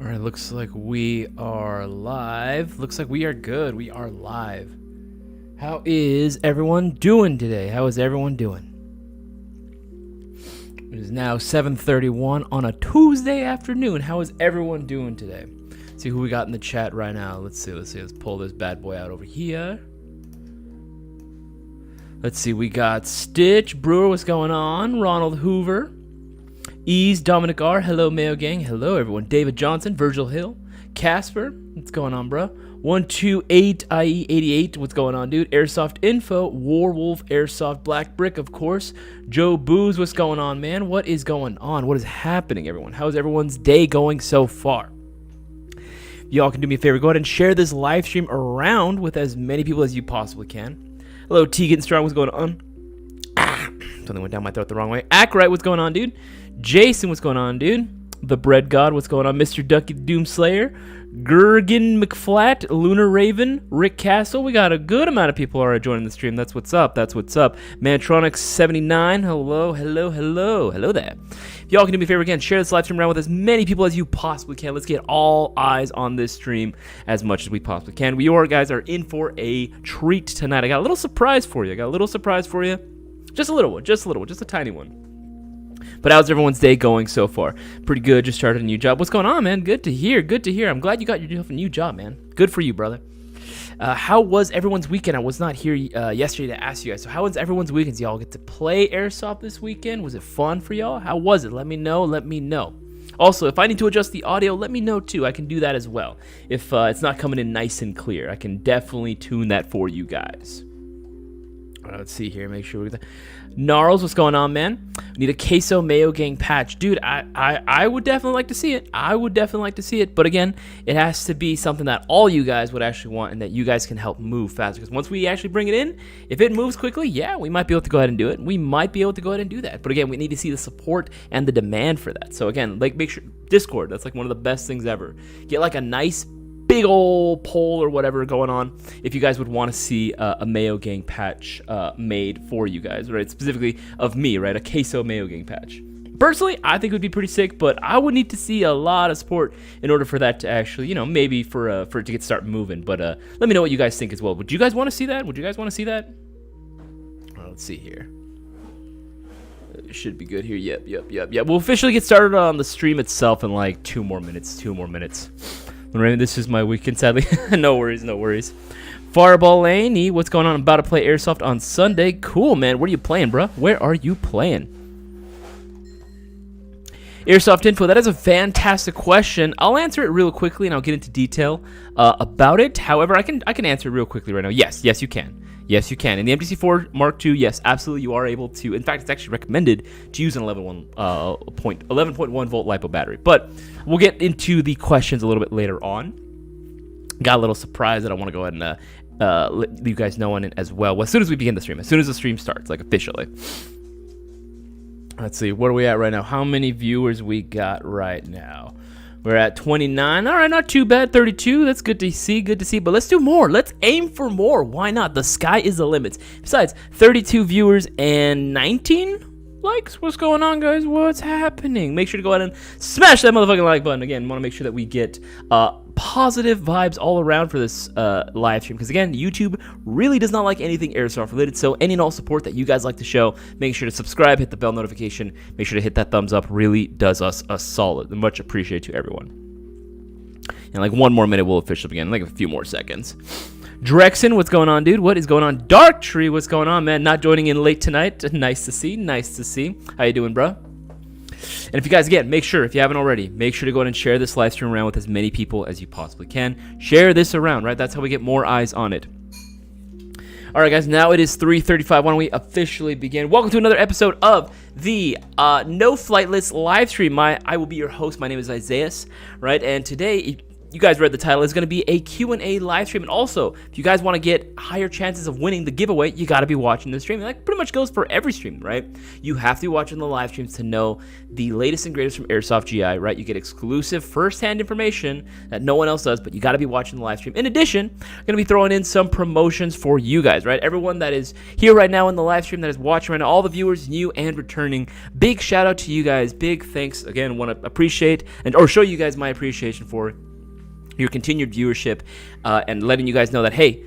Alright, looks like we are live. Looks like we are good. We are live. How is everyone doing today? How is everyone doing? It is now 7:31 on a Tuesday afternoon. How is everyone doing today? Let's see who we got in the chat right now. Let's see. Let's pull this bad boy out over here. Let's see. We got Stitch, Brewer, what's going on? Ronald Hoover. Ease, Dominic R. Hello, Mayo Gang. Hello, everyone. David Johnson, Virgil Hill. Casper, what's going on, bro? 128 IE88, what's going on, dude? Airsoft Info, Warwolf, Airsoft Black Brick, of course. Joe Booze, what's going on, man? What is going on? What is happening, everyone? How's everyone's day going so far? Y'all can do me a favor, go ahead and share this live stream around with as many people as you possibly can. Hello, T Getting Strong, what's going on? Something went down my throat the wrong way. Ackright, what's going on, dude? Jason, what's going on, dude? The Bread God, what's going on? Mr. Ducky Doomslayer, Gergen McFlat, Lunar Raven, Rick Castle. We got a good amount of people already joining the stream. That's what's up. That's what's up. Mantronics79, hello, hello, hello. Hello there. If y'all can do me a favor again, share this live stream around with as many people as you possibly can. Let's get all eyes on this stream as much as we possibly can. We guys are in for a treat tonight. I got a little surprise for you. Just a little one, just a tiny one. But how's everyone's day going so far? Pretty good. Just started a new job. What's going on, man? Good to hear. Good to hear. I'm glad you got yourself a new job, man. Good for you, brother. How was everyone's weekend? I was not here yesterday to ask you guys. So how was everyone's weekend? Did y'all get to play Airsoft this weekend? Was it fun for y'all? How was it? Let me know. Let me know. Also, if I need to adjust the audio, let me know too. I can do that as well. If it's not coming in nice and clear, I can definitely tune that for you guys. All right, let's see here. Make sure we get that. Gnarls, what's going on, man? We need a Queso Mayo Gang patch. Dude, I would definitely like to see it. But again, it has to be something that all you guys would actually want and that you guys can help move faster. Because once we actually bring it in, if it moves quickly, yeah, we might be able to go ahead and do it. We might be able to go ahead and do that. But again, we need to see the support and the demand for that. So again, like, make sure Discord, that's like one of the best things ever. Get like a nice big old poll or whatever going on if you guys would want to see a Mayo Gang patch made for you guys, right? Specifically of me, right? A Queso Mayo Gang patch. Personally, I think it would be pretty sick, but I would need to see a lot of support in order for that to actually, maybe for it to start moving. But let me know what you guys think as well. Would you guys want to see that? Well, let's see here. It should be good here. Yep. We'll officially get started on the stream itself in like 2 more minutes. This is my weekend, sadly. No worries. Fireball Lane, what's going on? I'm about to play Airsoft on Sunday. Cool, man. Where are you playing, bro? Where are you playing? Airsoft Info, that is a fantastic question. I'll answer it real quickly, and I'll get into detail about it. However, I can answer it real quickly right now. Yes, you can. Yes, you can. In the MTC4 Mark II, yes, absolutely, you are able to. In fact, it's actually recommended to use an 11.1 volt LiPo battery. But we'll get into the questions a little bit later on. Got a little surprise that I want to go ahead and let you guys know on it as well. As soon as we begin the stream, as soon as the stream starts, like officially. Let's see, where are we at right now? How many viewers we got right now? We're at 29. All right, not too bad. 32. That's good to see. But let's do more. Let's aim for more. Why not? The sky is the limit. Besides, 32 viewers and 19 likes. What's going on, guys? What's happening? Make sure to go ahead and smash that motherfucking like button. Again, want to make sure that we get positive vibes all around for this live stream. Because again, YouTube really does not like anything Airsoft related. So any and all support that you guys like to show, make sure to subscribe, hit the bell notification, make sure to hit that thumbs up. Really does us a solid. Much appreciated to everyone. And like 1 more minute, we'll officially begin. Like a few more seconds. Drexen, what's going on, dude? What is going on? Dark Tree, what's going on, man? Not joining in late tonight. Nice to see. How you doing, bro? And if you guys, again, make sure, if you haven't already, make sure to go ahead and share this live stream around with as many people as you possibly can. Share this around, right? That's how we get more eyes on it. All right, guys, now it is 3:35. Why don't we officially begin? Welcome to another episode of the No Flight List live stream. I will be your host. My name is Isaias, right? And today, you guys read the title, is going to be a Q&A live stream. And also, if you guys want to get higher chances of winning the giveaway, you got to be watching the stream. That pretty much goes for every stream, right? You have to be watching the live streams to know the latest and greatest from Airsoft GI, right? You get exclusive first-hand information that no one else does, but you got to be watching the live stream. In addition, I'm going to be throwing in some promotions for you guys, right? Everyone that is here right now in the live stream, that is watching right now, all the viewers, new and returning, big shout out to you guys. Big thanks. Again, want to appreciate or show you guys my appreciation for your continued viewership, and letting you guys know that, hey,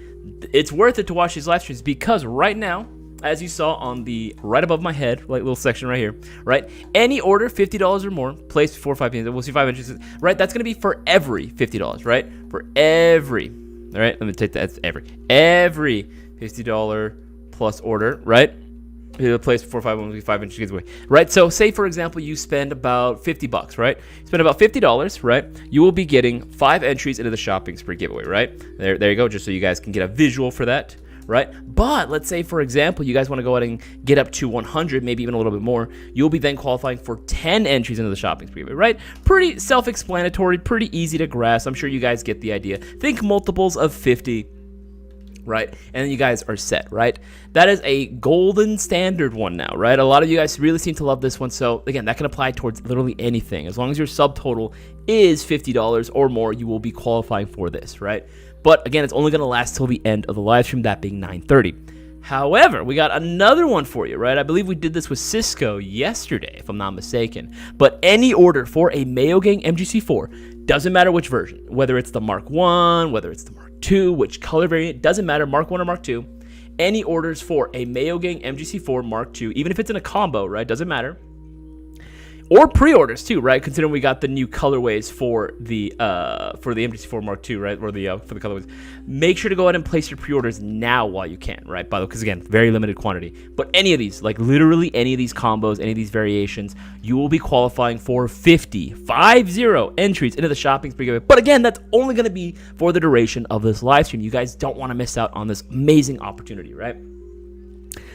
it's worth it to watch these live streams, because right now, as you saw on the right above my head, like little section right here, right, any order $50 or more placed before 5 p.m. we'll see 5 inches, right? That's going to be for every $50, right? For every, all right, let me take that, every $50 plus order, right? Place before 5 inches gives away, right? So say, for example, you spend about $50, right? You spend about $50, right? You will be getting 5 entries into the shopping spree giveaway, right? There you go, just so you guys can get a visual for that, right? But let's say, for example, you guys want to go ahead and get up to 100, maybe even a little bit more. You'll be then qualifying for 10 entries into the shopping spree giveaway, right? Pretty self-explanatory, pretty easy to grasp. I'm sure you guys get the idea. Think multiples of 50. Right, and then you guys are set, right? That is a golden standard one now, right? A lot of you guys really seem to love this one. So again, that can apply towards literally anything. As long as your subtotal is $50 or more, you will be qualifying for this, right? But again, it's only going to last till the end of the live stream, that being 9:30. However, we got another one for you, right? I believe we did this with Cisco yesterday, if I'm not mistaken. But any order for a Mayo Gang MGC4, doesn't matter which version, whether it's the Mark 1, whether it's the Mark 2, which color variant, doesn't matter, Mark 1 or Mark 2. Any orders for a Mayo Gang MGC4 Mark 2, even if it's in a combo, right? Doesn't matter. Or pre-orders too, right? Considering we got the new colorways for the MGC4 Mark II, right? Or the for the colorways. Make sure to go ahead and place your pre-orders now while you can, right? By the way, because again, very limited quantity. But any of these, like literally any of these combos, any of these variations, you will be qualifying for 50 entries into the shopping spree giveaway. But again, that's only going to be for the duration of this live stream. You guys don't want to miss out on this amazing opportunity, right?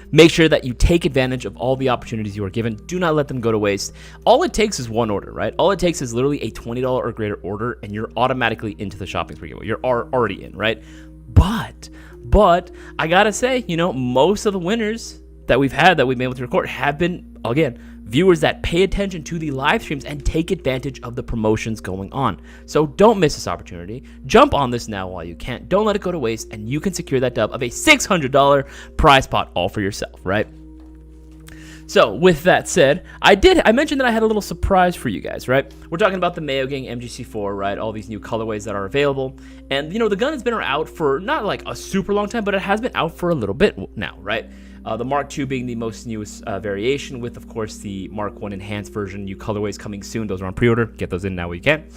Make sure that you take advantage of all the opportunities you are given. Do not let them go to waste. All it takes is one order, right? All it takes is literally a $20 or greater order, and you're automatically into the shopping spree giveaway. You're already in, right? But I gotta say, you know, most of the winners that we've had that we've been able to record have been, again, viewers that pay attention to the live streams and take advantage of the promotions going on. So don't miss this opportunity. Jump on this now while you can. Don't let it go to waste, and you can secure that dub of a $600 prize pot all for yourself, right? So with that said, I mentioned that I had a little surprise for you guys, right? We're talking about the Mayo Gang MGC4, right? All these new colorways that are available. And, you know, the gun has been out for not like a super long time, but it has been out for a little bit now, right? The Mark II being the most newest variation, with, of course, the Mark I enhanced version. New colorways coming soon. Those are on pre-order. Get those in now while you can.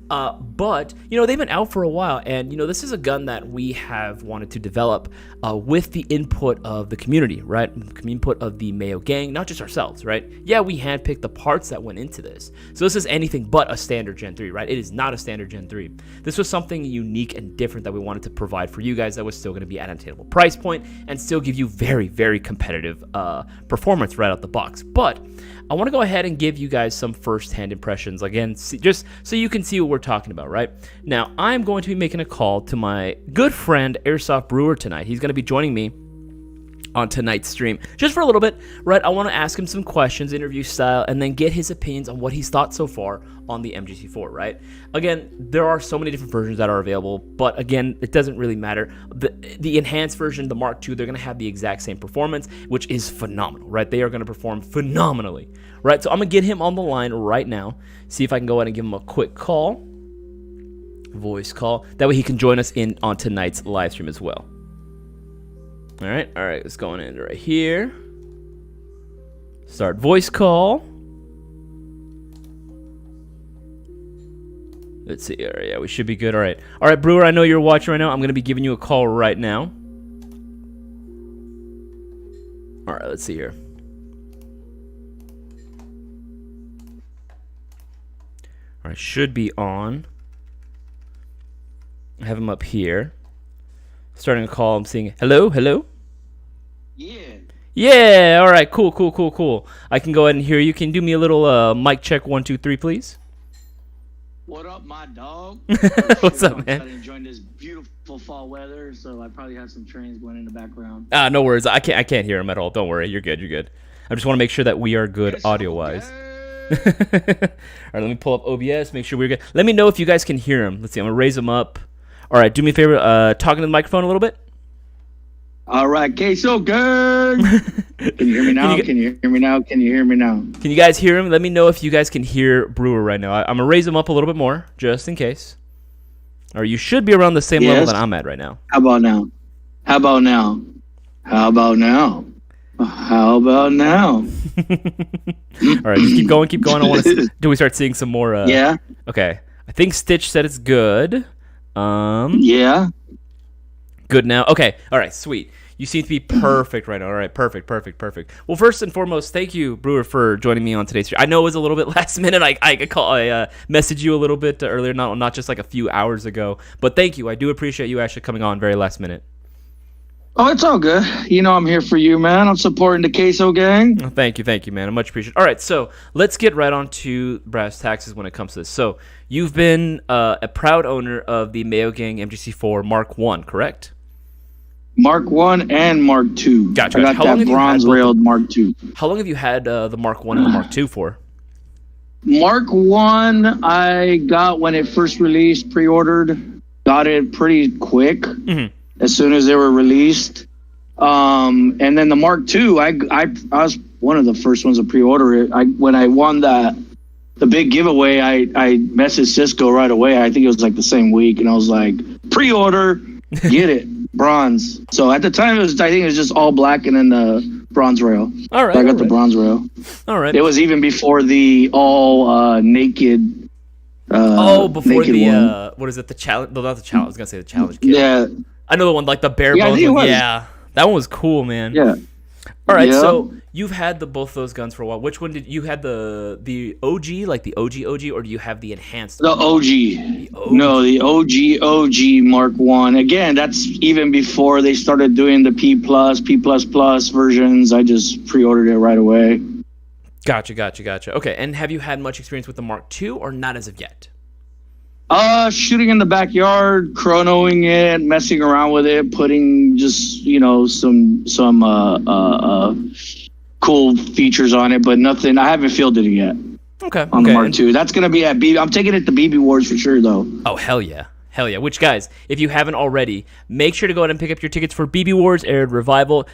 But, you know, they've been out for a while, and, you know, this is a gun that we have wanted to develop with the input of the community, right? The input of the Mayo Gang, not just ourselves, right? Yeah, we handpicked the parts that went into this. So this is anything but a standard Gen 3, right? It is not a standard Gen 3. This was something unique and different that we wanted to provide for you guys that was still going to be at an attainable price point and still give you very, very competitive performance right out the box. But I want to go ahead and give you guys some first-hand impressions, again, just so you can see what we're talking about, right? Now, I'm going to be making a call to my good friend, Airsoft Brewer, tonight. He's going to be joining me on tonight's stream, just for a little bit, right? I want to ask him some questions, interview style, and then get his opinions on what he's thought so far on the MGC4, right? Again, there are so many different versions that are available, but again, it doesn't really matter. The enhanced version, the Mark II, they're going to have the exact same performance, which is phenomenal, right? They are going to perform phenomenally, right? So I'm going to get him on the line right now, see if I can go ahead and give him a quick call, voice call. That way he can join us in on tonight's live stream as well. All right, let's go on in right here. Start voice call. Let's see. All right, yeah, we should be good. All right, Brewer, I know you're watching right now. I'm going to be giving you a call right now. All right, let's see here. All right, should be on. I have him up here. Starting a call, I'm seeing hello. Yeah. All right. Cool. I can go ahead and hear you. Can you do me a little mic check 1 2 3, please? What up, my dog? What's up, man? I'm enjoying this beautiful fall weather, so I probably have some trains going in the background. No worries. I can't hear him at all. Don't worry. You're good. You're good. I just want to make sure that we are good audio wise. All right, let me pull up OBS. Make sure we're good. Let me know if you guys can hear him. Let's see. I'm gonna raise him up. All right. Do me a favor. Talking to the microphone a little bit. All right, Queso Gang. Can you hear me now? Can you hear me now? Can you hear me now? Can you guys hear him? Let me know if you guys can hear Brewer right now. I'm gonna raise him up a little bit more, just in case. Or you should be around the same level that I'm at right now. How about now? How about now? How about now? How about now? All right, just keep going, keep going. I want to. Do we start seeing some more? Yeah. Okay. I think Stitch said it's good. Yeah. Good now. Okay. All right. Sweet. You seem to be perfect right now. All right. Perfect. Well, first and foremost, thank you, Brewer, for joining me on today's stream. I know it was a little bit last minute. I messaged you a little bit earlier, not just like a few hours ago. But thank you. I do appreciate you actually coming on very last minute. Oh, it's all good. You know I'm here for you, man. I'm supporting the Queso Gang. Oh, thank you, man. I much appreciate it. All right, so let's get right on to brass taxes when it comes to this. So you've been a proud owner of the Mayo Gang MGC4 Mark 1, correct? Mark 1 and Mark 2. Gotcha. I got that bronze-railed Mark 2. How long have you had the Mark 1 and the Mark 2 for? Mark 1, I got when it first released, pre-ordered. Got it pretty quick as soon as they were released. And then the Mark 2, I was one of the first ones to pre-order it. When I won the big giveaway, I messaged Cisco right away. I think it was like the same week. And I was like, pre-order, get it. Bronze. So at the time, I think it was just all black and then the bronze rail. All right. So I got the bronze rail. All right. It was even before the all naked. Before naked the one. what is it? The challenge? No, not the challenge. I was gonna say the challenge kit. Yeah. I know the one like the bare Yeah, I bones think it one. was. Yeah, that one was cool, man. Yeah. All right, Yeah. so you've had both those guns for a while. Which one did you had the OG, like the OG, or do you have the enhanced? The OG. No, the OG Mark 1. Again, that's even before they started doing the P++ versions. I just pre-ordered it right away. Gotcha. Okay, and have you had much experience with the Mark II or not as of yet? Shooting in the backyard, chronoing it, messing around with it, putting just, some cool features on it, but nothing. I haven't fielded it yet. Okay. On the Mark II. That's going to be at BB. I'm taking it to BB Wars for sure, though. Oh, hell yeah. Which, guys, if you haven't already, make sure to go ahead and pick up your tickets for BB Wars Aired Revival.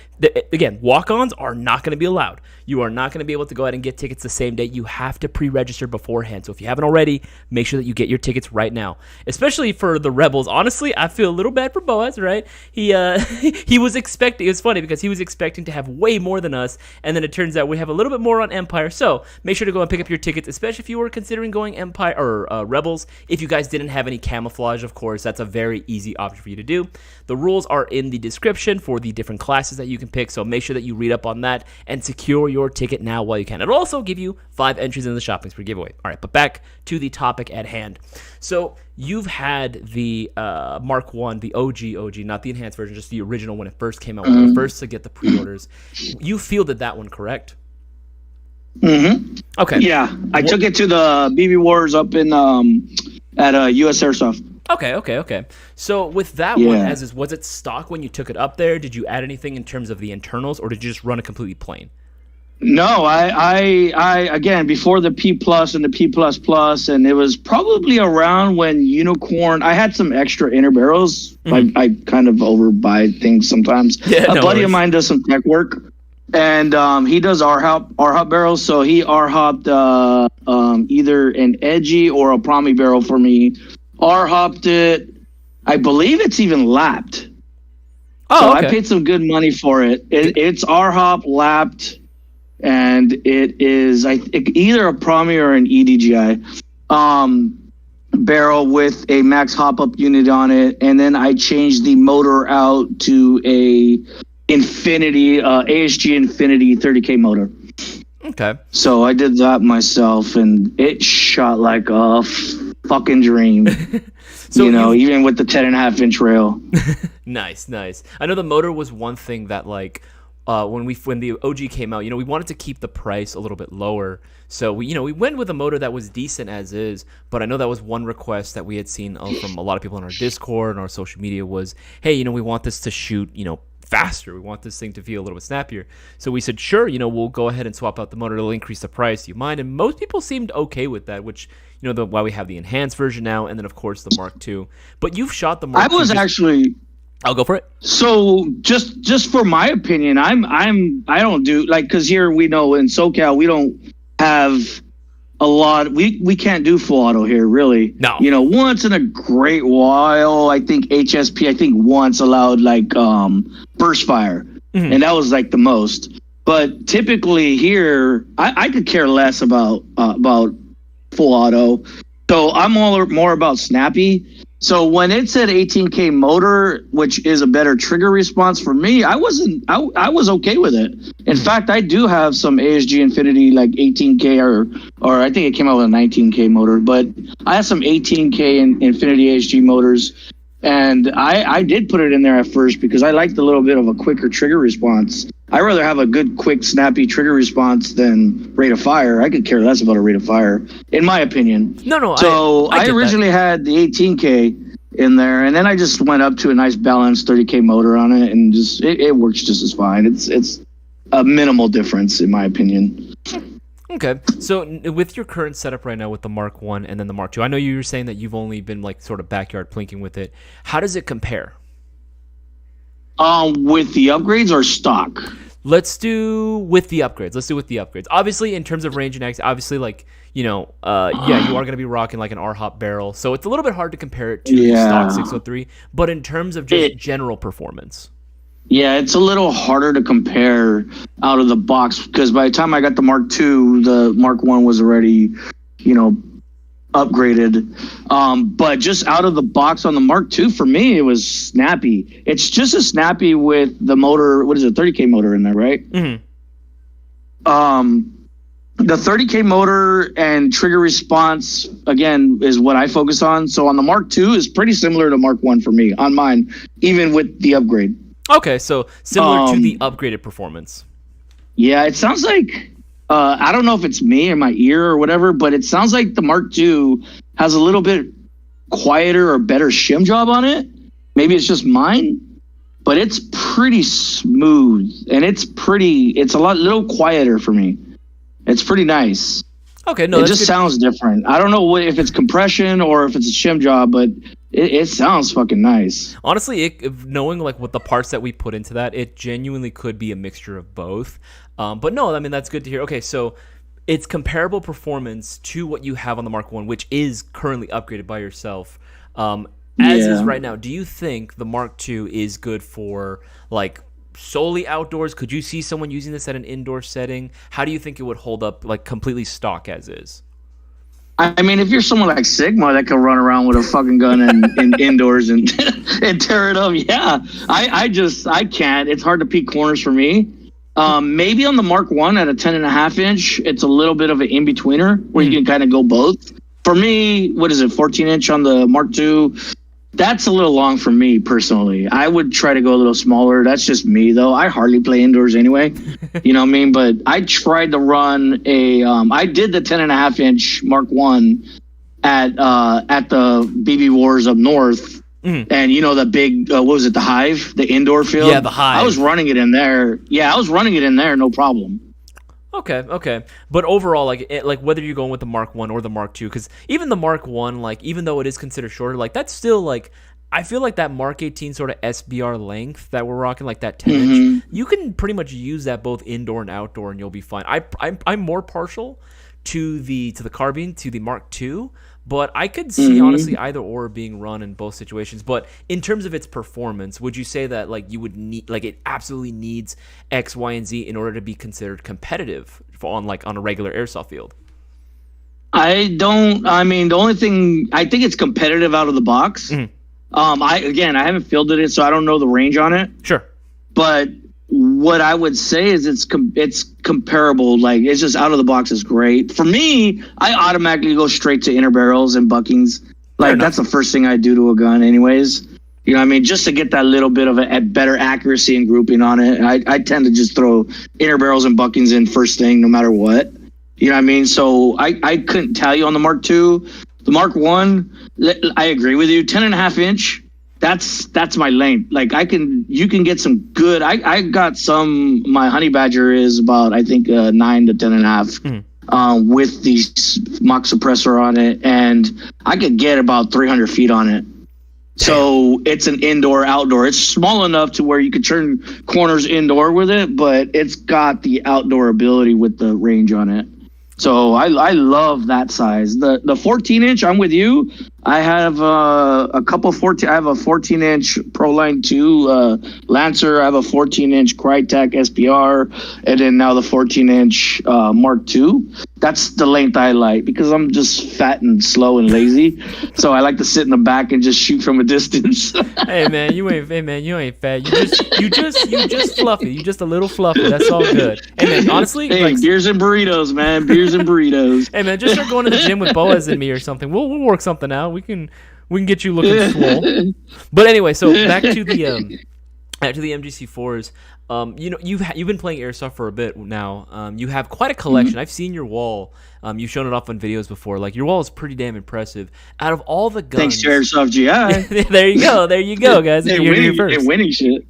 Again, walk-ons are not going to be allowed. You are not going to be able to go ahead and get tickets the same day. You have to pre-register beforehand. So if you haven't already, make sure that you get your tickets right now. Especially for the Rebels. Honestly, I feel a little bad for Boaz, right? He was expecting, it was funny because he was expecting to have way more than us, and then it turns out we have a little bit more on Empire. So make sure to go and pick up your tickets, especially if you were considering going Empire or Rebels. If you guys didn't have any camouflage, of course, that's a very easy option for you to do. The rules are in the description for the different classes that you can pick, so make sure that you read up on that and secure your ticket now while you can. It'll also give you 5 entries in the shopping spree giveaway. All right, but back to the topic at hand. So you've had the Mark 1, the OG, not the enhanced version, just the original when it first came out, one of the first to get the pre-orders. You fielded that one, correct? Mm-hmm. Okay. Yeah, I took it to the BB Wars up in at US Airsoft. Okay. So with that one, was it stock when you took it up there? Did you add anything in terms of the internals, or did you just run it completely plain? No, I again before the P+ and the P++, and it was probably around when Unicorn. I had some extra inner barrels. I kind of overbuy things sometimes. Yeah, a buddy of mine does some tech work, and he does R-hop barrels. So he R-hopped either an edgy or a Promi barrel for me. R-hopped it. I believe it's even lapped. Oh, so okay. I paid some good money for it. It's R-hop lapped, and it is either a Promi or an EDGI barrel with a max hop-up unit on it, and then I changed the motor out to a Infinity ASG Infinity 30K motor. Okay. So I did that myself, and it shot like a fucking dream. So even with the 10.5-inch rail. Nice. I know the motor was one thing that when the OG came out, we wanted to keep the price a little bit lower. So we went with a motor that was decent as is, but I know that was one request that we had seen from a lot of people on our Discord and our social media was, hey, we want this to shoot, faster. We want this thing to feel a little bit snappier. So we said, sure, we'll go ahead and swap out the motor. It'll increase the price. Do you mind? And most people seemed okay with that, which, why we have the enhanced version now, and then of course the Mark II. But you've shot the Mark II. I'll go for it. So just for my opinion, I don't do because here we know in SoCal we don't have a lot. We can't do full auto here really. No. Once in a great while, I think HSP once allowed burst fire, and that was the most. But typically here, I could care less about full auto. So I'm more about snappy. So when it said 18K motor, which is a better trigger response for me, I was okay with it. In fact, I do have some ASG Infinity 18K or I think it came out with a 19K motor, but I have some 18K Infinity ASG motors, and I did put it in there at first because I liked a little bit of a quicker trigger response. I'd rather have a good, quick, snappy trigger response than rate of fire. I could care less about a rate of fire, in my opinion. No. So I originally had the 18K in there, and then I just went up to a nice balanced 30K motor on it, and just it works just as fine. It's a minimal difference, in my opinion. Okay, so with your current setup right now with the Mark I and then the Mark II, I know you were saying that you've only been sort of backyard plinking with it. How does it compare? With the upgrades or stock? Let's do with the upgrades. Obviously, in terms of range and action, obviously, you are going to be rocking an R-Hop barrel, so it's a little bit hard to compare it to the stock 603. But in terms of just general performance, it's a little harder to compare out of the box because by the time I got the Mark II, the Mark I was already, upgraded. But just out of the box on the Mark II, for me, it was snappy. It's just as snappy with the motor. What is it? 30K motor in there, right? Mm-hmm. The 30K motor and trigger response, again, is what I focus on. So on the Mark II is pretty similar to Mark I for me on mine, even with the upgrade. Okay, so similar to the upgraded performance. Yeah, it sounds like I don't know if it's me or my ear or whatever, but it sounds like the Mark II has a little bit quieter or better shim job on it. Maybe it's just mine, but it's pretty smooth and it's a little quieter for me. It's pretty nice. Okay, no, it just sounds different. I don't know if it's compression or if it's a shim job, but it sounds fucking nice. Honestly, knowing what the parts that we put into that, it genuinely could be a mixture of both. But no, I mean, that's good to hear. Okay, so it's comparable performance to what you have on the Mark I, which is currently upgraded by yourself. As is right now, do you think the Mark II is good for solely outdoors? Could you see someone using this at an indoor setting? How do you think it would hold up completely stock as is? I mean, if you're someone like Sigma that can run around with a fucking gun in indoors and tear it up, I can't. It's hard to peek corners for me. Maybe on the Mark I at a 10.5 inch, it's a little bit of an in-betweener where you can kind of go both. For me, 14 inch on the Mark II? That's a little long for me personally. I would try to go a little smaller. That's just me though. I hardly play indoors anyway. You know what I mean? But I tried to run I did the 10.5 inch Mark I at the BB Wars up north. And the big, what was it? The Hive, the indoor field. Yeah, the Hive. I was running it in there. Yeah, I was running it in there. No problem. Okay. But overall, whether you're going with the Mark I or the Mark II, because even the Mark I, even though it is considered shorter, that's still I feel like that Mark 18 sort of SBR length that we're rocking, that 10 inch, you can pretty much use that both indoor and outdoor, and you'll be fine. I'm more partial to the carbine, to the Mark II. But I could see, honestly, either or being run in both situations. But in terms of its performance, would you say that you would need, it absolutely needs X, Y, and Z in order to be considered competitive on a regular airsoft field? I don't. I mean, the only thing I think it's competitive out of the box. I haven't fielded it, so I don't know the range on it. Sure. But what I would say is it's comparable. It's just out of the box is great. For me, I automatically go straight to inner barrels and buckings. That's the first thing I do to a gun anyways. You know what I mean? Just to get that little bit of a better accuracy and grouping on it. I tend to just throw inner barrels and buckings in first thing, no matter what. You know what I mean? So I couldn't tell you on the Mark II. The Mark I, I agree with you. 10.5 inch. That's my length. Like you can get some good. I got some. My honey badger is about, I think, 9 to 10.5 with the mock suppressor on it, and I could get about 300 feet on it. So it's an indoor outdoor. It's small enough to where you could turn corners indoor with it, but it's got the outdoor ability with the range on it. So I love that size. The 14 inch, I'm with you. I have a couple 14. I have a 14 inch Proline 2 Lancer. I have a 14 inch Crytek SPR, and then now the 14 inch Mark II. That's the length I like because I'm just fat and slow and lazy. So I like to sit in the back and just shoot from a distance. Hey man, you ain't fat. You just fluffy. You just a little fluffy. That's all good. Hey man, honestly, hey, like, beers and burritos, man. Beers and burritos. Hey man, just start going to the gym with Boaz and me or something. We'll work something out. We can get you looking swole. But anyway, so back to the MGC4s. You've been playing airsoft for a bit now. You have quite a collection. I've seen your wall. You've shown it off on videos before. Like, your wall is pretty damn impressive. Out of all the guns, thanks to Airsoft GI. there you go, guys. They're winning shit.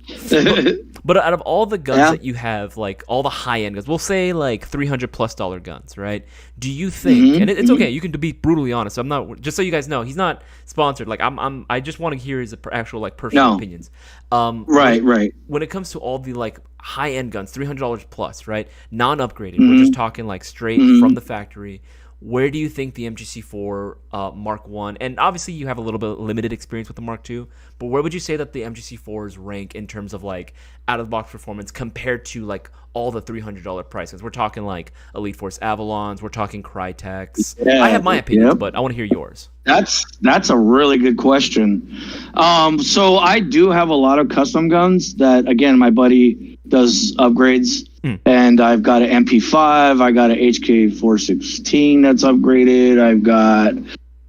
But out of all the guns that you have, like all the high-end guns, we'll say like $300+ guns, right? Do you think? And it's okay. You can be brutally honest. I'm not. Just so you guys know, he's not sponsored. Like I just want to hear his actual like personal opinions. Right. When it comes to all the like high-end guns, $300+, right? Non-upgraded. We're just talking like straight from the factory. Where do you think the MGC4 Mark I, and obviously you have a little bit limited experience with the Mark II, but where would you say that the MGC4s rank in terms of like out-of-the-box performance compared to like all the $300 prices? We're talking like Elite Force Avalons, we're talking Crytek's. I have my opinions, but I want to hear yours. That's a really good question. So I do have a lot of custom guns that, again, my buddy does upgrades. And I've got an MP5. I got an HK416 that's upgraded. I've got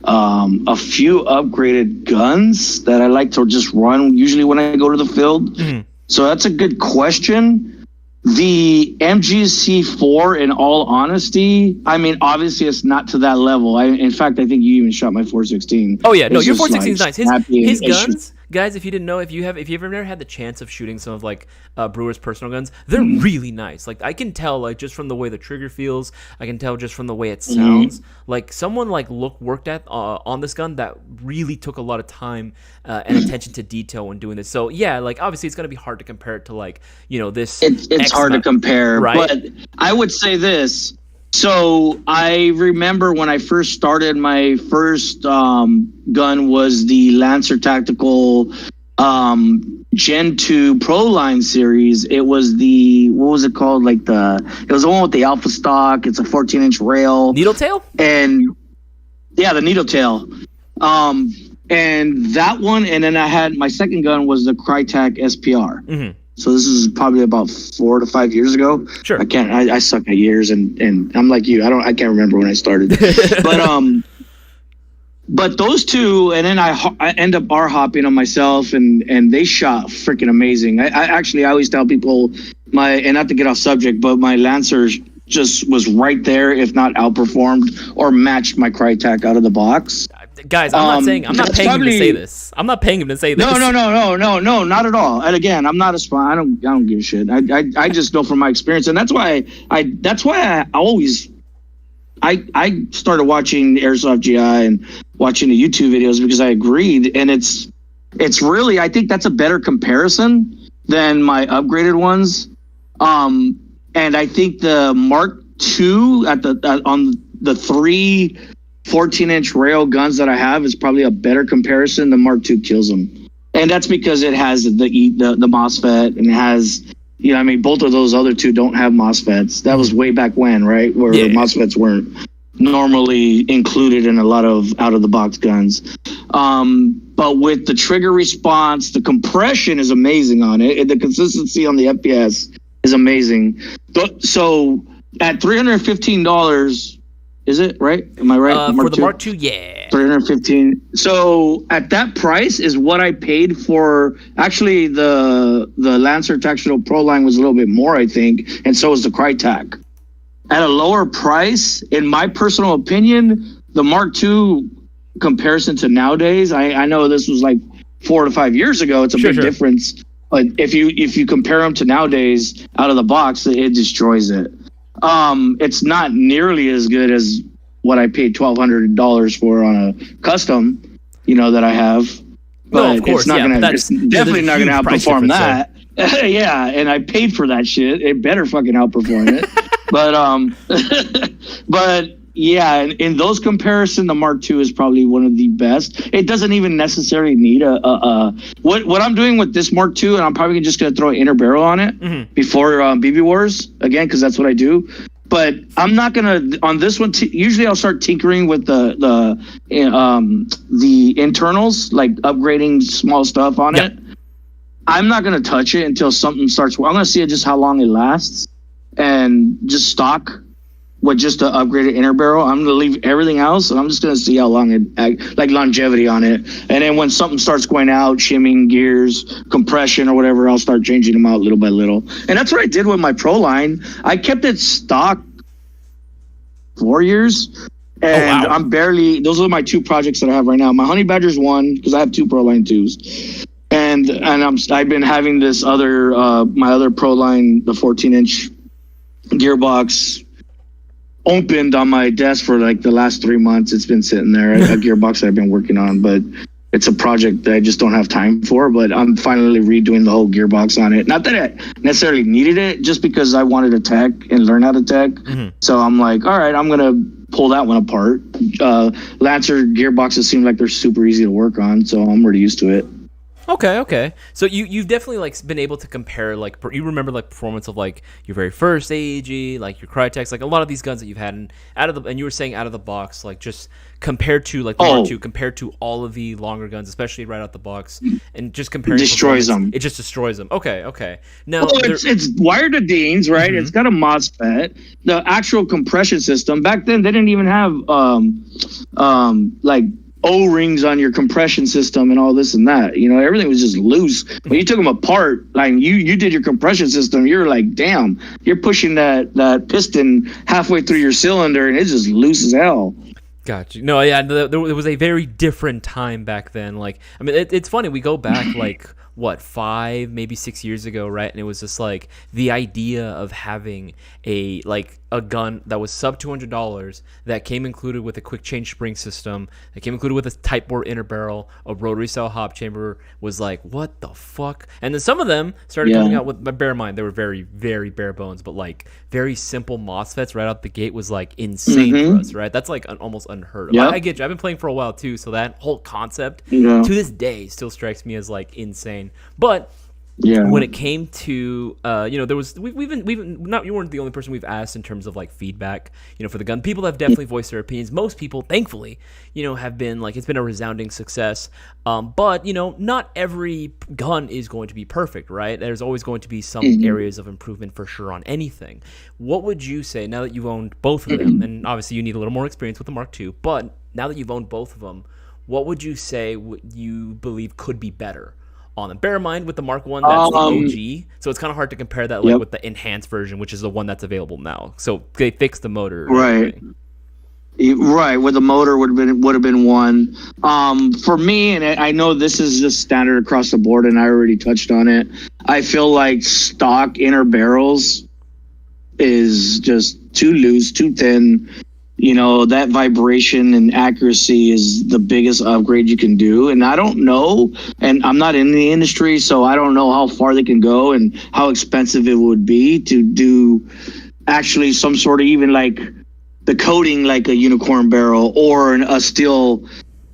a few upgraded guns that I like to just run usually when I go to the field. So that's a good question. The MGC4, in all honesty, I mean, obviously it's not to that level. In fact, I think you even shot my 416. Oh yeah, no, your 416 is nice. His guns, guys, if you didn't know, if you've ever had the chance of shooting some of like Brewer's personal guns, they're really nice. Like, I can tell, like, just from the way the trigger feels, I can tell just from the way it sounds. Like, someone like worked at on this gun that really took a lot of time and attention to detail when doing this. So yeah, like, obviously it's gonna be hard to compare it to like, you know, this. It's hard to compare, right? But I would say this. So I remember when I first started, my first gun was the Lancer Tactical Gen 2 Pro Line series. It was the, what was it called? Like it was the one with the alpha stock. It's a 14-inch rail. Needle tail? And yeah, the needle tail. And that one, and then I had, my second gun was the Crytek SPR. So this is probably about 4 to 5 years ago. Sure. I suck at years, and I'm like you. I can't remember when I started. But those two, and then I end up bar hopping on myself, and they shot freaking amazing. I always tell people and not to get off subject, but my Lancer just was right there, if not outperformed or matched my Crytek out of the box. Guys, I'm not paying him to say this. I'm not paying him to say this. No, not at all. And again, I'm not a spy. I don't give a shit. I just know from my experience, and that's why I always started watching Airsoft GI and watching the YouTube videos, because I agreed, and it's really, I think that's a better comparison than my upgraded ones. And I think the Mark II on the 3 14-inch rail guns that I have is probably a better comparison. The Mark II kills them, and that's because it has the MOSFET, and it has, you know, I mean, both of those other two don't have MOSFETs. That was way back when, right, where MOSFETs weren't normally included in a lot of out-of-the-box guns. But with the trigger response, the compression is amazing on it, and the consistency on the FPS is amazing. So at $315, Is it right? Am I right? For the Mark II, yeah. 315. So at that price is what I paid for. Actually, the Lancer Tactical Pro line was a little bit more, I think, and so was the Crytac. At a lower price, in my personal opinion, the Mark II comparison to nowadays, I know this was like 4 to 5 years ago. It's a big difference. But if you compare them to nowadays, out of the box, it destroys it. It's not nearly as good as what I paid $1,200 for on a custom, that I have. But no, of course, it's not gonna. It's definitely not gonna outperform that. Yeah, and I paid for that shit. It better fucking outperform it. But yeah, in those comparison, the Mark II is probably one of the best. It doesn't even necessarily need what I'm doing with this Mark II, and I'm probably just gonna throw an inner barrel on it before BB Wars again, because that's what I do. But I'm not gonna on this one. Usually, I'll start tinkering with the internals, like upgrading small stuff on it. I'm not gonna touch it until something starts. I'm gonna see just how long it lasts, and just stock with just the upgraded inner barrel. I'm gonna leave everything else, and I'm just gonna see how long like longevity on it. And then when something starts going out, shimming gears, compression or whatever, I'll start changing them out little by little. And that's what I did with my Pro line. I kept it stock 4 years, and I'm barely. Those are my 2 projects that I have right now. My Honey Badger's 1 because I have 2 Pro Line 2s. And I've been having this other my other Pro Line, the 14-inch gearbox, opened on my desk for like the last 3 months. It's been sitting there, a gearbox that I've been working on, but it's a project that I just don't have time for. But I'm finally redoing the whole gearbox on it. Not that I necessarily needed it, just because I wanted to tech and learn how to tech. So I'm like, all right, I'm gonna pull that one apart. Lancer gearboxes seem like they're super easy to work on, so I'm already used to it. Okay. So you've definitely like been able to compare, like, you remember like performance of like your very first AEG, like your Crytek's, like a lot of these guns that you've had, and you were saying out of the box, like just compared to like the Mark II, compared to all of the longer guns, especially right out the box, and just comparing, destroys them. It just destroys them. Okay. Now it's wired to Deans, right? It's got a MOSFET. The actual compression system back then, they didn't even have like O-rings on your compression system and all this and that. Everything was just loose. When you took them apart, like you did your compression system, you're like, damn, you're pushing that piston halfway through your cylinder and it's just loose as hell. Gotcha. No, yeah, there was a very different time back then. Like, I mean, it's funny. We go back like 5, maybe 6 years ago, right? And it was just like the idea of having a gun that was sub $200 that came included with a quick change spring system, that came included with a Type bore inner barrel, a rotary style hop chamber, was like, what the fuck? And then some of them started coming out with, but bear in mind, they were very, very bare bones, but like very simple MOSFETs right out the gate was like insane for us, right? That's like almost unheard of. I get you. I've been playing for a while too, so that whole concept to this day still strikes me as like insane. But when it came to there was we've been not, you weren't the only person we've asked in terms of like feedback for the gun. People have definitely voiced their opinions. Most people, thankfully, have been like, it's been a resounding success. But not every gun is going to be perfect, right? There's always going to be some areas of improvement for sure on anything. What would you say, now that you've owned both of them, and obviously you need a little more experience with the Mark II, but now that you've owned both of them, what would you say you believe could be better on them? Bear in mind, with the Mark I, that's the OG, so it's kind of hard to compare that with the enhanced version, which is the one that's available now. So they fixed the motor, right? With the motor would have been one. For me, and I know this is just standard across the board, and I already touched on it. I feel like stock inner barrels is just too loose, too thin. That vibration and accuracy is the biggest upgrade you can do. And I don't know, and I'm not in the industry, so I don't know how far they can go and how expensive it would be to do actually some sort of, even like the coating, like a unicorn barrel or a steel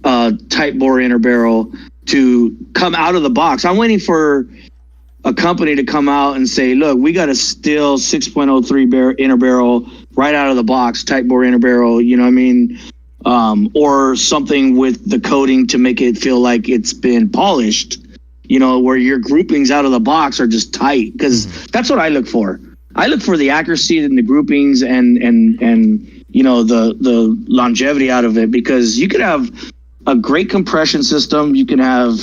Type bore inner barrel to come out of the box. I'm waiting for a company to come out and say, look, we got a steel 6.03 inner barrel right out of the box, Type bore inner barrel, you know what I mean? Or something with the coating to make it feel like it's been polished, where your groupings out of the box are just tight, because that's what I look for. I look for the accuracy in the groupings and the longevity out of it, because you could have a great compression system, you can have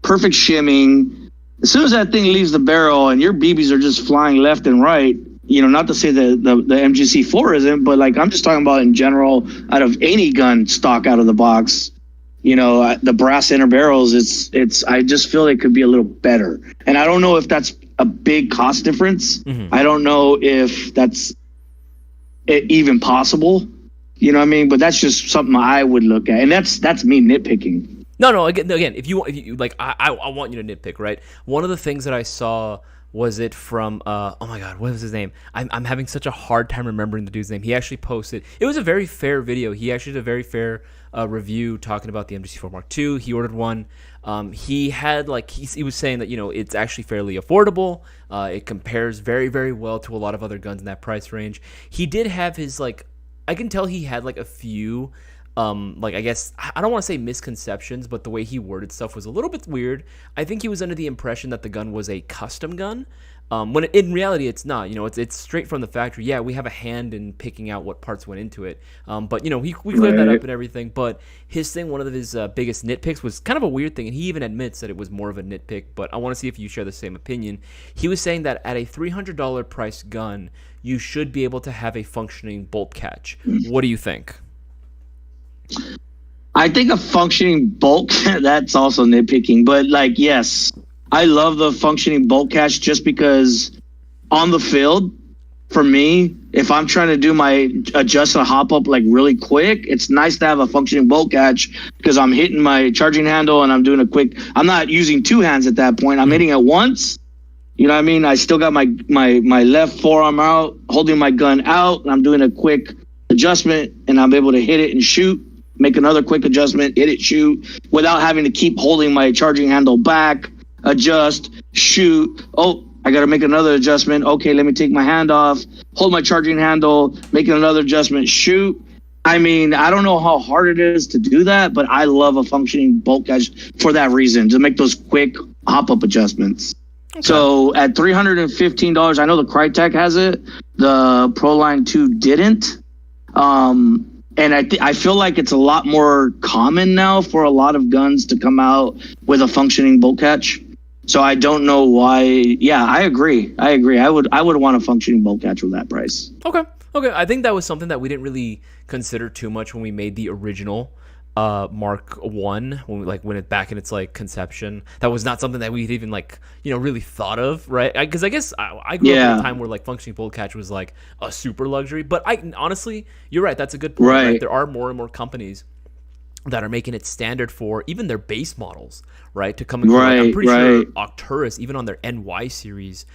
perfect shimming. As soon as that thing leaves the barrel and your BBs are just flying left and right, not to say that the MGC4 isn't, but like I'm just talking about in general, out of any gun stock out of the box, the brass inner barrels, it's I just feel it could be a little better. And I don't know if that's a big cost difference. Mm-hmm. I don't know if that's even possible. You know what I mean? But that's just something I would look at, and that's me nitpicking. No. Again, if you like, I want you to nitpick, right? One of the things that I saw was it from oh my god, what was his name? I'm having such a hard time remembering the dude's name. He actually posted. It was a very fair video. He actually did a very fair review talking about the MGC4 Mark II. He ordered one. He had he was saying that it's actually fairly affordable. It compares very, very well to a lot of other guns in that price range. He did have his I can tell he had a few I guess I don't want to say misconceptions, but the way he worded stuff was a little bit weird. I think he was under the impression that the gun was a custom gun. When in reality it's not. It's straight from the factory. Yeah, we have a hand in picking out what parts went into it. But we cleared that up and everything. But his thing, one of his biggest nitpicks was kind of a weird thing, and he even admits that it was more of a nitpick. But I want to see if you share the same opinion. He was saying that at a $300 price gun, you should be able to have a functioning bolt catch. What do you think? I think a functioning bolt, that's also nitpicking, but yes, I love the functioning bolt catch just because on the field, for me, if I'm trying to do my adjust and hop up really quick, it's nice to have a functioning bolt catch because I'm hitting my charging handle and I'm doing I'm not using two hands at that point. I'm hitting it once. You know what I mean? I still got my left forearm out, holding my gun out, and I'm doing a quick adjustment, and I'm able to hit it and shoot, make another quick adjustment, hit it, shoot, without having to keep holding my charging handle back, adjust, shoot. Oh, I got to make another adjustment. Okay, let me take my hand off, hold my charging handle, making another adjustment, shoot. I mean, I don't know how hard it is to do that, but I love a functioning bolt catch for that reason, to make those quick hop-up adjustments. Okay. So at $315, I know the Crytek has it. The Proline 2 didn't. And I feel like it's a lot more common now for a lot of guns to come out with a functioning bolt catch. So I don't know why. Yeah, I agree. I would want a functioning bolt catch with that price. Okay. I think that was something that we didn't really consider too much when we made the original Mark I, when it back in its conception. That was not something that we'd even really thought of, right? Because I guess I grew up in a time where functioning bolt catch was a super luxury. But honestly, you're right. That's a good point. Right? There are more and more companies that are making it standard for even their base models, right? To come and I'm pretty sure Arcturus, even on their NY series,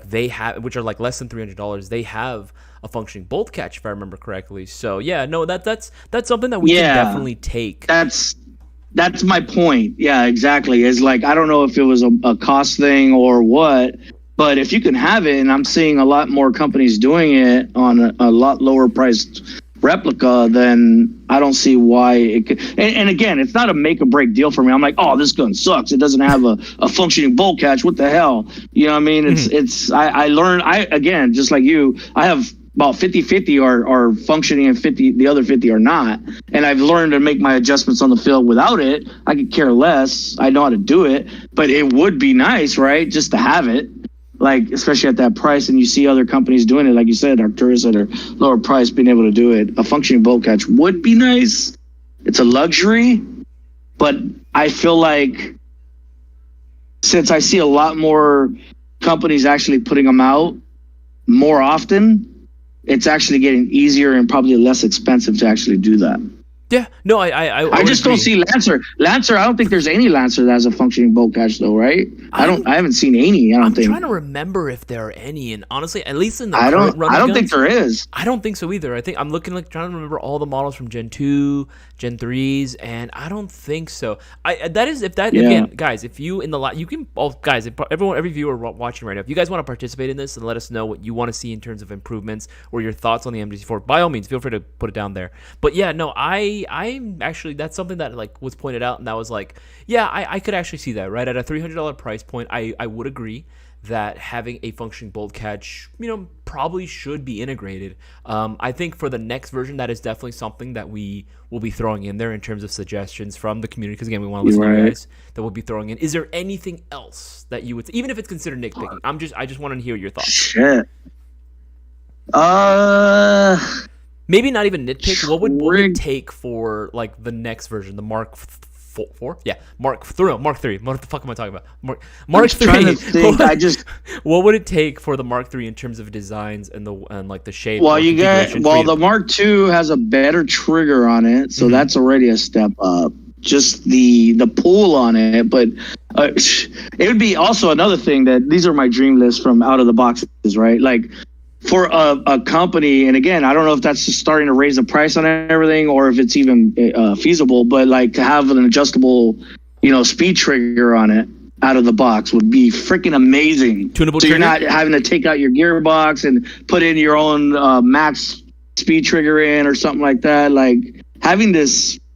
they have, which are less than $300, they have a functioning bolt catch, if I remember correctly. So yeah, no, that's something that we can definitely take. That's my point. Yeah, exactly. It's I don't know if it was a cost thing or what, but if you can have it, and I'm seeing a lot more companies doing it on a lot lower priced replica, then I don't see why it could. And again, it's not a make or break deal for me. I'm oh, this gun sucks. It doesn't have a functioning bolt catch. What the hell? You know what I mean? I learned, again, just like you, I have about 50-50 are functioning and the other 50 are not. And I've learned to make my adjustments on the field without it. I could care less. I know how to do it, but it would be nice, right? Just to have it. Especially at that price, and you see other companies doing it, like you said, Arcturus at a lower price being able to do it. A functioning bolt catch would be nice. It's a luxury, but I feel since I see a lot more companies actually putting them out more often, it's actually getting easier and probably less expensive to actually do that. Yeah, no, I just don't see Lancer. I don't think there's any Lancer that has a functioning bolt catch though, right? I haven't seen any. I'm trying to remember if there are any, and honestly, at least in the I don't think there is. I don't think so either. I think I'm looking trying to remember all the models from Gen 2, Gen 3s, and I don't think so. Again, guys, if you in the you can guys, every viewer watching right now, if you guys want to participate in this and let us know what you want to see in terms of improvements or your thoughts on the MGC4, by all means, feel free to put it down there. But yeah, no, I'm actually, that's something that was pointed out, and that was I could actually see that, right? At a $300 price point, I would agree that having a functioning bolt catch, probably should be integrated. I think for the next version, that is definitely something that we will be throwing in there in terms of suggestions from the community. Because again, we want to listen to you guys that we'll be throwing in. Is there anything else that you would, even if it's considered nitpicking? I just want to hear your thoughts. Shit. Maybe not even nitpick. What would it take for like the next version, the Mark 4? Yeah, Mark 3. What the fuck am I talking about? Mark 3. What would it take for the Mark 3 in terms of designs and the shape? Well, the Mark 2 has a better trigger on it, so that's already a step up. Just the pull on it, but it would be also another thing that these are my dream lists from out of the boxes, right? Like for a company, and again, I don't know if that's just starting to raise the price on everything or if it's even feasible, but like to have an adjustable, speed trigger on it out of the box would be freaking amazing. Tunable so trigger? You're not having to take out your gearbox and put in your own max speed trigger in or something like that. Like having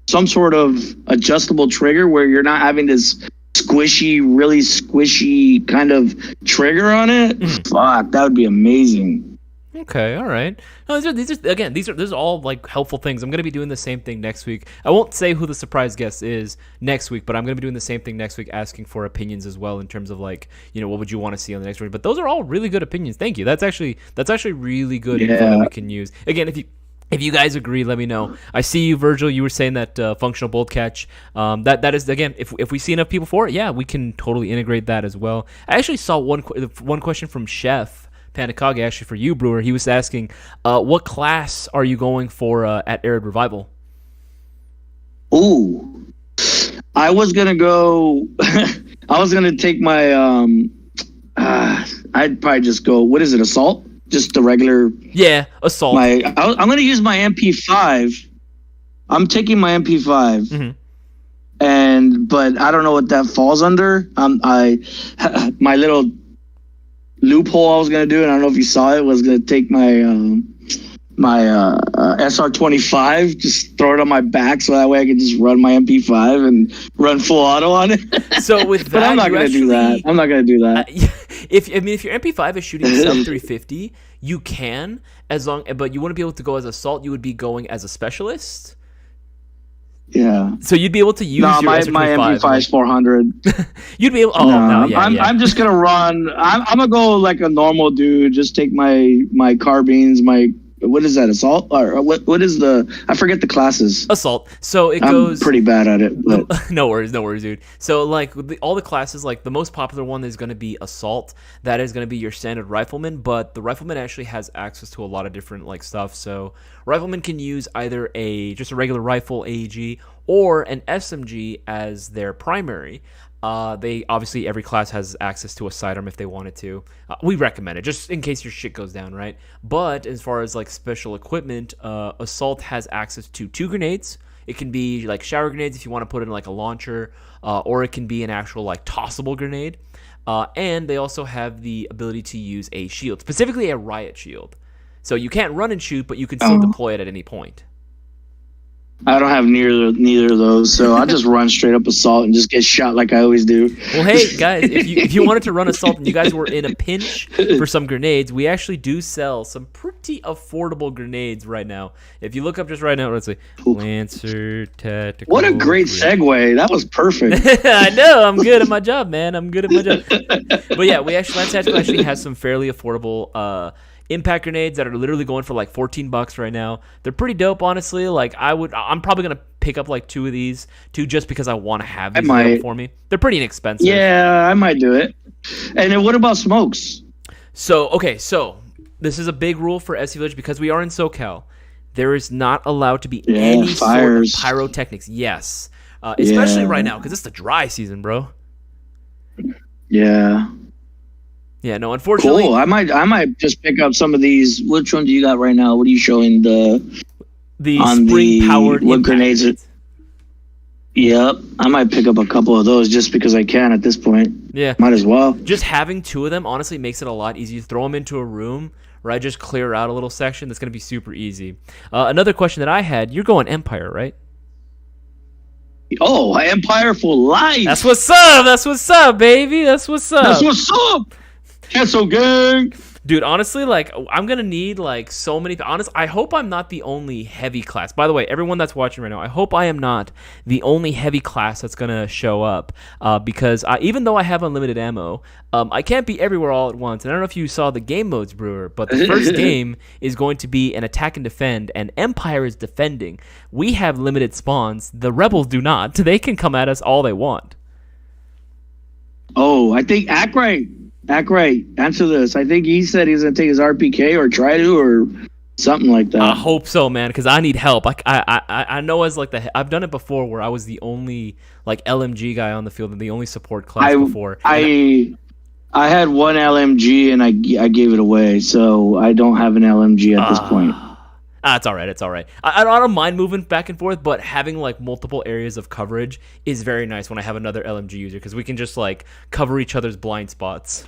some sort of adjustable trigger where you're not having this really squishy kind of trigger on it. Fuck, that would be amazing. Okay, all right. No, these are all like helpful things. I'm going to be doing the same thing next week. I won't say who the surprise guest is next week, but I'm going to be doing the same thing next week, asking for opinions as well in terms of like, what would you want to see on the next version? But those are all really good opinions. Thank you. That's actually really good info that we can use. Again, if you guys agree, let me know. I see you, Virgil. You were saying that functional bolt catch. That is, again, if we see enough people for it, yeah, we can totally integrate that as well. I actually saw one question from Chef Panikage, actually for you, Brewer. He was asking, what class are you going for at Arid Revival? Ooh, I was gonna go. I was gonna take my. I'd probably just go. What is it? Assault? Just the regular. Yeah, assault. I'm going to use my MP5. I'm taking my MP5. But I don't know what that falls under. My little loophole I was going to do, and I don't know if you saw it, was going to take my SR25, just throw it on my back so that way I can just run my MP5 and run full auto on it. So with that, but I'm not going to do that. I'm not going to do that. If your MP5 is shooting sub 350, you can, but you wouldn't be able to go as assault. You would be going as a specialist. Yeah. So you'd be able to use your SR25. My MP5 is 400. You'd be able. Oh no, yeah, I'm just gonna run. I'm gonna go like a normal dude. Just take my carbines, what is that, assault? Or what is I forget the classes. Assault. So I'm pretty bad at it. But. No worries, dude. So like all the classes, like the most popular one is going to be assault. That is going to be your standard rifleman, but the rifleman actually has access to a lot of different like stuff. So riflemen can use either just a regular rifle AEG or an SMG as their primary. They obviously, every class has access to a sidearm if they wanted to. We recommend it just in case your shit goes down, right? But as far as like special equipment, assault has access to 2 grenades. It can be like shower grenades if you want to put it in like a launcher, or it can be an actual like tossable grenade. And they also have the ability to use a shield, specifically a riot shield. So you can't run and shoot, but you can still deploy it at any point. I don't have neither of those, so I'll just run straight up assault and just get shot like I always do. Well, hey guys, if you wanted to run assault and you guys were in a pinch for some grenades, we actually do sell some pretty affordable grenades right now. If you look up just right now, let's see, Lancer Tactical. What a great segue! That was perfect. I know, I'm good at my job, man. But yeah, Lancer Tactical actually has some fairly affordable impact grenades that are literally going for like $14 right now. They're pretty dope, honestly. Like I'm probably gonna pick up like 2 of these, just because I want to have these available for me. They're pretty inexpensive. Yeah, I might do it. And then what about smokes? So this is a big rule for SC Village because we are in SoCal. There is not allowed to be any fires. Sort of pyrotechnics. Yes, especially right now because it's the dry season, bro. Yeah. Yeah, no, unfortunately. Cool. I might just pick up some of these. Which one do you got right now? What are you showing? The spring-powered grenades. Yep. I might pick up a couple of those just because I can at this point. Yeah. Might as well. Just having 2 of them honestly makes it a lot easier. Throw them into a room, right? Just clear out a little section. That's going to be super easy. Another question that I had, you're going Empire, right? Oh, Empire for life. That's what's up, baby. That's what's up. Cancel gang. Dude, honestly, like, I'm gonna need like so many. I hope I'm not the only heavy class. By the way, everyone that's watching right now, I hope I am not the only heavy class that's gonna show up. Because even though I have unlimited ammo, I can't be everywhere all at once. And I don't know if you saw the game modes, Brewer, but the first game is going to be an attack and defend, and Empire is defending. We have limited spawns. The Rebels do not. They can come at us all they want. Oh, I think Ackray, answer this. I think he said he's gonna take his RPK or try to or something like that. I hope so, man, because I need help. I know as like I've done it before where I was the only like LMG guy on the field and the only support class before. I had one LMG and I gave it away, so I don't have an LMG at this point. It's all right. It's all right. I don't mind moving back and forth, but having like multiple areas of coverage is very nice when I have another LMG user because we can just like cover each other's blind spots.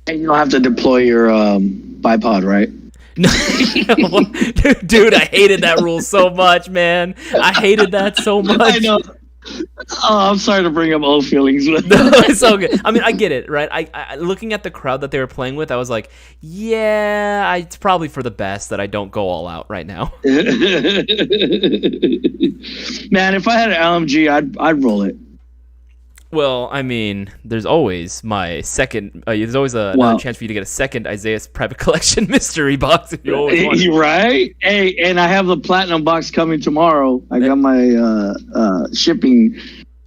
And you don't have to deploy your bipod, right? Dude, I hated that rule so much, man. I hated that so much. I know. Oh, I'm sorry to bring up old feelings, but no, it's so good. I mean, I get it, right? I looking at the crowd that they were playing with, I was like, yeah, it's probably for the best that I don't go all out right now. Man, if I had an LMG, I'd roll it. Well, I mean, there's always my second. There's always another chance for you to get a second Isaias Private Collection mystery box if you always want. Right? Hey, and I have the platinum box coming tomorrow. I got my shipping.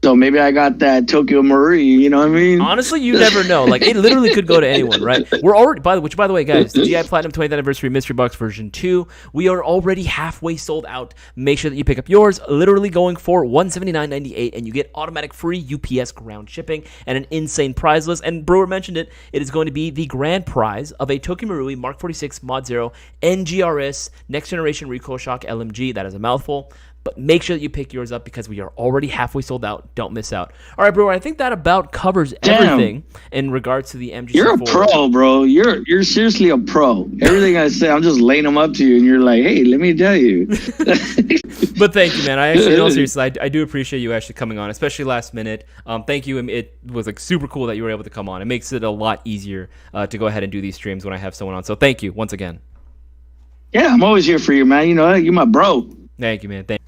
So maybe I got that Tokyo Marie, you know what I mean? Honestly, you never know. Like, it literally could go to anyone, right? We're already, by the way, guys, the GI Platinum 20th Anniversary Mystery Box version 2, we are already halfway sold out. Make sure that you pick up yours, literally going for $179.98, and you get automatic free UPS ground shipping and an insane prize list. And Brewer mentioned it. It is going to be the grand prize of a Tokyo Marui Mark 46 Mod 0 NGRS Next Generation Recoil Shock LMG. That is a mouthful. But make sure that you pick yours up because we are already halfway sold out. Don't miss out. All right, Brewer, I think that about covers everything in regards to the MGC4. You're a pro, bro. You're seriously a pro. Everything I say, I'm just laying them up to you, and you're like, hey, let me tell you. But thank you, man. I actually, no, seriously, I do appreciate you actually coming on, especially last minute. Thank you. It was like super cool that you were able to come on. It makes it a lot easier to go ahead and do these streams when I have someone on. So thank you once again. Yeah, I'm always here for you, man. You know, you're my bro. Thank you, man. Thank you.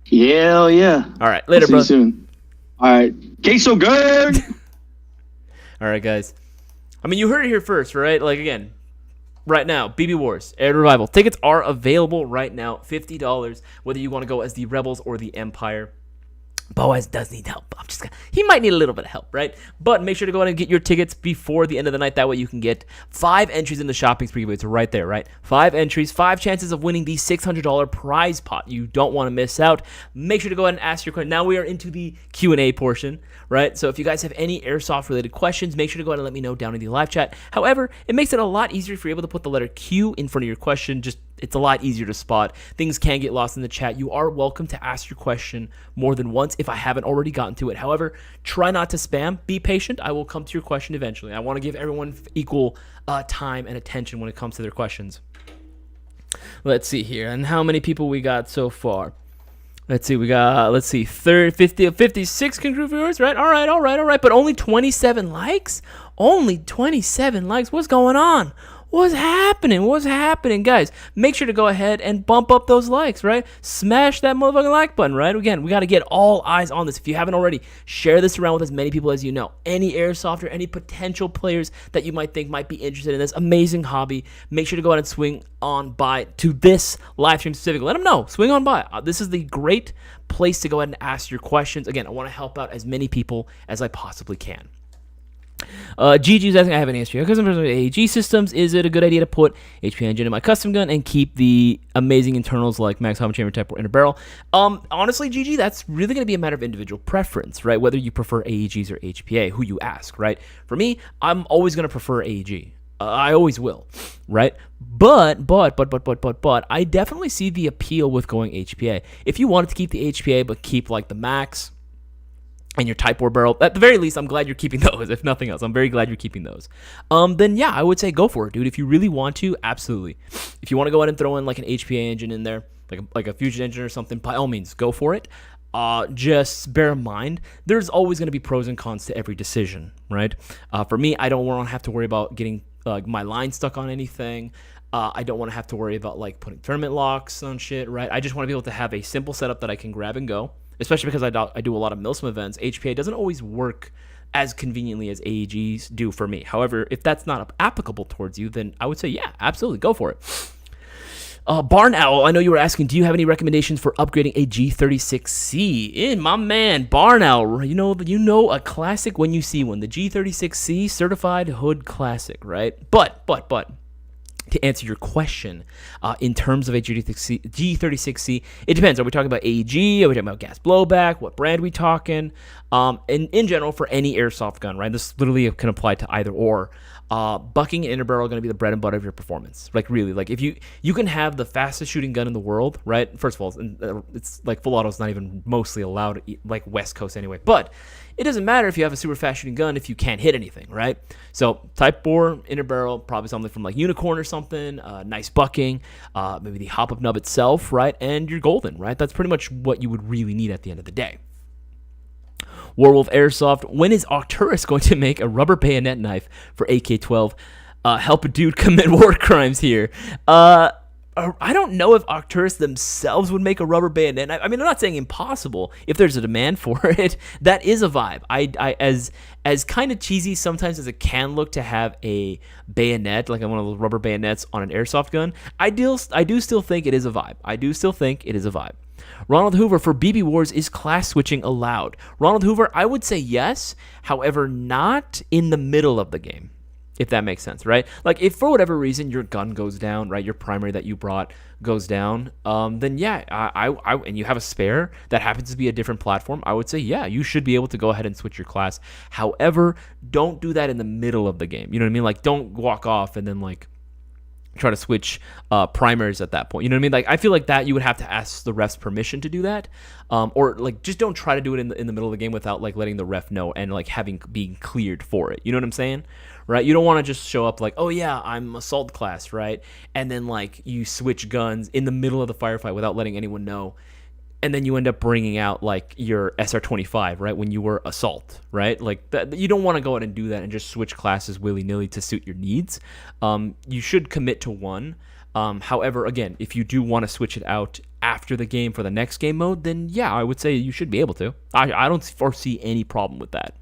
Hell yeah. All right. Later, bro. See you soon. All right. Queso gang. All right, guys. I mean, you heard it here first, right? Like, again, right now, BB Wars, Air Revival. Tickets are available right now, $50, whether you want to go as the Rebels or the Empire. Boaz does need help. He might need a little bit of help, right? But make sure to go ahead and get your tickets before the end of the night. That way you can get 5 entries in the shopping spree. It's right there, right? 5 entries, 5 chances of winning the $600 prize pot. You don't want to miss out. Make sure to go ahead and ask your question. Now we are into the Q&A portion, right? So if you guys have any airsoft-related questions, make sure to go ahead and let me know down in the live chat. However, it makes it a lot easier if you're able to put the letter Q in front of your question. It's a lot easier to spot. Things can get lost in the chat. You are welcome to ask your question more than once if I haven't already gotten to it. However, try not to spam. Be patient. I will come to your question eventually. I want to give everyone equal time and attention when it comes to their questions. Let's see here. And how many people we got so far? Let's see. We got, 56 concurrent viewers, right? All right. But only 27 likes? Only 27 likes. What's going on? What's happening, guys? Make sure to go ahead and bump up those likes, right? Smash that motherfucking like button, right? Again, we got to get all eyes on this. If you haven't already, share this around with as many people as you know. Any airsoft or any potential players that you might think might be interested in this amazing hobby, make sure to go ahead and swing on by to this live stream specifically. Let them know. Swing on by. This is the great place to go ahead and ask your questions. Again, I want to help out as many people as I possibly can. GG's asking, I have an answer here. Custom AEG systems, is it a good idea to put HP engine in my custom gun and keep the amazing internals like max home chamber type or inner barrel? Honestly, GG, that's really going to be a matter of individual preference, right? Whether you prefer AEGs or HPA, who you ask, right? For me, I'm always going to prefer AEG. I always will, right? But I definitely see the appeal with going HPA. If you wanted to keep the HPA but keep like the max and your Type 4 barrel, at the very least, I'm glad you're keeping those. If nothing else, I'm very glad you're keeping those. Then yeah, I would say go for it, dude. If you really want to, absolutely. If you want to go ahead and throw in like an HPA engine in there, like a fusion engine or something, by all means, go for it. just bear in mind, there's always going to be pros and cons to every decision, right? For me, I don't want to have to worry about getting my line stuck on anything. I don't want to have to worry about like putting tournament locks on shit, right? I just want to be able to have a simple setup that I can grab and go, especially because I do a lot of Milsim events. HPA doesn't always work as conveniently as AEGs do for me. However, if that's not applicable towards you, then I would say, yeah, absolutely, go for it. Barn Owl, I know you were asking, do you have any recommendations for upgrading a G36C? My man, Barn Owl, you know a classic when you see one, the G36C Certified Hood Classic, right? But, to answer your question, in terms of a G36C, it depends. Are we talking about AEG? Are we talking about gas blowback? What brand are we talking? In general, for any airsoft gun, right? This literally can apply to either or. Bucking and inner barrel are going to be the bread and butter of your performance. Like really, like if you can have the fastest shooting gun in the world, right? First of all, it's like full auto's not even mostly allowed, like West Coast anyway. But it doesn't matter if you have a super fast shooting gun if you can't hit anything, right? So Type 4, inner barrel, probably something from like Unicorn or something, nice bucking, maybe the hop-up nub itself, right? And you're golden, right? That's pretty much what you would really need at the end of the day. Warwolf Airsoft, when is Arcturus going to make a rubber bayonet knife for AK-12? Help a dude commit war crimes here. I don't know if Arcturus themselves would make a rubber bayonet knife. I mean, I'm not saying impossible. If there's a demand for it, that is a vibe. As kind of cheesy sometimes as it can look to have a bayonet, like one of those rubber bayonets on an airsoft gun, I do still think it is a vibe. Ronald Hoover, for BB Wars, is class switching allowed? Ronald Hoover, I would say yes, however, not in the middle of the game, if that makes sense, right? Like, if for whatever reason your gun goes down, right, your primary that you brought goes down, then yeah, and you have a spare that happens to be a different platform, I would say, yeah, you should be able to go ahead and switch your class. However, don't do that in the middle of the game. You know what I mean? Like, don't walk off and then, like, try to switch primers at that point. You know what I mean? Like, I feel like that you would have to ask the ref's permission to do that, or like just don't try to do it in the middle of the game without like letting the ref know and like being cleared for it. You know what I'm saying? Right? You don't want to just show up like, oh yeah, I'm assault class, right? And then like you switch guns in the middle of the firefight without letting anyone know. And then you end up bringing out like your SR25, right, when you were assault, right? Like that, you don't want to go out and do that and just switch classes willy-nilly to suit your needs. You should commit to one. However, again, if you do want to switch it out after the game for the next game mode, then yeah, I would say you should be able to. I don't foresee any problem with that.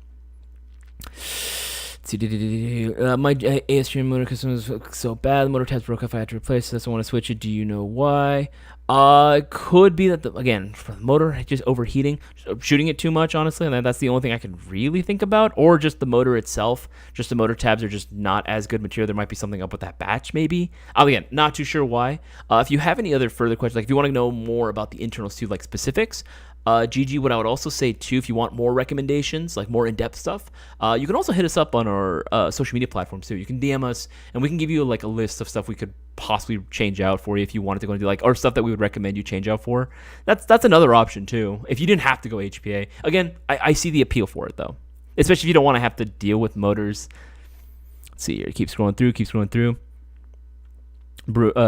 My ASG motor custom is so bad. The motor tabs broke off. I had to replace this. I want to switch it. Do you know why? It could be that, again, for the motor just overheating, shooting it too much, honestly, and that's the only thing I can really think about, or just the motor itself, just the motor tabs are just not as good material. There might be something up with that batch, maybe. Again, not too sure why. If you have any other further questions, like if you want to know more about the internals too, like specifics, GG, what I would also say too, if you want more recommendations, like more in-depth stuff, you can also hit us up on our social media platforms too. You can DM us, and we can give you like a list of stuff we could possibly change out for you if you wanted to go and do like, or stuff that we would recommend you change out for. That's another option too. If you didn't have to go HPA, again, I see the appeal for it though, especially if you don't want to have to deal with motors. Let's see here, keep scrolling through.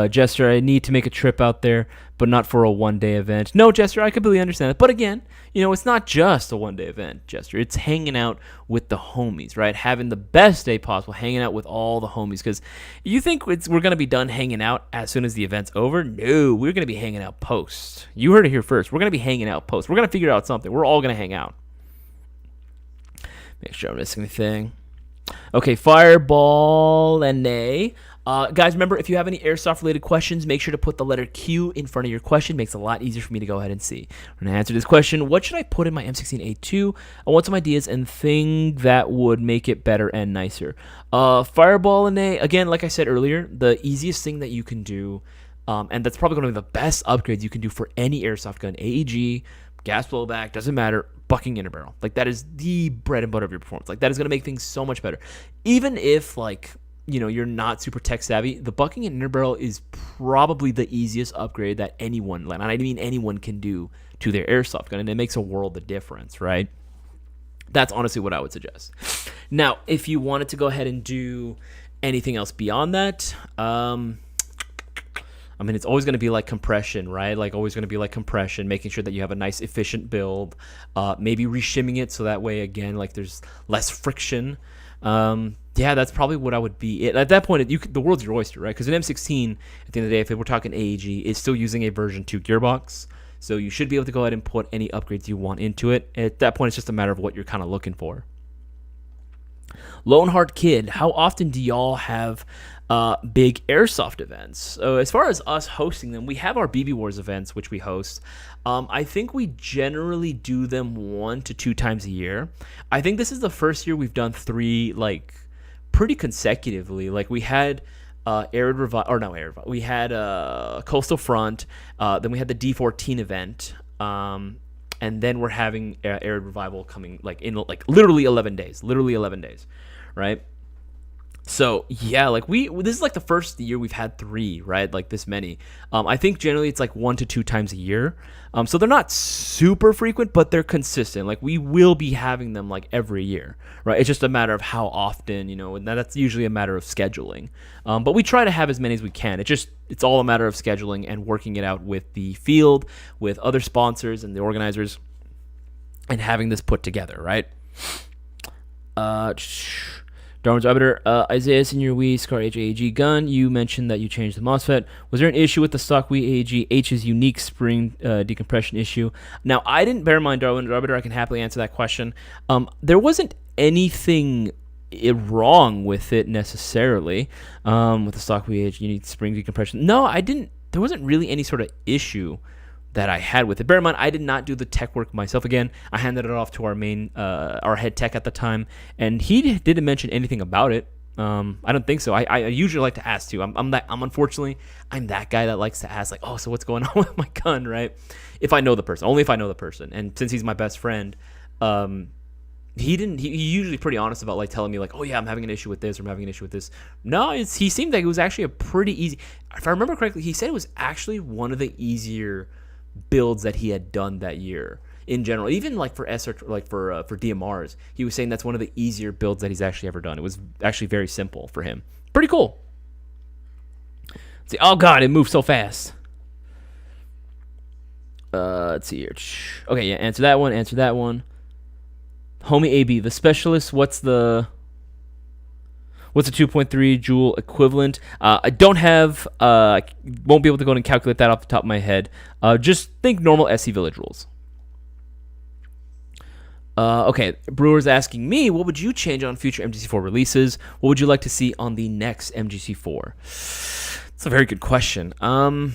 Jester, I need to make a trip out there, but not for a one-day event. No, Jester, I completely understand that. But again, it's not just a one-day event, Jester. It's hanging out with the homies, right? Having the best day possible, hanging out with all the homies. Because you think we're going to be done hanging out as soon as the event's over? No, we're going to be hanging out post. You heard it here first. We're going to be hanging out post. We're going to figure out something. We're all going to hang out. Make sure I'm missing anything. Okay, Fireball and A. Guys, remember, if you have any airsoft-related questions, make sure to put the letter Q in front of your question. Makes it a lot easier for me to go ahead and see. I'm going to answer this question. What should I put in my M16A2? I want some ideas and things that would make it better and nicer. Fireball and A, again, like I said earlier, the easiest thing that you can do, and that's probably going to be the best upgrades you can do for any airsoft gun, AEG, gas blowback, doesn't matter, bucking inner barrel. Like, that is the bread and butter of your performance. Like, that is going to make things so much better. Even if, like, you're not super tech savvy, the bucking and inner barrel is probably the easiest upgrade that anyone, and I mean anyone, can do to their airsoft gun, and it makes a world of difference, right? That's honestly what I would suggest. Now, if you wanted to go ahead and do anything else beyond that, I'm I mean, it's always going to be like compression, right? Like always going to be like compression, making sure that you have a nice efficient build, maybe reshimming it so that way, again, like there's less friction. Yeah, that's probably what I would be. At that point, the world's your oyster, right? Because an M16, at the end of the day, if we're talking AEG, is still using a version 2 gearbox. So you should be able to go ahead and put any upgrades you want into it. At that point, it's just a matter of what you're kind of looking for. Lone Heart Kid, how often do y'all have big airsoft events? So as far as us hosting them, we have our BB Wars events, which we host. I think we generally do them 1 to 2 times a year. I think this is the first year we've done 3 like pretty consecutively. Like we had we had Coastal Front, then we had the D14 event, and then we're having Arid Revival coming like in like literally 11 days, right? So yeah, like this is like the first year we've had 3, right? Like this many. I think generally it's like 1 to 2 times a year. So they're not super frequent, but they're consistent. Like we will be having them like every year, right? It's just a matter of how often, and that's usually a matter of scheduling. But we try to have as many as we can. It's all a matter of scheduling and working it out with the field, with other sponsors and the organizers, and having this put together, right? Darwin's Arbiter, Isaias, in your Wii Scar HAAG gun, you mentioned that you changed the MOSFET. Was there an issue with the stock Wii AAG H's unique spring decompression issue? Now, I didn't, bear in mind, Darwin's Arbiter, I can happily answer that question. There wasn't anything wrong with it necessarily, with the stock Wii AAG unique spring decompression. No, I didn't. There wasn't really any sort of issue that I had with it. Bear in mind, I did not do the tech work myself. Again, I handed it off to our head tech at the time, and he didn't mention anything about it. I don't think so. I usually like to ask too. I'm unfortunately that guy that likes to ask, like, oh, so what's going on with my gun, right? If I know the person, only if I know the person. And since he's my best friend, he usually pretty honest about like telling me like, oh yeah, I'm having an issue with this, or I'm having an issue with this. No, he seemed like it was actually a pretty easy. If I remember correctly, he said it was actually one of the easier builds that he had done that year in general, even like for for DMRs. He was saying that's one of the easier builds that he's actually ever done. It was actually very simple for him. Pretty cool. Let's see. Oh god, it moved so fast. Let's see here. Okay, yeah, answer that one. Homie AB, the specialist, what's the 2.3 joule equivalent? I don't have, won't be able to go and calculate that off the top of my head. Just think normal SC Village rules. Okay, Brewer's asking me, what would you change on future MGC4 releases? What would you like to see on the next MGC4? It's a very good question. I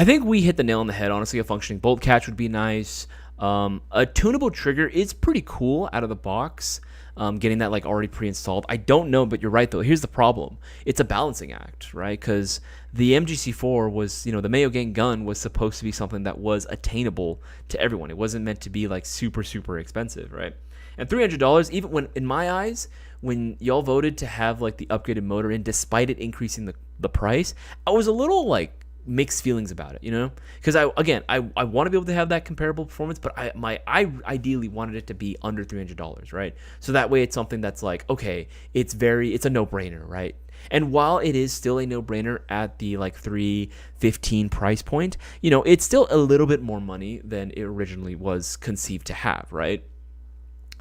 think we hit the nail on the head, honestly. A functioning bolt catch would be nice. A tunable trigger is pretty cool out of the box. Getting that like already pre-installed. I don't know, but you're right though. Here's the problem. It's a balancing act, right? Because the MGC4 was, the Mayo Gang gun was supposed to be something that was attainable to everyone. It wasn't meant to be like super, super expensive, right? And $300, even when, in my eyes, when y'all voted to have like the upgraded motor in, despite it increasing the price, I was a little like mixed feelings about it, because I want to be able to have that comparable performance, but I ideally wanted it to be under $300, right? So that way it's something that's like, okay, it's a no-brainer, right? And while it is still a no-brainer at the like $315 price point, it's still a little bit more money than it originally was conceived to have, right?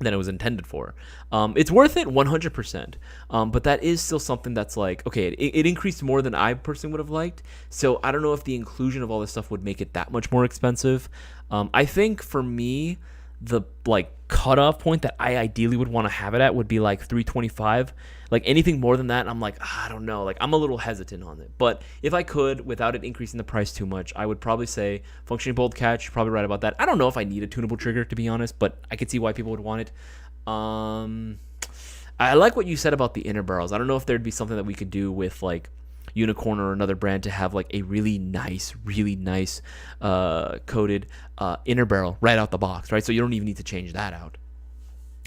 Than it was intended for. It's worth it 100%. But that is still something that's like, okay, it increased more than I personally would have liked. So I don't know if the inclusion of all this stuff would make it that much more expensive. I think for me, the like cutoff point that I ideally would want to have it at would be like 325. Like anything more than that, I'm like, I don't know. Like I'm a little hesitant on it. But if I could, without it increasing the price too much, I would probably say functioning bolt catch. You're probably right about that. I don't know if I need a tunable trigger, to be honest, but I could see why people would want it. I like what you said about the inner barrels. I don't know if there'd be something that we could do with like Unicorn or another brand to have like a really nice coated inner barrel right out the box, right? So you don't even need to change that out.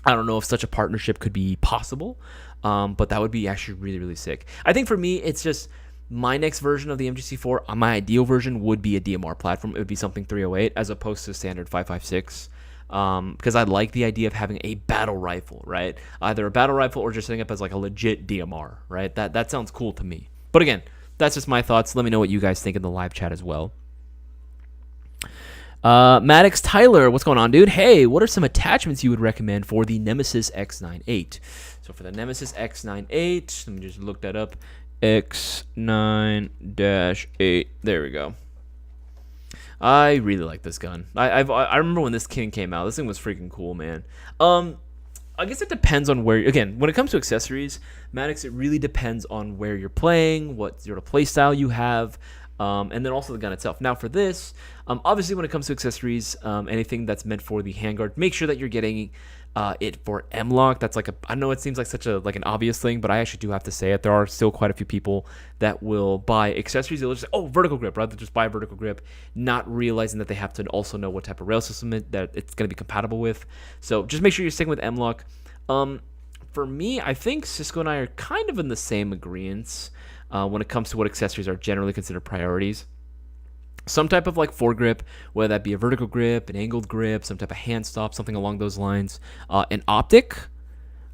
I don't know if such a partnership could be possible, but that would be actually really, really sick. I think for me, it's just my next version of the MGC4, my ideal version would be a DMR platform. It would be something 308 as opposed to standard 5.56. Because I like the idea of having a battle rifle, right? Either a battle rifle or just setting up as like a legit DMR, right? That sounds cool to me. But again, that's just my thoughts. Let me know what you guys think in the live chat as well. Maddox Tyler, what's going on, dude? Hey, what are some attachments you would recommend for the Nemesis X98? So for the Nemesis X98, let me just look that up. X9-8. There we go. I really like this gun. I remember when this thing came out. This thing was freaking cool, man. I guess it depends on where. Again, when it comes to accessories, Maddox, it really depends on where you're playing, what sort of play style you have. And then also the gun itself. Now for this, obviously when it comes to accessories, anything that's meant for the handguard, make sure that you're getting it for M-Lock. That's like I know it seems like such an obvious thing, but I actually do have to say it. There are still quite a few people that will buy accessories. They'll just say, oh, vertical grip, rather than just buy a vertical grip, not realizing that they have to also know what type of rail system that it's going to be compatible with. So just make sure you're sticking with M-Lock. For me, I think Cisco and I are kind of in the same agreements when it comes to what accessories are generally considered priorities. Some type of foregrip, whether that be a vertical grip, an angled grip, some type of hand stop, something along those lines. An optic,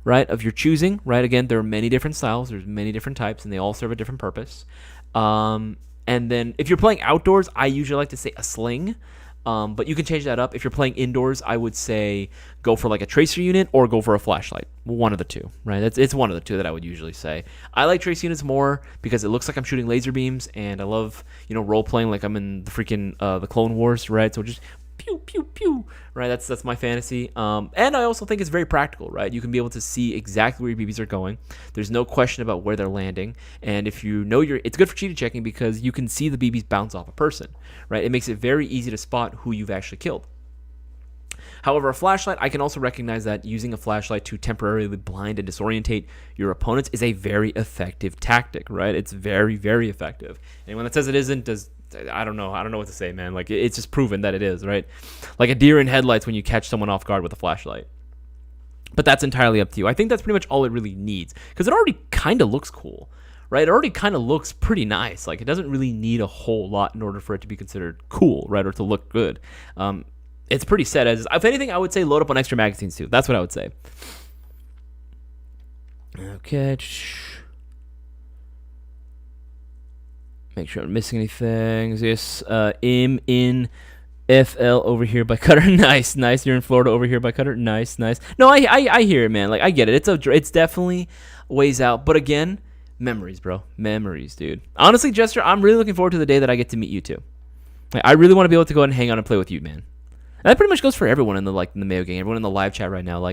right, of your choosing, right? Again, there are many different styles. There's many different types, and they all serve a different purpose. And then if you're playing outdoors, I usually like to say a sling. But you can change that up. If you're playing indoors, I would say go for a tracer unit or go for a flashlight. One of the two, right? It's one of the two that I would usually say. I like tracer units more because it looks like I'm shooting laser beams, and I love, role playing like I'm in the freaking the Clone Wars, right? So just pew pew pew, right? That's my fantasy. And I also think it's very practical, right? You can be able to see exactly where your BBs are going. There's no question about where they're landing, and if you know it's good for cheater checking because you can see the BBs bounce off a person, right? It makes it very easy to spot who you've actually killed. However, a flashlight, I can also recognize that using a flashlight to temporarily blind and disorientate your opponents is a very effective tactic, right? It's very, very effective. Anyone that says it isn't I don't know what to say, man. It's just proven that it is, right? Like a deer in headlights when you catch someone off guard with a flashlight. But that's entirely up to you. I think that's pretty much all it really needs because it already kind of looks cool, right? It already kind of looks pretty nice. It doesn't really need a whole lot in order for it to be considered cool, right, or to look good. It's pretty set as. If anything, I would say load up on extra magazines too. That's what I would say. Okay. Make sure I'm missing anything. Yes, in FL over here by Cutter. Nice. You're in Florida over here by Cutter. Nice. No, I hear it, man. I get it. It's definitely ways out. But again, memories, bro. Memories, dude. Honestly, Jester, I'm really looking forward to the day that I get to meet you too. I really want to be able to go ahead and hang out and play with you, man. And that pretty much goes for everyone in the Mayo Gang, everyone in the live chat right now.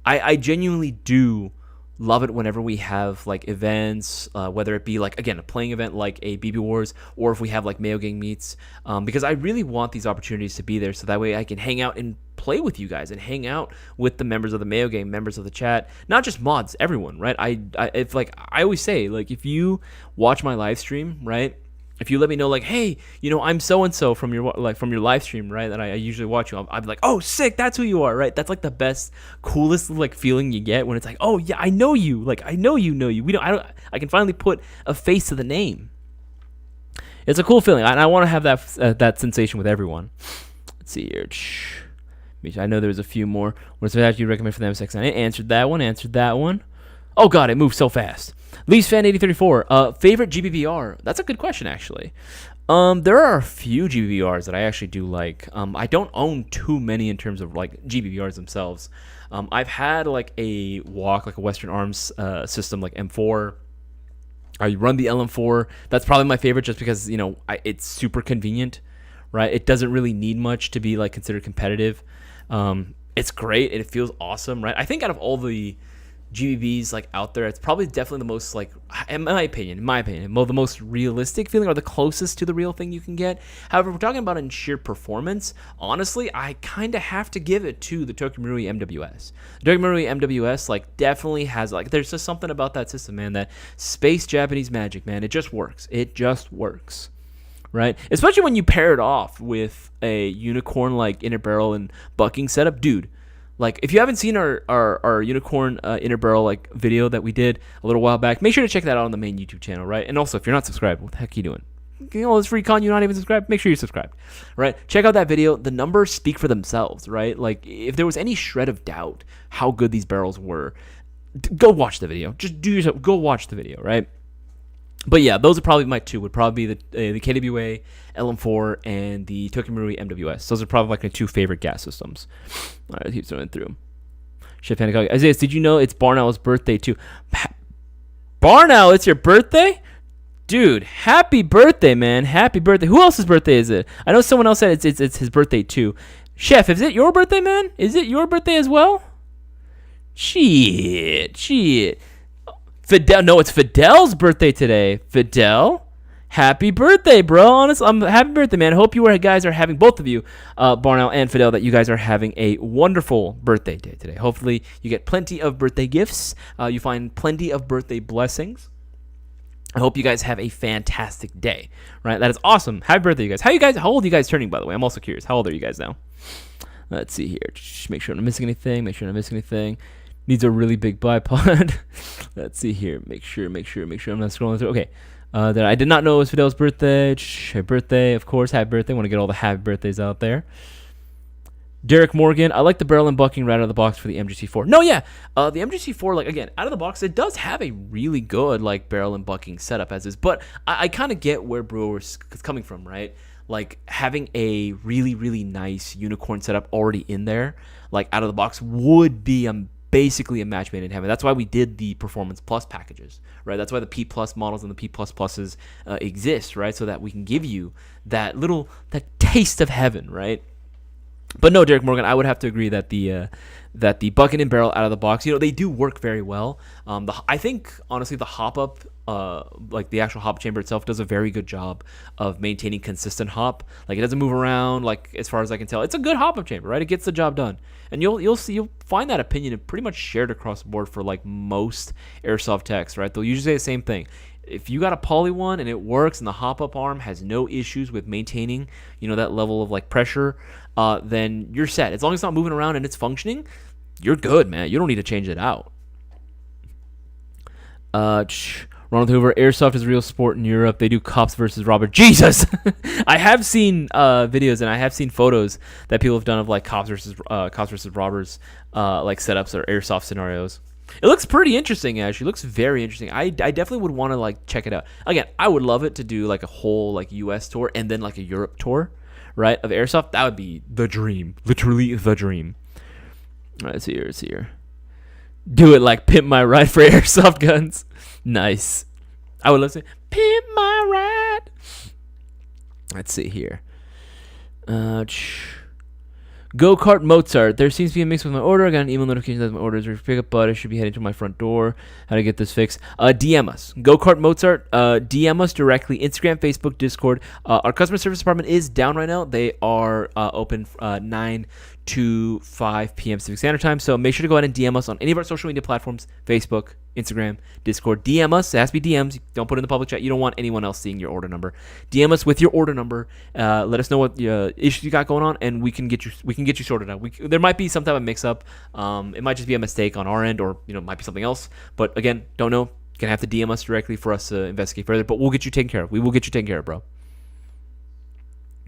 I genuinely do love it whenever we have events, whether it be again a playing event like a BB Wars, or if we have Mayo Gang meets, because I really want these opportunities to be there, so that way I can hang out and play with you guys and hang out with the members of the Mayo Gang, members of the chat, not just mods, everyone, right? I always say, if you watch my live stream, right? If you let me know, hey, I'm so and so from your live stream, right? That I usually watch you. I'll be like, oh, sick, that's who you are, right? That's the best, coolest feeling you get when it's oh yeah, I know you, I know you. I can finally put a face to the name. It's a cool feeling, and I want to have that sensation with everyone. Let's see here. I know there's a few more. What's that you recommend for the MSX9? I answered that one. Oh god, it moves so fast. Least Fan 8034. Favorite GBBR? That's a good question, actually. There are a few GBBRs that I actually do like. I don't own too many in terms of GBBRs themselves. I've had a walk, a Western Arms system M4. I run the LM4. That's probably my favorite, just because it's super convenient, right? It doesn't really need much to be considered competitive. It's great and it feels awesome, right? I think out of all the GBBs out there, it's probably definitely the most in my opinion, the most realistic feeling, or the closest to the real thing you can get. However, if we're talking about in sheer performance, honestly, I kind of have to give it to the Tokyo Marui MWS. The Tokyo Marui MWS definitely has there's just something about that system, man, that space Japanese magic, man. It just works. Right? Especially when you pair it off with a unicorn inner barrel and bucking setup, dude. If you haven't seen our unicorn inner barrel video that we did a little while back, make sure to check that out on the main YouTube channel, right? And also, if you're not subscribed, what the heck are you doing? This free con, you're not even subscribed? Make sure you're subscribed, right? Check out that video. The numbers speak for themselves, right? If there was any shred of doubt how good these barrels were, go watch the video. Just do yourself. Go watch the video, right? But yeah, those are probably my two. Would probably be the KWA LM4 and the Tokyo Marui MWS. Those are probably like my two favorite gas systems. All right, keep going through. Chef Hancock. Isaias, did you know it's Barnow's birthday too? Barnow, it's your birthday? Dude, happy birthday, man. Happy birthday. Who else's birthday is it? I know someone else said it's his birthday too. Chef, is it your birthday, man? Is it your birthday as well? Shit. Fidel, no, it's Fidel's birthday today. Fidel, happy birthday, bro. Honestly, happy birthday, man. Hope you guys are having, both of you, Barnell and Fidel, that you guys are having a wonderful birthday day today. Hopefully, you get plenty of birthday gifts. You find plenty of birthday blessings. I hope you guys have a fantastic day, right? That is awesome. Happy birthday, you guys. How old are you guys turning, by the way? I'm also curious. How old are you guys now? Let's see here. Just make sure I'm not missing anything. Needs a really big bipod. Let's see here. Make sure I'm not scrolling through. Okay. That I did not know it was Fidel's birthday. Happy birthday, of course. Happy birthday. Want to get all the happy birthdays out there. Derek Morgan, I like the barrel and bucking right out of the box for the MGC4. No, yeah. The MGC4, like, again, out of the box, it does have a really good, like, barrel and bucking setup as is. But I kind of get where Brewer's coming from, right? Like, having a really, really nice unicorn setup already in there, like, out of the box would be basically a match made in heaven. That's why we did the Performance Plus packages, right? That's why the P Plus models and the P Plus Pluses exist, right? So that we can give you that taste of heaven, right? But no, Derek Morgan, I would have to agree that the bucket and barrel out of the box, they do work very well. I think honestly the hop up, like the actual hop chamber itself, does a very good job of maintaining consistent hop. Like, it doesn't move around. Like, as far as I can tell, it's a good hop up chamber, right? It gets the job done, and you'll find that opinion pretty much shared across the board for like most airsoft techs, right? They'll usually say the same thing. If you got a poly one and it works and the hop up arm has no issues with maintaining, that level of like pressure, then you're set. As long as it's not moving around and it's functioning, you're good, man. You don't need to change it out. Ronald Hoover, Airsoft is a real sport in Europe. They do cops versus robbers. Jesus! I have seen videos and I have seen photos that people have done of like cops versus robbers, like setups or Airsoft scenarios. It looks pretty interesting, actually. It looks very interesting. I definitely would want to like check it out. Again, I would love it to do like a whole like US tour and then like a Europe tour, right, of Airsoft. That would be the dream. Literally the dream. All right, let's see here. Do it like Pimp My Ride for Airsoft guns. Nice. I would love to say, Pimp My Ride. Let's see here. Go-Kart Mozart. There seems to be a mix with my order. I got an email notification that my order is ready for pickup, but I should be heading to my front door. How to get this fixed? DM us. Go-Kart Mozart. DM us directly. Instagram, Facebook, Discord. Our customer service department is down right now. They are open 9 to 5 p.m. Pacific Standard Time. So make sure to go ahead and DM us on any of our social media platforms: Facebook, Instagram, Discord. DM us. It has to be DMs. Don't put it in the public chat. You don't want anyone else seeing your order number. DM us with your order number. Let us know what issues you got going on, and we can get you sorted out. There might be some type of mix-up. It might just be a mistake on our end, or it might be something else. But again, don't know. Gonna have to DM us directly for us to investigate further. But we'll get you taken care of. We will get you taken care of, bro.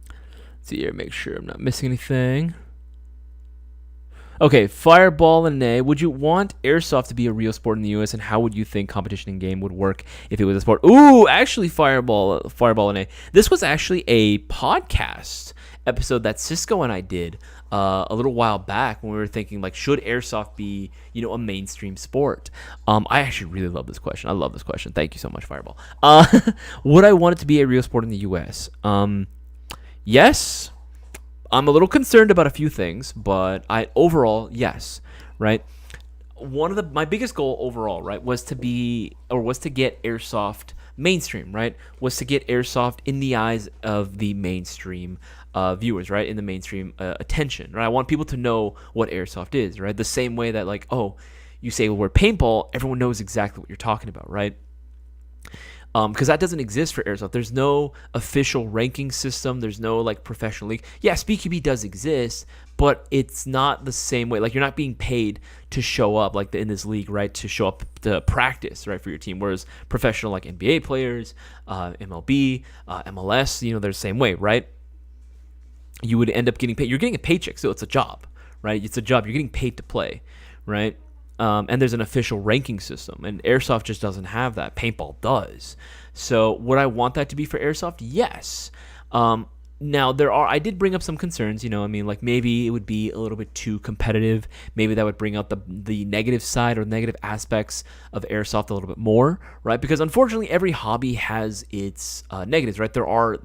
Let's see here. Make sure I'm not missing anything. Okay, Fireball and A. Would you want Airsoft to be a real sport in the U.S., and how would you think competition in game would work if it was a sport? Ooh, actually, Fireball and A. This was actually a podcast episode that Cisco and I did a little while back when we were thinking, like, should Airsoft be, a mainstream sport? I actually really love this question. I love this question. Thank you so much, Fireball. Would I want it to be a real sport in the U.S.? Yes. I'm a little concerned about a few things, but overall, yes, right? My biggest goal overall, right, was to get Airsoft mainstream, right? Was to get Airsoft in the eyes of the mainstream viewers, right? In the mainstream attention, right? I want people to know what Airsoft is, right? The same way that, like, you say the word paintball, everyone knows exactly what you're talking about, right? Because that doesn't exist for Airsoft. There's no official ranking system. There's no like professional league. Yeah, SpeedQB does exist, but it's not the same way. Like, you're not being paid to show up like in this league, right? To show up to practice, right, for your team. Whereas professional like NBA players, MLB, MLS, they're the same way, right? You would end up getting paid. You're getting a paycheck, so it's a job, right? It's a job. You're getting paid to play, right? And there's an official ranking system, and Airsoft just doesn't have that. Paintball does. So would I want that to be for airsoft? Yes. Now I did bring up some concerns, like maybe it would be a little bit too competitive. Maybe that would bring out the negative side or negative aspects of airsoft a little bit more, right? Because unfortunately every hobby has its negatives, right? There are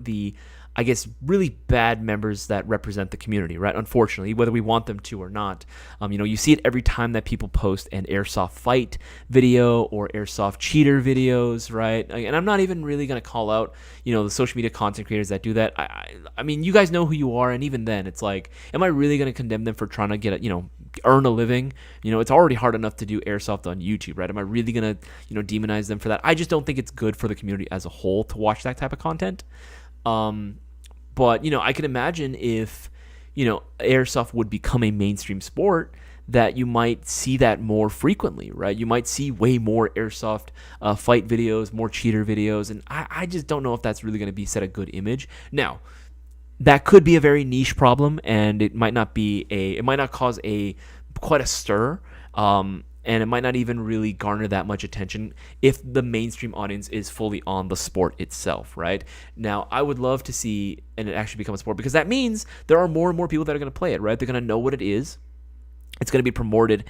I guess, really bad members that represent the community, right? Unfortunately, whether we want them to or not. You see it every time that people post an airsoft fight video or airsoft cheater videos, right? And I'm not even really going to call out, the social media content creators that do that. I mean, you guys know who you are, and even then, it's like, am I really going to condemn them for trying to earn a living? It's already hard enough to do airsoft on YouTube, right? Am I really going to, demonize them for that? I just don't think it's good for the community as a whole to watch that type of content. But, I can imagine if, airsoft would become a mainstream sport, that you might see that more frequently, right? You might see way more airsoft fight videos, more cheater videos, and I just don't know if that's really going to set a good image. Now, that could be a very niche problem, and it might not cause quite a stir. And it might not even really garner that much attention if the mainstream audience is fully on the sport itself, right? Now, I would love to see it actually become a sport, because that means there are more and more people that are going to play it, right? They're going to know what it is. It's going to be promoted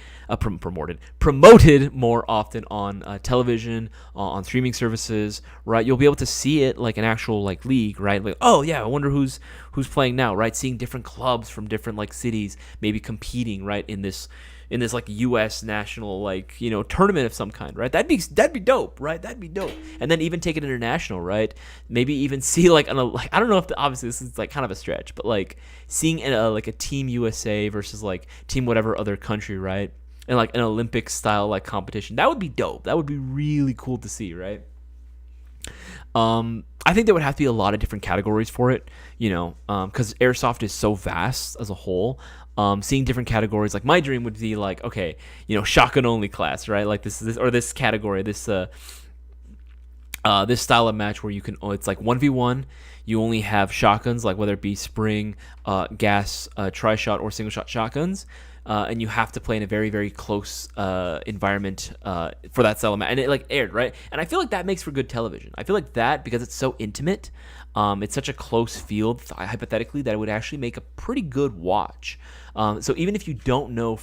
more often on television, on streaming services, right? You'll be able to see it like an actual league, right? Like, oh yeah, I wonder who's playing now, right? Seeing different clubs from different cities maybe competing, right, in this U.S. national tournament of some kind, right? That'd be dope, right? That'd be dope. And then even take it international, right? Maybe even see I don't know if obviously this is kind of a stretch, but seeing a Team USA versus Team whatever other country, right? And an Olympic style competition, that would be dope. That would be really cool to see, right? I think there would have to be a lot of different categories for it, because airsoft is so vast as a whole. Seeing different categories, my dream would be okay, shotgun only class, right? This category, this style of match where you can, it's 1v1. You only have shotguns, whether it be spring, gas, tri-shot, or single shot shotguns. And you have to play in a very, very close environment for that style of match. And it aired, right? And I feel like that makes for good television. I feel like that, because it's so intimate, it's such a close field, hypothetically, that it would actually make a pretty good watch. So even if you don't know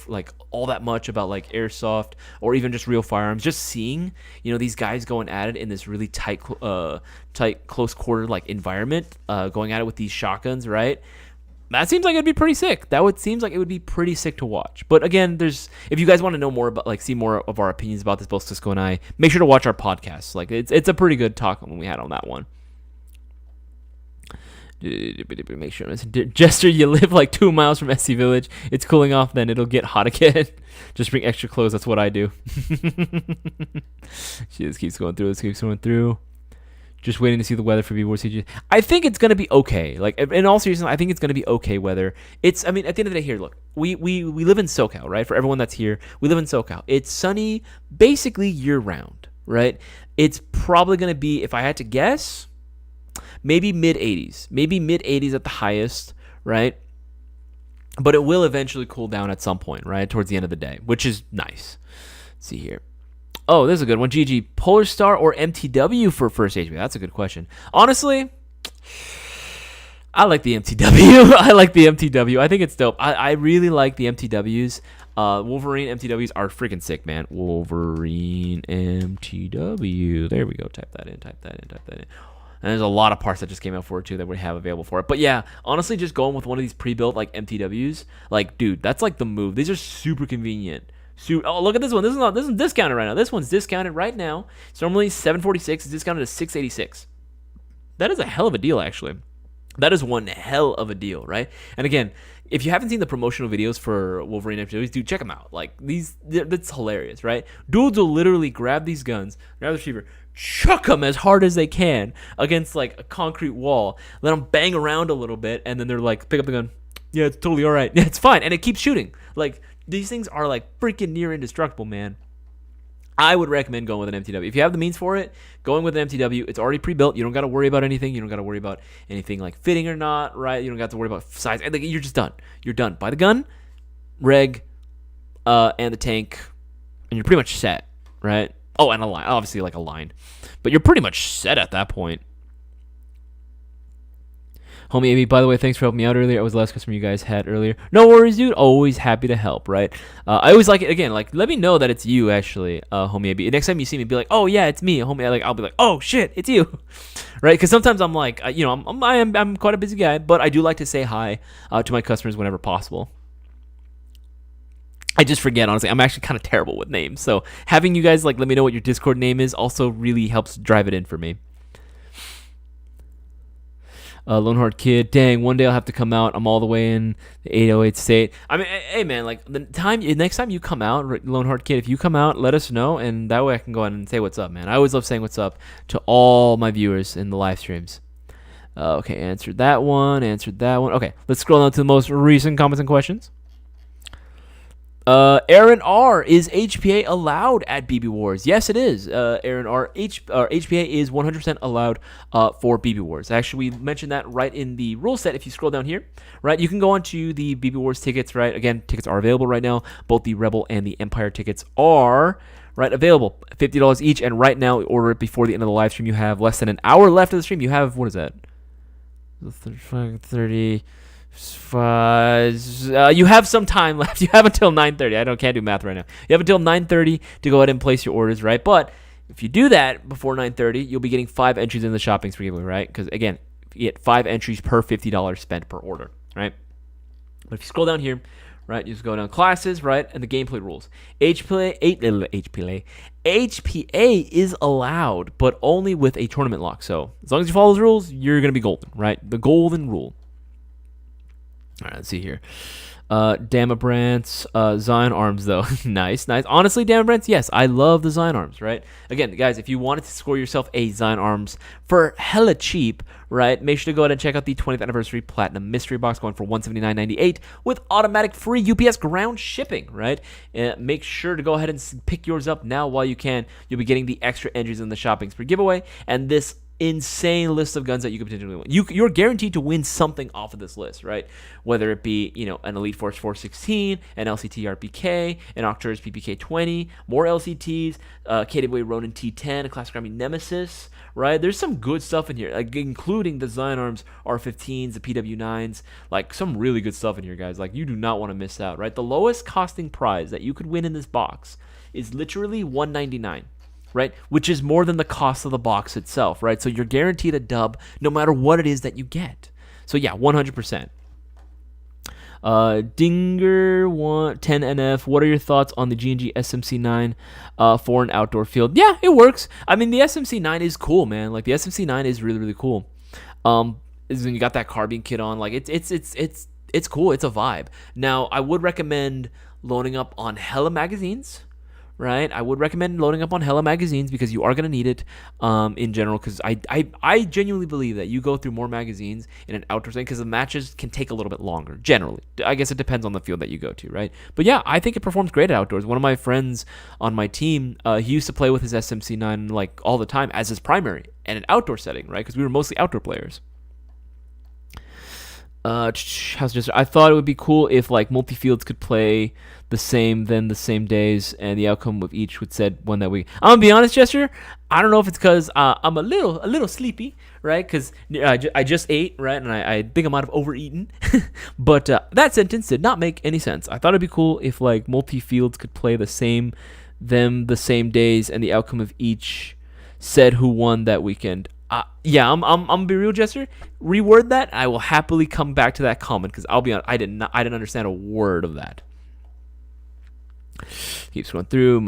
all that much about airsoft or even just real firearms, just seeing these guys going at it in this really tight close quarter environment, going at it with these shotguns, right? That seems like it'd be pretty sick. Seems like it would be pretty sick to watch. But again, if you guys want to know more about see more of our opinions about this, both Cisco and I, make sure to watch our podcast. It's a pretty good talk when we had on that one. Make sure, Jester, you live 2 miles from SC Village. It's cooling off, then it'll get hot again. Just bring extra clothes. That's what I do. She just keeps going through. Just waiting to see the weather for B-War CG. I think it's going to be okay. In all seriousness, I think it's going to be okay weather. At the end of the day, here, look, we live in SoCal, right? For everyone that's here, we live in SoCal. It's sunny basically year-round, right? It's probably going to be, if I had to guess, maybe mid-80s. Maybe mid-80s at the highest, right? But it will eventually cool down at some point, right? Towards the end of the day, which is nice. Let's see here. Oh, this is a good one. GG, Polar Star or MTW for first HP? That's a good question. Honestly, I like the MTW. I think it's dope. I really like the MTWs. Wolverine MTWs are freaking sick, man. Wolverine MTW. There we go. Type that in. And there's a lot of parts that just came out for it, too, that we have available for it. But yeah, honestly, just going with one of these pre-built MTWs, dude, that's the move. These are super convenient. Oh, look at this one. This is discounted right now. This one's discounted right now. It's normally $746. It's discounted to $686. That is a hell of a deal, actually. That is one hell of a deal, right? And again, if you haven't seen the promotional videos for Wolverine MTWs, dude, check them out. That's hilarious, right? Dudes will literally grab these guns, grab the receiver, chuck them as hard as they can against a concrete wall, let them bang around a little bit, and then they're pick up the gun. Yeah, it's totally all right. Yeah, it's fine, and it keeps shooting. These things are freaking near indestructible, man. I would recommend going with an MTW. If you have the means for it, going with an MTW. It's already pre-built. You don't got to worry about anything. You don't got to worry about anything fitting or not, right? You don't got to worry about size. You're just done. You're done. Buy the gun, reg, and the tank, and you're pretty much set, right? Oh, and a line, obviously like a line, but you're pretty much set at that point. Homie Amy, by the way, thanks for helping me out earlier. I was the last customer you guys had earlier. No worries, dude. Always happy to help, right? I always like it, again, like, let me know that it's you, actually, homie Amy. Next time you see me, be like, oh, yeah, it's me, homie. Like, I'll be like, oh, shit, it's you, right? Because sometimes I'm like, I'm quite a busy guy, but I do like to say hi to my customers whenever possible. I just forget, honestly. I'm actually kind of terrible with names. So having you guys, like, let me know what your Discord name is also really helps drive it in for me. Loneheart Kid, dang, one day I'll have to come out. I'm all the way in the 808 state. I mean, hey man, like next time you come out, Loneheart Kid, if you come out, let us know, and that way I can go ahead and say what's up, man. I always love saying what's up to all my viewers in the live streams. Okay, answered that one. Okay, let's scroll down to the most recent comments and questions. Aaron R, is HPA allowed at BB Wars? Yes, it is. Aaron R, HPA is 100% allowed for BB Wars. Actually, we mentioned that right in the rule set. If you scroll down here, right, you can go onto the BB Wars tickets. Right, again, tickets are available right now. Both the Rebel and the Empire tickets are available, $50 each. And right now, order it before the end of the live stream. You have less than an hour left of the stream. You have, what is that? 30. You have some time left. You have until 9:30. Can't do math right now. You have until 9:30 to go ahead and place your orders, right? But if you do that before 9:30, you'll be getting 5 entries in the shopping spree giveaway, right? Because again, you get 5 entries per $50 spent per order, right? But if you scroll down here, right, you just go down classes, right, and the gameplay rules. HPA is allowed, but only with a tournament lock. So as long as you follow those rules, you're gonna be golden, right? The golden rule. All right, let's see here. Damabrants, Zion Arms, though. nice. Honestly, Damabrants, yes, I love the Zion Arms, right? Again, guys, if you wanted to score yourself a Zion Arms for hella cheap, right, make sure to go ahead and check out the 20th Anniversary Platinum Mystery Box going for $179.98 with automatic free UPS ground shipping, right? Make sure to go ahead and pick yours up now while you can. You'll be getting the extra entries in the shopping spree giveaway, and this insane list of guns that you could potentially win. You're guaranteed to win something off of this list, right? Whether it be, an Elite Force 416, an LCT RPK, an Octurs PPK 20, more LCTs, KWA Ronin T10, a Classic Army Nemesis, right? There's some good stuff in here, like including the Zion Arms R15s, the PW9s, like some really good stuff in here, guys. Like, you do not want to miss out, right? The lowest costing prize that you could win in this box is literally $199. Right, which is more than the cost of the box itself, right? So you're guaranteed a dub no matter what it is that you get. So yeah, 100%. Dinger 10NF, what are your thoughts on the G&G SMC9 for an outdoor field? Yeah, it works. I mean, the SMC9 is cool, man. Like, the SMC9 is really, really cool. Is when you got that carbine kit on, like, it's cool. It's a vibe. Now, I would recommend loading up on hella magazines. Right, I would recommend loading up on hella magazines because you are going to need it in general, because I genuinely believe that you go through more magazines in an outdoor setting because the matches can take a little bit longer, generally. I guess it depends on the field that you go to, right? But yeah, I think it performs great at outdoors. One of my friends on my team, he used to play with his SMC9 like all the time as his primary in an outdoor setting, right? Because we were mostly outdoor players. I thought it would be cool if like multi-fields could play the same days, and the outcome of each would said one that week. I'm gonna be honest, Chester. I don't know if it's because I'm a little sleepy, right? Because I just ate, right, and I think I might have overeaten. But that sentence did not make any sense. I thought it'd be cool if like multi-fields could play the same days, and the outcome of each said who won that weekend. Yeah, I'm gonna be real, Jester. Reword that. I will happily come back to that comment because I'll be honest, I didn't understand a word of that. Keeps going through.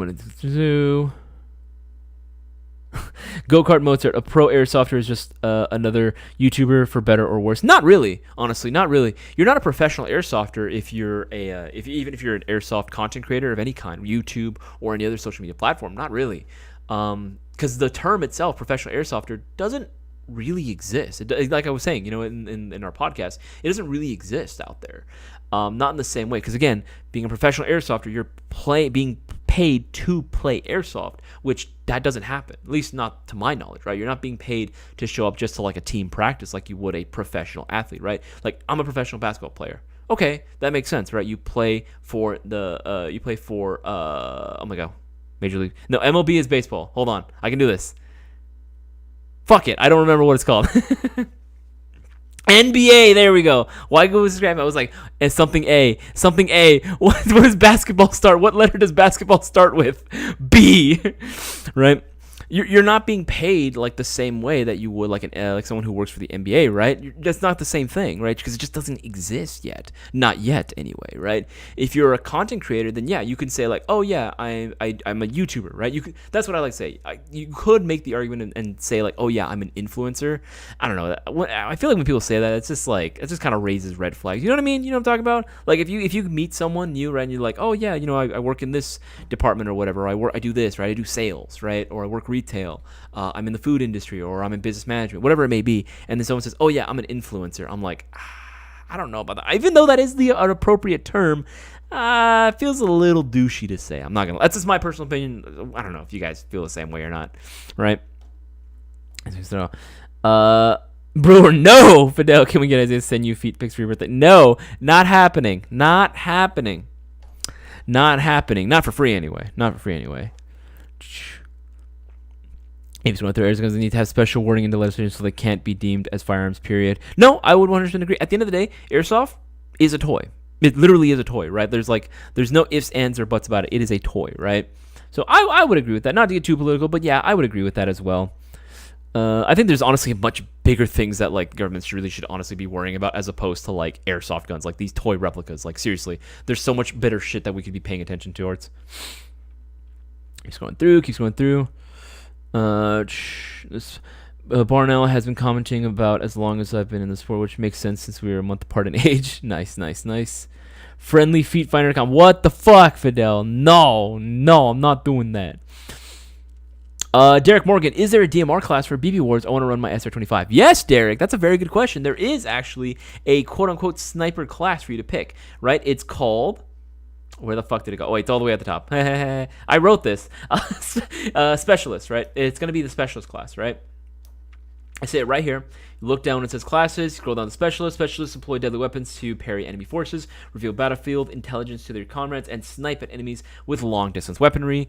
Go-Kart Mozart, a pro airsofter is just another YouTuber for better or worse. Not really, honestly, not really. You're not a professional airsofter if you're even if you're an airsoft content creator of any kind, YouTube or any other social media platform. Not really. Because the term itself, professional airsofter, doesn't really exist. Like I was saying, in our podcast, it doesn't really exist out there. Not in the same way. Because again, being a professional airsofter, you're being paid to play airsoft, which that doesn't happen. At least not to my knowledge, right? You're not being paid to show up just to like a team practice like you would a professional athlete, right? Like, I'm a professional basketball player. Okay, that makes sense, right? You play for Major League. No, MLB is baseball. Hold on. I can do this. Fuck it. I don't remember what it's called. NBA. There we go. Why go with scrap? I was like, it's something A. Something A. What does basketball start? What letter does basketball start with? B. Right? You're not being paid like the same way that you would like like someone who works for the NBA, right? That's not the same thing, right? Because it just doesn't exist yet, not yet anyway, right? If you're a content creator, then yeah, you can say like, oh yeah, I'm a YouTuber, right? That's what I like to say. You could make the argument and say like, oh yeah, I'm an influencer. I don't know. I feel like when people say that, it's just kind of raises red flags. You know what I mean? You know what I'm talking about? Like if you meet someone new, right, and you're like, oh yeah, I work in this department or whatever. I do this, right? I do sales, right? Or I work retail. I'm in the food industry, or I'm in business management, whatever it may be, and then someone says, oh yeah, I'm an influencer. I'm like, I don't know about that. Even though that is an appropriate term, it feels a little douchey to say. I'm not gonna. That's just my personal opinion. I don't know if you guys feel the same way or not, right? So, Brewer, no. Fidel, can we get Isaiah to send you feet pics for your birthday? No, not happening. Not happening. Not happening. Not for free anyway. Not for free anyway. If you went through Airsoft, they need to have special wording in the legislation so they can't be deemed as firearms, period. No, I would 100% agree. At the end of the day, Airsoft is a toy. It literally is a toy, right? There's no ifs, ands, or buts about it. It is a toy, right? So I would agree with that. Not to get too political, but yeah, I would agree with that as well. I think there's honestly much bigger things that like governments really should honestly be worrying about as opposed to like airsoft guns, like these toy replicas. Like seriously, there's so much better shit that we could be paying attention towards. Keeps going through. This Barnell has been commenting about as long as I've been in the sport, which makes sense since we were a month apart in age. Nice. Friendly feet finder account. What the fuck, Fidel? No, I'm not doing that. Derek Morgan, is there a DMR class for BB Wars? I want to run my SR25. Yes, Derek, that's a very good question. There is actually a quote-unquote sniper class for you to pick, right? It's called... Where the fuck did it go? Oh, wait, it's all the way at the top. I wrote this. Specialist, right? It's going to be the specialist class, right? I say it right here. You look down when it says classes. Scroll down to specialist. Specialists employ deadly weapons to parry enemy forces, reveal battlefield intelligence to their comrades, and snipe at enemies with long-distance weaponry.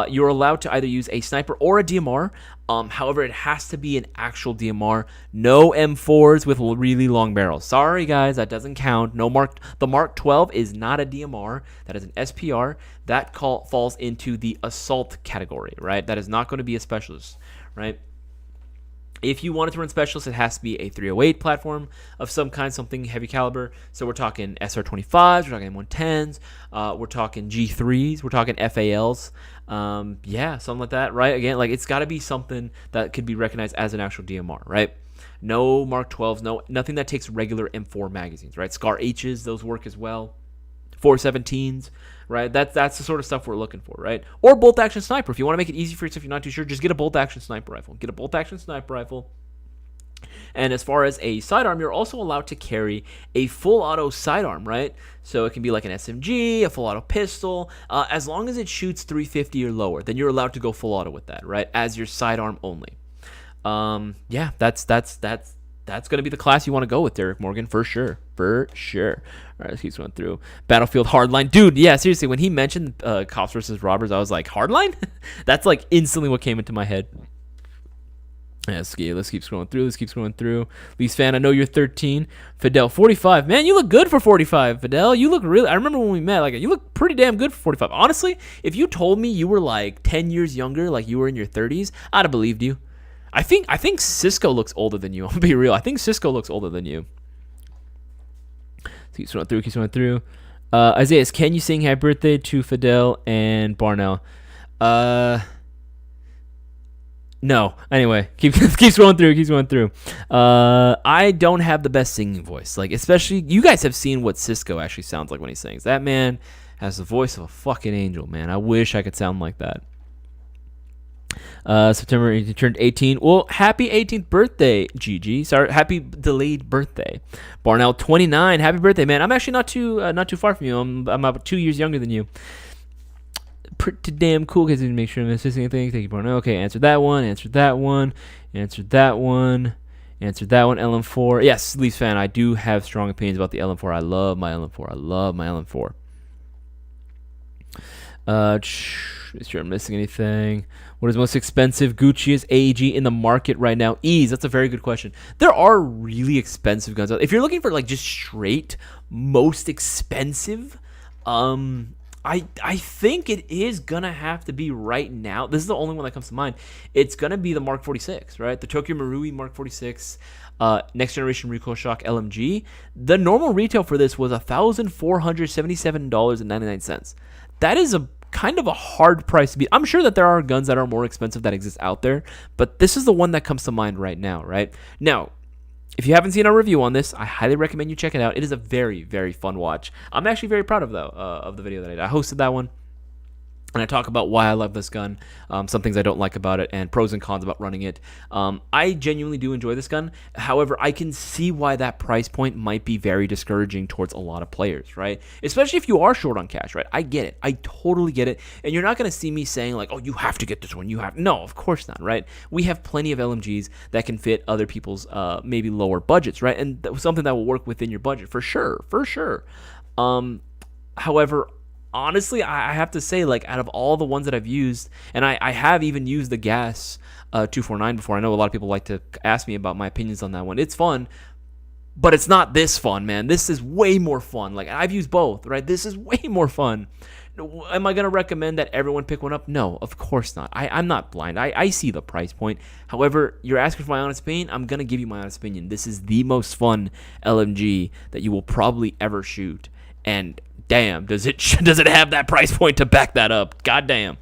You're allowed to either use a sniper or a DMR. However, it has to be an actual DMR. No M4s with really long barrels. Sorry, guys, that doesn't count. The Mark 12 is not a DMR. That is an SPR. That falls into the assault category, right? That is not going to be a specialist, right? If you wanted to run specialist, it has to be a 308 platform of some kind, something heavy caliber. So we're talking SR25s, we're talking M110s, we're talking G3s, we're talking FALs. Yeah, something like that, right? Again, like it's got to be something that could be recognized as an actual DMR, right? No Mark 12s, nothing that takes regular M4 magazines, right? Scar H's, those work as well. 417s, right? That's the sort of stuff we're looking for, right? Or bolt action sniper. If you want to make it easy for yourself, if you're not too sure, just get a bolt action sniper rifle. And as far as a sidearm, you're also allowed to carry a full auto sidearm, right? So it can be like an SMG, a full auto pistol, as long as it shoots 350 or lower, then you're allowed to go full auto with that, right? As your sidearm only. Yeah, that's going to be the class you want to go with, Derek Morgan, for sure. All right, let's keep going through. Battlefield Hardline. Dude, yeah, seriously, when he mentioned cops versus robbers, I was like, Hardline? That's like instantly what came into my head. Yeah, let's keep scrolling through. Lee's fan, I know you're 13. Fidel, 45. Man, you look good for 45, Fidel. You look really... I remember when we met, like, you look pretty damn good for 45. Honestly, if you told me you were like 10 years younger, like you were in your 30s, I'd have believed you. I think Cisco looks older than you. I'll be real. I think Cisco looks older than you. Keep going through. Isaias, can you sing happy birthday to Fidel and Barnell? No. Anyway, keep going through. I don't have the best singing voice. Like, especially, you guys have seen what Cisco actually sounds like when he sings. That man has the voice of a fucking angel, man. I wish I could sound like that. September, he turned 18. Well, happy 18th birthday, Gigi. Sorry, happy delayed birthday. Barnell, 29. Happy birthday, man. I'm actually not too far from you. I'm about 2 years younger than you. Pretty damn cool. Because make sure I'm missing anything. Thank you, Barnell. Okay, answered that one. LM4. Yes, Leafs fan. I do have strong opinions about the LM4. I love my LM4. Make sure I'm missing anything. What is most expensive Gucci's AEG in the market right now? Ease. That's a very good question. There are really expensive guns. If you're looking for like just straight most expensive, I think it is gonna have to be right now. This is the only one that comes to mind. It's gonna be the Mark 46, right? The Tokyo Marui Mark 46, next generation recoil shock LMG. The normal retail for this was $1,477.99. That is a kind of a hard price to beat. I'm sure that there are guns that are more expensive that exist out there, but this is the one that comes to mind right now, right? Now, if you haven't seen our review on this, I highly recommend you check it out. It is a very, very fun watch. I'm actually very proud of the video that I did. I hosted that one. And I talk about why I love this gun, some things I don't like about it, and pros and cons about running it. I genuinely do enjoy this gun. However, I can see why that price point might be very discouraging towards a lot of players, right? Especially if you are short on cash, right? I get it. I totally get it. And you're not going to see me saying like, oh, you have to get this one. You have. No, of course not, right? We have plenty of LMGs that can fit other people's maybe lower budgets, right? And something that will work within your budget for sure, for sure. However, honestly, I have to say, like, out of all the ones that I've used, and I have even used the gas 249 before. I know a lot of people like to ask me about my opinions on that one. It's fun, but it's not this fun, man. This is way more fun. Like, I've used both, right? This is way more fun. Am I going to recommend that everyone pick one up? No, of course not. I'm not blind. I see the price point. However, you're asking for my honest opinion. I'm going to give you my honest opinion. This is the most fun LMG that you will probably ever shoot. And damn, does it have that price point to back that up? God damn.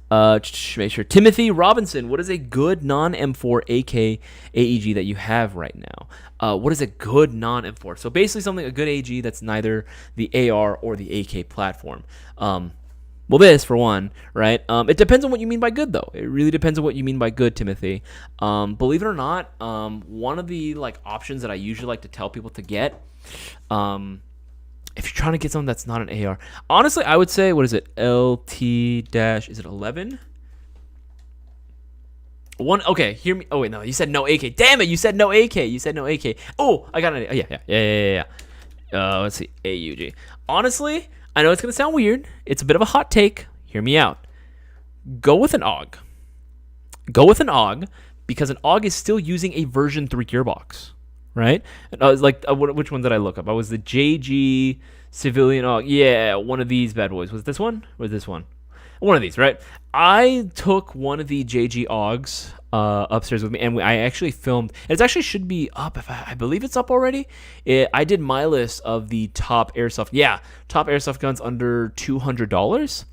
Make sure. Timothy Robinson, what is a good non-M4 AK AEG that you have right now? What is a good non-M4? So basically a good AEG that's neither the AR or the AK platform. Well, this, for one, right? It depends on what you mean by good, though. It really depends on what you mean by good, Timothy. Believe it or not, one of the options that I usually like to tell people to get, if you're trying to get something that's not an AR, honestly, I would say, what is it? Is it 11? One. Okay, hear me. Oh wait, no, you said no AK. Damn it, you said no AK. Oh, I got an idea. Yeah. Let's see, AUG. Honestly, I know it's gonna sound weird. It's a bit of a hot take. Hear me out. Go with an AUG. Because an AUG is still using a version 3 gearbox, right? And I was like, which one did I look up? I was the JG civilian AUG. Yeah, one of these bad boys. Was it this one? Or this one? One of these, right? I took one of the JG AUGs upstairs with me, and I actually filmed. It actually should be up. If I believe it's up already. I did my list of the top airsoft. Yeah, top airsoft guns under $200.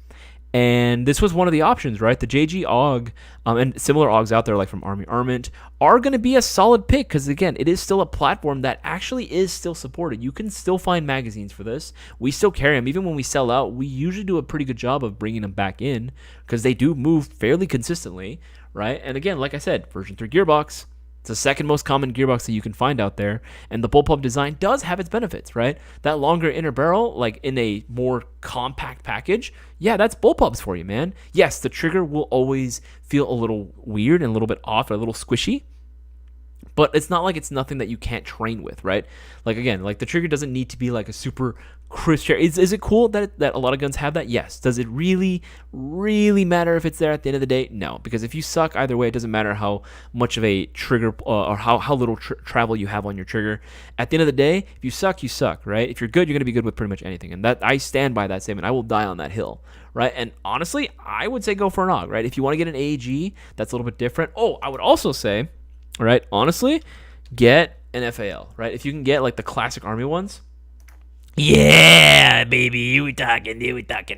And this was one of the options, right? The JG AUG and similar AUGs out there, like from Army Armament, are going to be a solid pick because, again, it is still a platform that actually is still supported. You can still find magazines for this. We still carry them. Even when we sell out, we usually do a pretty good job of bringing them back in because they do move fairly consistently, right? And again, like I said, version 3 gearbox. It's the second most common gearbox that you can find out there, and the bullpup design does have its benefits, right? That longer inner barrel, like in a more compact package, yeah, that's bullpups for you, man. Yes, the trigger will always feel a little weird and a little bit off or a little squishy, but it's not like it's nothing that you can't train with, right? Like, again, like the trigger doesn't need to be like a super crisp. Is it cool that a lot of guns have that? Yes. Does it really matter if it's there at the end of the day? No, because if you suck either way, it doesn't matter how much of a trigger or how little travel you have on your trigger. At the end of the day, if you suck, you suck, right? If you're good, you're going to be good with pretty much anything. And that I stand by that statement. I will die on that hill, right? And honestly, I would say go for an AUG, right? If you want to get an AEG, that's a little bit different. Oh, I would also say, right, honestly, get an FAL, right? If you can get like the classic Army ones, yeah, baby, we talking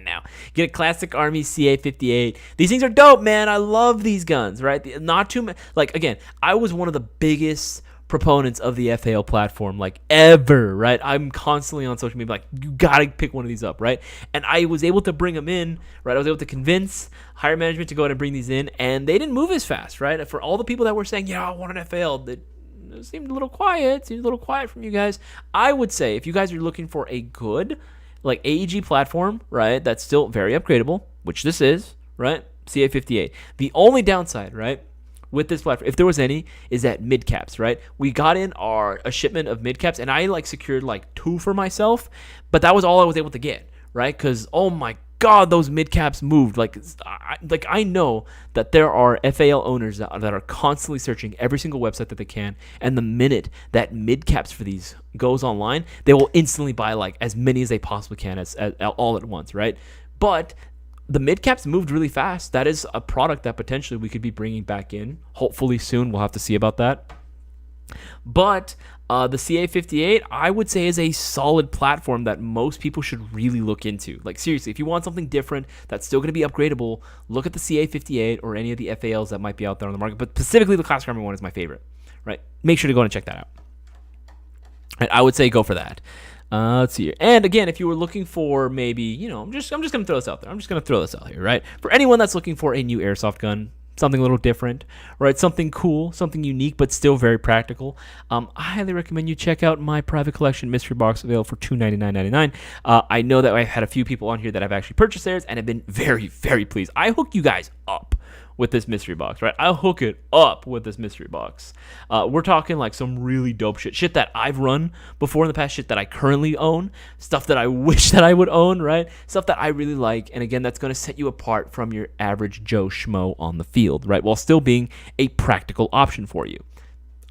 now. Get a classic Army CA58. These things are dope, man. I love these guns, right? Not too much. Like, again, I was one of the biggest proponents of the FAL platform, like, ever, right? I'm constantly on social media like, you gotta pick one of these up, right? And I was able to bring them in, right? I was able to convince higher management to go ahead and bring these in, and they didn't move as fast, right? For all the people that were saying, yeah, I want an FAL, it seemed a little quiet from you guys. I would say if you guys are looking for a good like AEG platform, right, that's still very upgradable, which this is, right? CA58. The only downside, right, with this platform, if there was any, is that mid caps, right? We got in a shipment of mid caps, and I like secured like 2 for myself, but that was all I was able to get, right? Because oh my God, those mid caps moved. Like I know that there are FAL owners that are constantly searching every single website that they can, and the minute that mid caps for these goes online, they will instantly buy like as many as they possibly can as all at once, right? But the mid caps moved really fast. That is a product that potentially we could be bringing back in, hopefully soon. We'll have to see about that. But the CA58, I would say, is a solid platform that most people should really look into. Like, seriously, if you want something different that's still going to be upgradable, look at the CA58 or any of the FALs that might be out there on the market. But specifically, the Classic Army one is my favorite, right? Make sure to go and check that out. And I would say go for that. Let's see here. And again, if you were looking for maybe, I'm just going to throw this out there. I'm just going to throw this out here, right? For anyone that's looking for a new airsoft gun, something a little different, right? Something cool, something unique, but still very practical. I highly recommend you check out my private collection mystery box, available for $299.99. I know that I've had a few people on here that have actually purchased theirs and have been very, very pleased. I hook you guys up with this mystery box, right? I'll hook it up with this mystery box. We're talking like some really dope shit that I've run before in the past, shit that I currently own, stuff that I wish that I would own, right? Stuff that I really like, and again, that's going to set you apart from your average Joe Schmo on the field, right? While still being a practical option for you.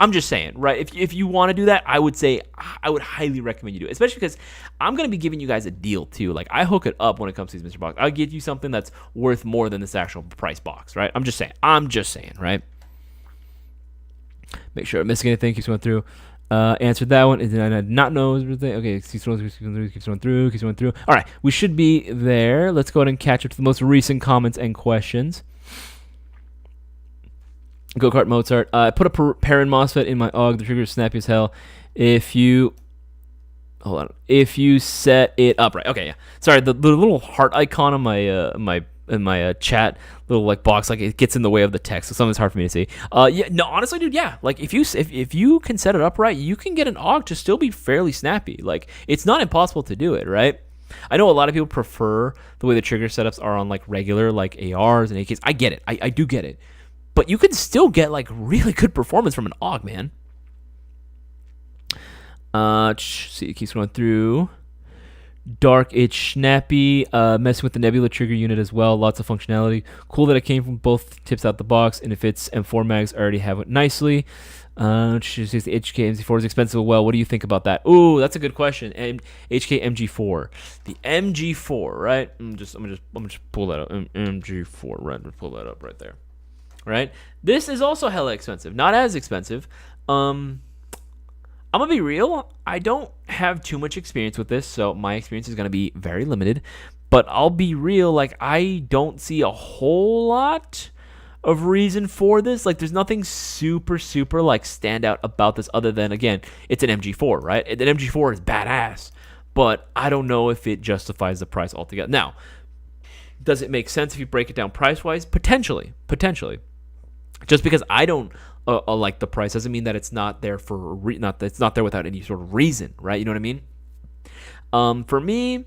I'm just saying, right? If you want to do that, I would say I would highly recommend you do it, especially because I'm going to be giving you guys a deal too. Like, I hook it up when it comes to these mystery box. I'll give you something that's worth more than this actual price box, right? I'm just saying, right? Make sure I'm missing anything. Keeps going through. Answered that one. Did I not know? Okay, keeps going through. All right, we should be there. Let's go ahead and catch up to the most recent comments and questions. Go-kart Mozart. I put a Perrin MOSFET in my AUG. The trigger is snappy as hell. If you set it up right. Okay, yeah. Sorry, the little heart icon on my chat little like box, like it gets in the way of the text, so something's hard for me to see. Yeah, no, honestly, dude, yeah. Like if you can set it up right, you can get an AUG to still be fairly snappy. Like it's not impossible to do it, right? I know a lot of people prefer the way the trigger setups are on like regular like ARs and AKs. I get it. I do get it. But you can still get like really good performance from an AUG, man. See, it keeps going through. Dark, it's snappy. Messing with the Nebula trigger unit as well. Lots of functionality. Cool that it came from both tips out the box. And if it's M4 mags, I already have it nicely. The HK MG4 is expensive. Well, what do you think about that? Ooh, that's a good question. And HK MG4, the MG4, right? I'm gonna just pull that up. MG4, right? Pull that up right there. Right? This is also hella expensive. Not as expensive. I'm gonna be real. I don't have too much experience with this, so my experience is gonna be very limited. But I'll be real. Like I don't see a whole lot of reason for this. Like there's nothing super like standout about this other than again it's an MG4, right? An MG4 is badass, but I don't know if it justifies the price altogether. Now, does it make sense if you break it down price wise? Potentially. Just because I don't like the price doesn't mean that it's not there for it's not there without any sort of reason, right? You know what I mean? For me,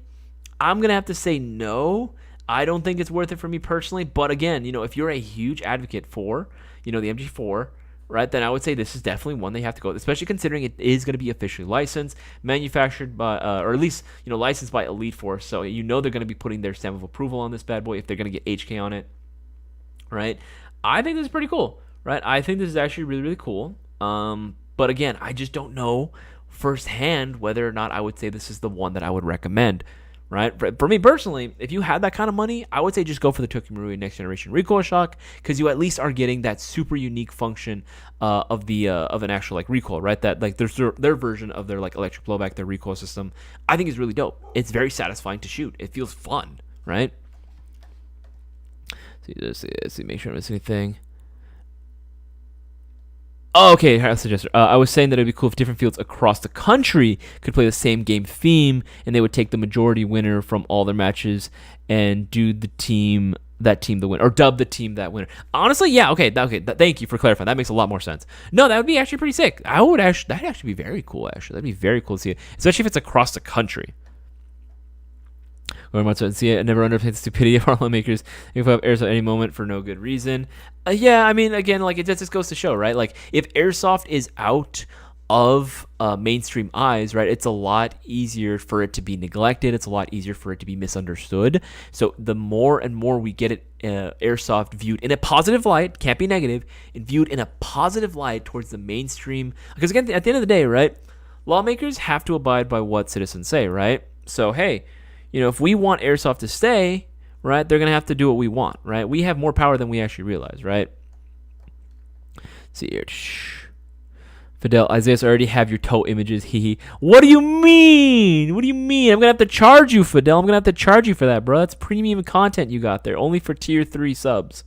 I'm gonna have to say no. I don't think it's worth it for me personally. But again, if you're a huge advocate for, the MG4, right, then I would say this is definitely one they have to go with, especially considering it is going to be officially licensed, manufactured by, or at least, licensed by Elite Force. So they're going to be putting their stamp of approval on this bad boy if they're going to get HK on it, right? I think this is pretty cool, right? I think this is actually really, really cool. But again, I just don't know firsthand whether or not I would say this is the one that I would recommend, right? For me personally, if you had that kind of money, I would say just go for the Tokyo Marui Next Generation Recoil Shock, because you at least are getting that super unique function of an actual like recoil, right? That like their version of their like electric blowback, their recoil system, I think is really dope. It's very satisfying to shoot. It feels fun, right? Let's see, make sure I don't miss anything. Oh, okay, I suggest. I was saying that it'd be cool if different fields across the country could play the same game theme, and they would take the majority winner from all their matches and do the team the winner, or dub the team that winner. Honestly, yeah, okay. Thank you for clarifying. That makes a lot more sense. No, that would be actually pretty sick. That'd actually be very cool. Actually, that'd be very cool to see it, especially if it's across the country. Or much see it. I never understand the stupidity of our lawmakers. They put up airsoft at any moment for no good reason. Yeah, I mean, again, like it just goes to show, right? Like if airsoft is out of mainstream eyes, right, it's a lot easier for it to be neglected. It's a lot easier for it to be misunderstood. So the more and more we get it, airsoft viewed in a positive light, can't be negative, and viewed in a positive light towards the mainstream. Because again, at the end of the day, right, lawmakers have to abide by what citizens say, right? So hey, if we want airsoft to stay, right, they're gonna have to do what we want, right? We have more power than we actually realize, right? Let's see here. Fidel, Isaias already have your toe images. Hee. What do you mean? What do you mean? I'm going to have to charge you, Fidel. I'm going to have to charge you for that, bro. That's premium content you got there. Only for tier 3 subs.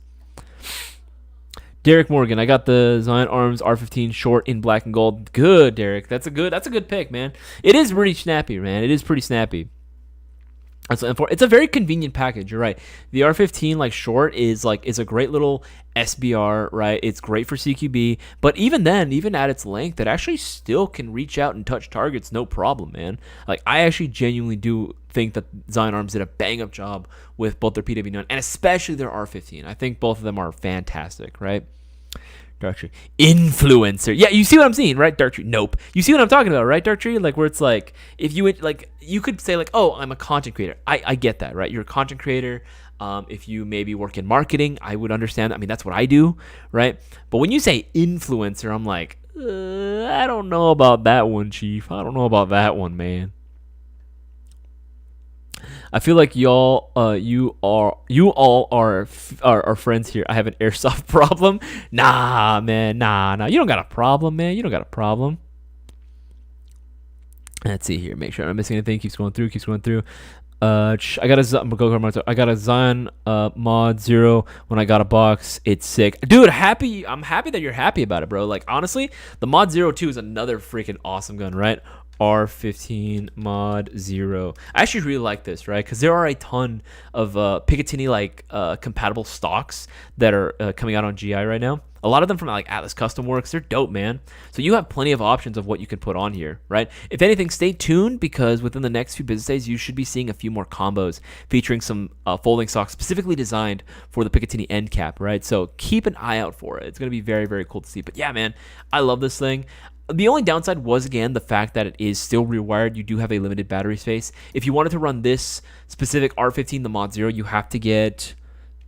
Derek Morgan, I got the Zion Arms R15 short in black and gold. Good, Derek. That's a good pick, man. It is pretty snappy, man. It is pretty snappy. It's a very convenient package. You're right. The R15 like short is a great little SBR, right? It's great for CQB, but even then, even at its length, it actually still can reach out and touch targets, no problem, man. Like I actually genuinely do think that Zion Arms did a bang up job with both their PW9 and especially their R15. I think both of them are fantastic, right? Dark Tree. Influencer. Yeah, you see what I'm saying, right? Dark Tree. Nope. You see what I'm talking about, right, Dark Tree? Like where it's like, if you like, you could say like, oh, I'm a content creator. I get that, right? You're a content creator. If you maybe work in marketing, I would understand. I mean, that's what I do, right? But when you say influencer, I'm like, I don't know about that one, Chief. I don't know about that one, man. I feel like you all are friends here. I have an airsoft problem. Nah, man. Nah. You don't got a problem, man. You don't got a problem. Let's see here. Make sure I'm not missing anything. Keeps going through. I got a Zion mod 0 when I got a box. It's sick, dude. I'm happy that you're happy about it, bro. Like honestly, the mod 02 is another freaking awesome gun, right? R15 mod 0. I actually really like this, right? Because there are a ton of Picatinny like compatible stocks that are coming out on GI right now. A lot of them from like Atlas Custom Works. They're dope, man. So you have plenty of options of what you can put on here, right? If anything, stay tuned because within the next few business days, you should be seeing a few more combos featuring some folding stocks specifically designed for the Picatinny end cap, right? So keep an eye out for it. It's going to be very, very cool to see. But yeah, man, I love this thing. The only downside was, again, the fact that it is still rewired. You do have a limited battery space. If you wanted to run this specific R15, the mod 0, you have to get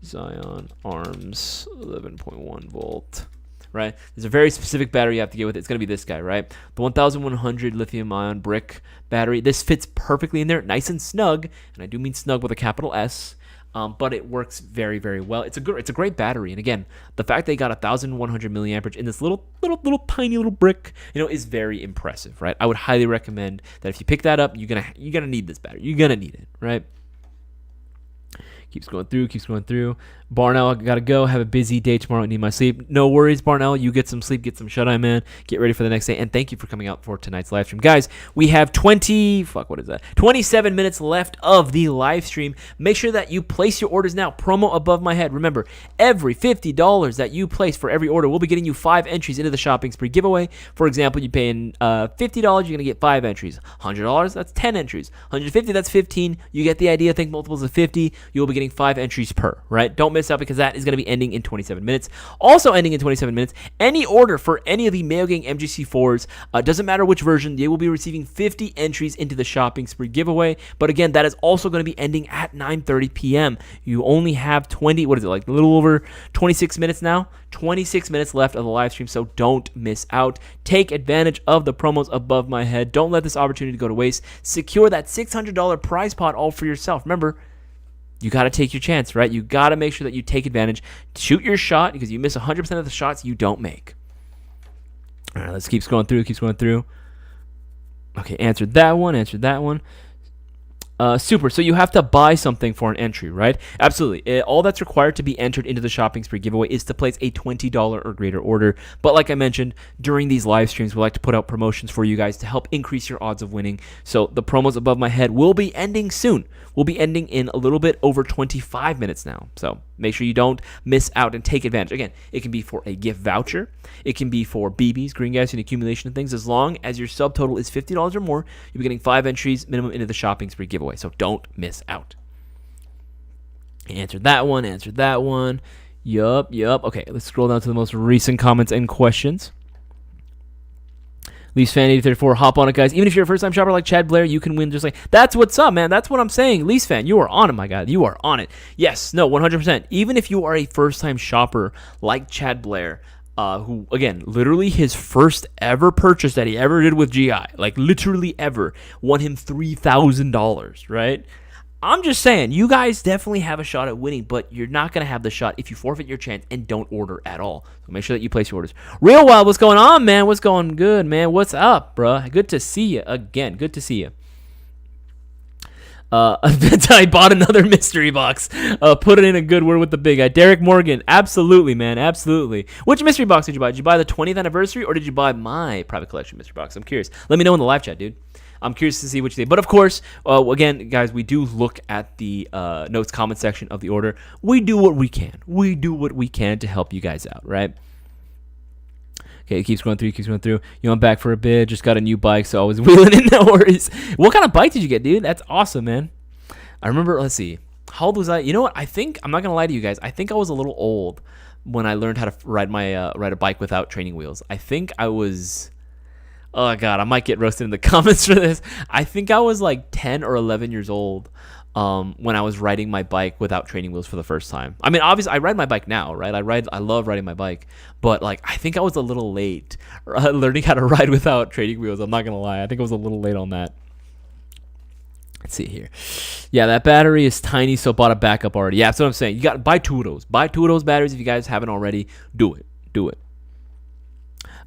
Zion Arms 11.1 volt, right? There's a very specific battery you have to get with it. It's going to be this guy, right? The 1100 lithium-ion brick battery. This fits perfectly in there, nice and snug, and I do mean snug with a capital S. But it works very, very well. It's a great battery, and again, the fact they got 1,100 milliamperage in this little tiny little brick, is very impressive, right? I would highly recommend that if you pick that up, you're gonna need this battery. You're gonna need it, right? Keeps going through. Barnell, I gotta go. Have a busy day tomorrow. I need my sleep. No worries, Barnell. You get some sleep, get some shut-eye, man. Get ready for the next day. And thank you for coming out for tonight's live stream. Guys, we have 27 minutes left of the live stream. Make sure that you place your orders now. Promo above my head. Remember, every $50 that you place for every order, we'll be getting you 5 entries into the shopping spree giveaway. For example, you pay in $50, you're gonna get 5 entries. $100, that's 10 entries. $150, that's 15. You get the idea. Think multiples of 50. You'll be getting 5 entries per, right? Don't miss out because that is going to be ending in 27 minutes. Also ending in 27 minutes, any order for any of the Mayo Gang MGC4s, doesn't matter which version, they will be receiving 50 entries into the shopping spree giveaway. But again, that is also going to be ending at 9:30 p.m. You only have a little over 26 minutes now? 26 minutes left of the live stream, so don't miss out. Take advantage of the promos above my head. Don't let this opportunity go to waste. Secure that $600 prize pot all for yourself. Remember, you got to take your chance, right? You got to make sure that you take advantage. Shoot your shot because you miss 100% of the shots you don't make. All right, let's keep scrolling through. Okay, answered that one. Super. So you have to buy something for an entry, right? Absolutely. All that's required to be entered into the shopping spree giveaway is to place a $20 or greater order. But like I mentioned, during these live streams, we like to put out promotions for you guys to help increase your odds of winning. So the promos above my head will be ending soon. We'll be ending in a little bit over 25 minutes now. So make sure you don't miss out and take advantage. Again, it can be for a gift voucher. It can be for BBs, green gas, and accumulation of things. As long as your subtotal is $50 or more, you'll be getting 5 entries minimum into the shopping spree giveaway. So don't miss out. Answered that one. Answered that one. Yup. Okay, let's scroll down to the most recent comments and questions. Leafs fan 8034, hop on it, guys. Even if you're a first-time shopper like Chad Blair, you can win just like... That's what's up, man. That's what I'm saying. Leafs fan, you are on it, my guy. You are on it. Yes, no, 100%. Even if you are a first-time shopper like Chad Blair, who, again, literally his first ever purchase that he ever did with GI, like literally ever, won him $3,000, right? I'm just saying, you guys definitely have a shot at winning, but you're not going to have the shot if you forfeit your chance and don't order at all. So make sure that you place your orders. Real Wild, what's going on, man? What's going good, man? What's up, bruh? Good to see you again. Good to see you. I bought another mystery box. Put it in a good word with the big guy. Derek Morgan, absolutely, man, absolutely. Which mystery box did you buy? Did you buy the 20th anniversary or did you buy my private collection mystery box? I'm curious. Let me know in the live chat, dude. I'm curious to see what you think. But of course, again, guys, we do look at the notes, comment section of the order. We do what we can. We do what we can to help you guys out, right? Okay, it keeps going through. You know, I'm back for a bit. Just got a new bike, so I was wheeling in. No worries. What kind of bike did you get, dude? That's awesome, man. I remember, let's see. How old was I? You know what? I think, I'm not going to lie to you guys. I think I was a little old when I learned how to ride a bike without training wheels. I think I was... Oh, God, I might get roasted in the comments for this. I think I was like 10 or 11 years old when I was riding my bike without training wheels for the first time. I mean, obviously, I ride my bike now, right? I love riding my bike. But, like, I think I was a little late learning how to ride without training wheels. I'm not going to lie. I think I was a little late on that. Let's see here. Yeah, that battery is tiny, so bought a backup already. Yeah, that's what I'm saying. You got to buy two of those. Buy two of those batteries if you guys haven't already. Do it.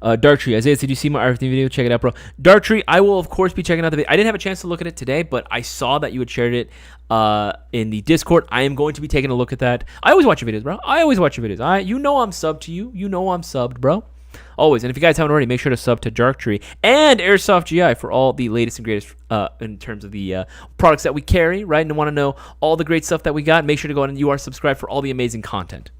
Darktree, Isaiah, did you see my everything video? Check it out, bro. Darktree, I will of course be checking out the video. I didn't have a chance to look at it today, but I saw that you had shared it in the Discord. I am going to be taking a look at that. I always watch your videos, bro. You know I'm subbed to you. You know I'm subbed, bro. Always. And if you guys haven't already, make sure to sub to Darktree and Airsoft GI for all the latest and greatest in terms of the products that we carry, right? And want to know all the great stuff that we got, make sure to go on and you are subscribed for all the amazing content.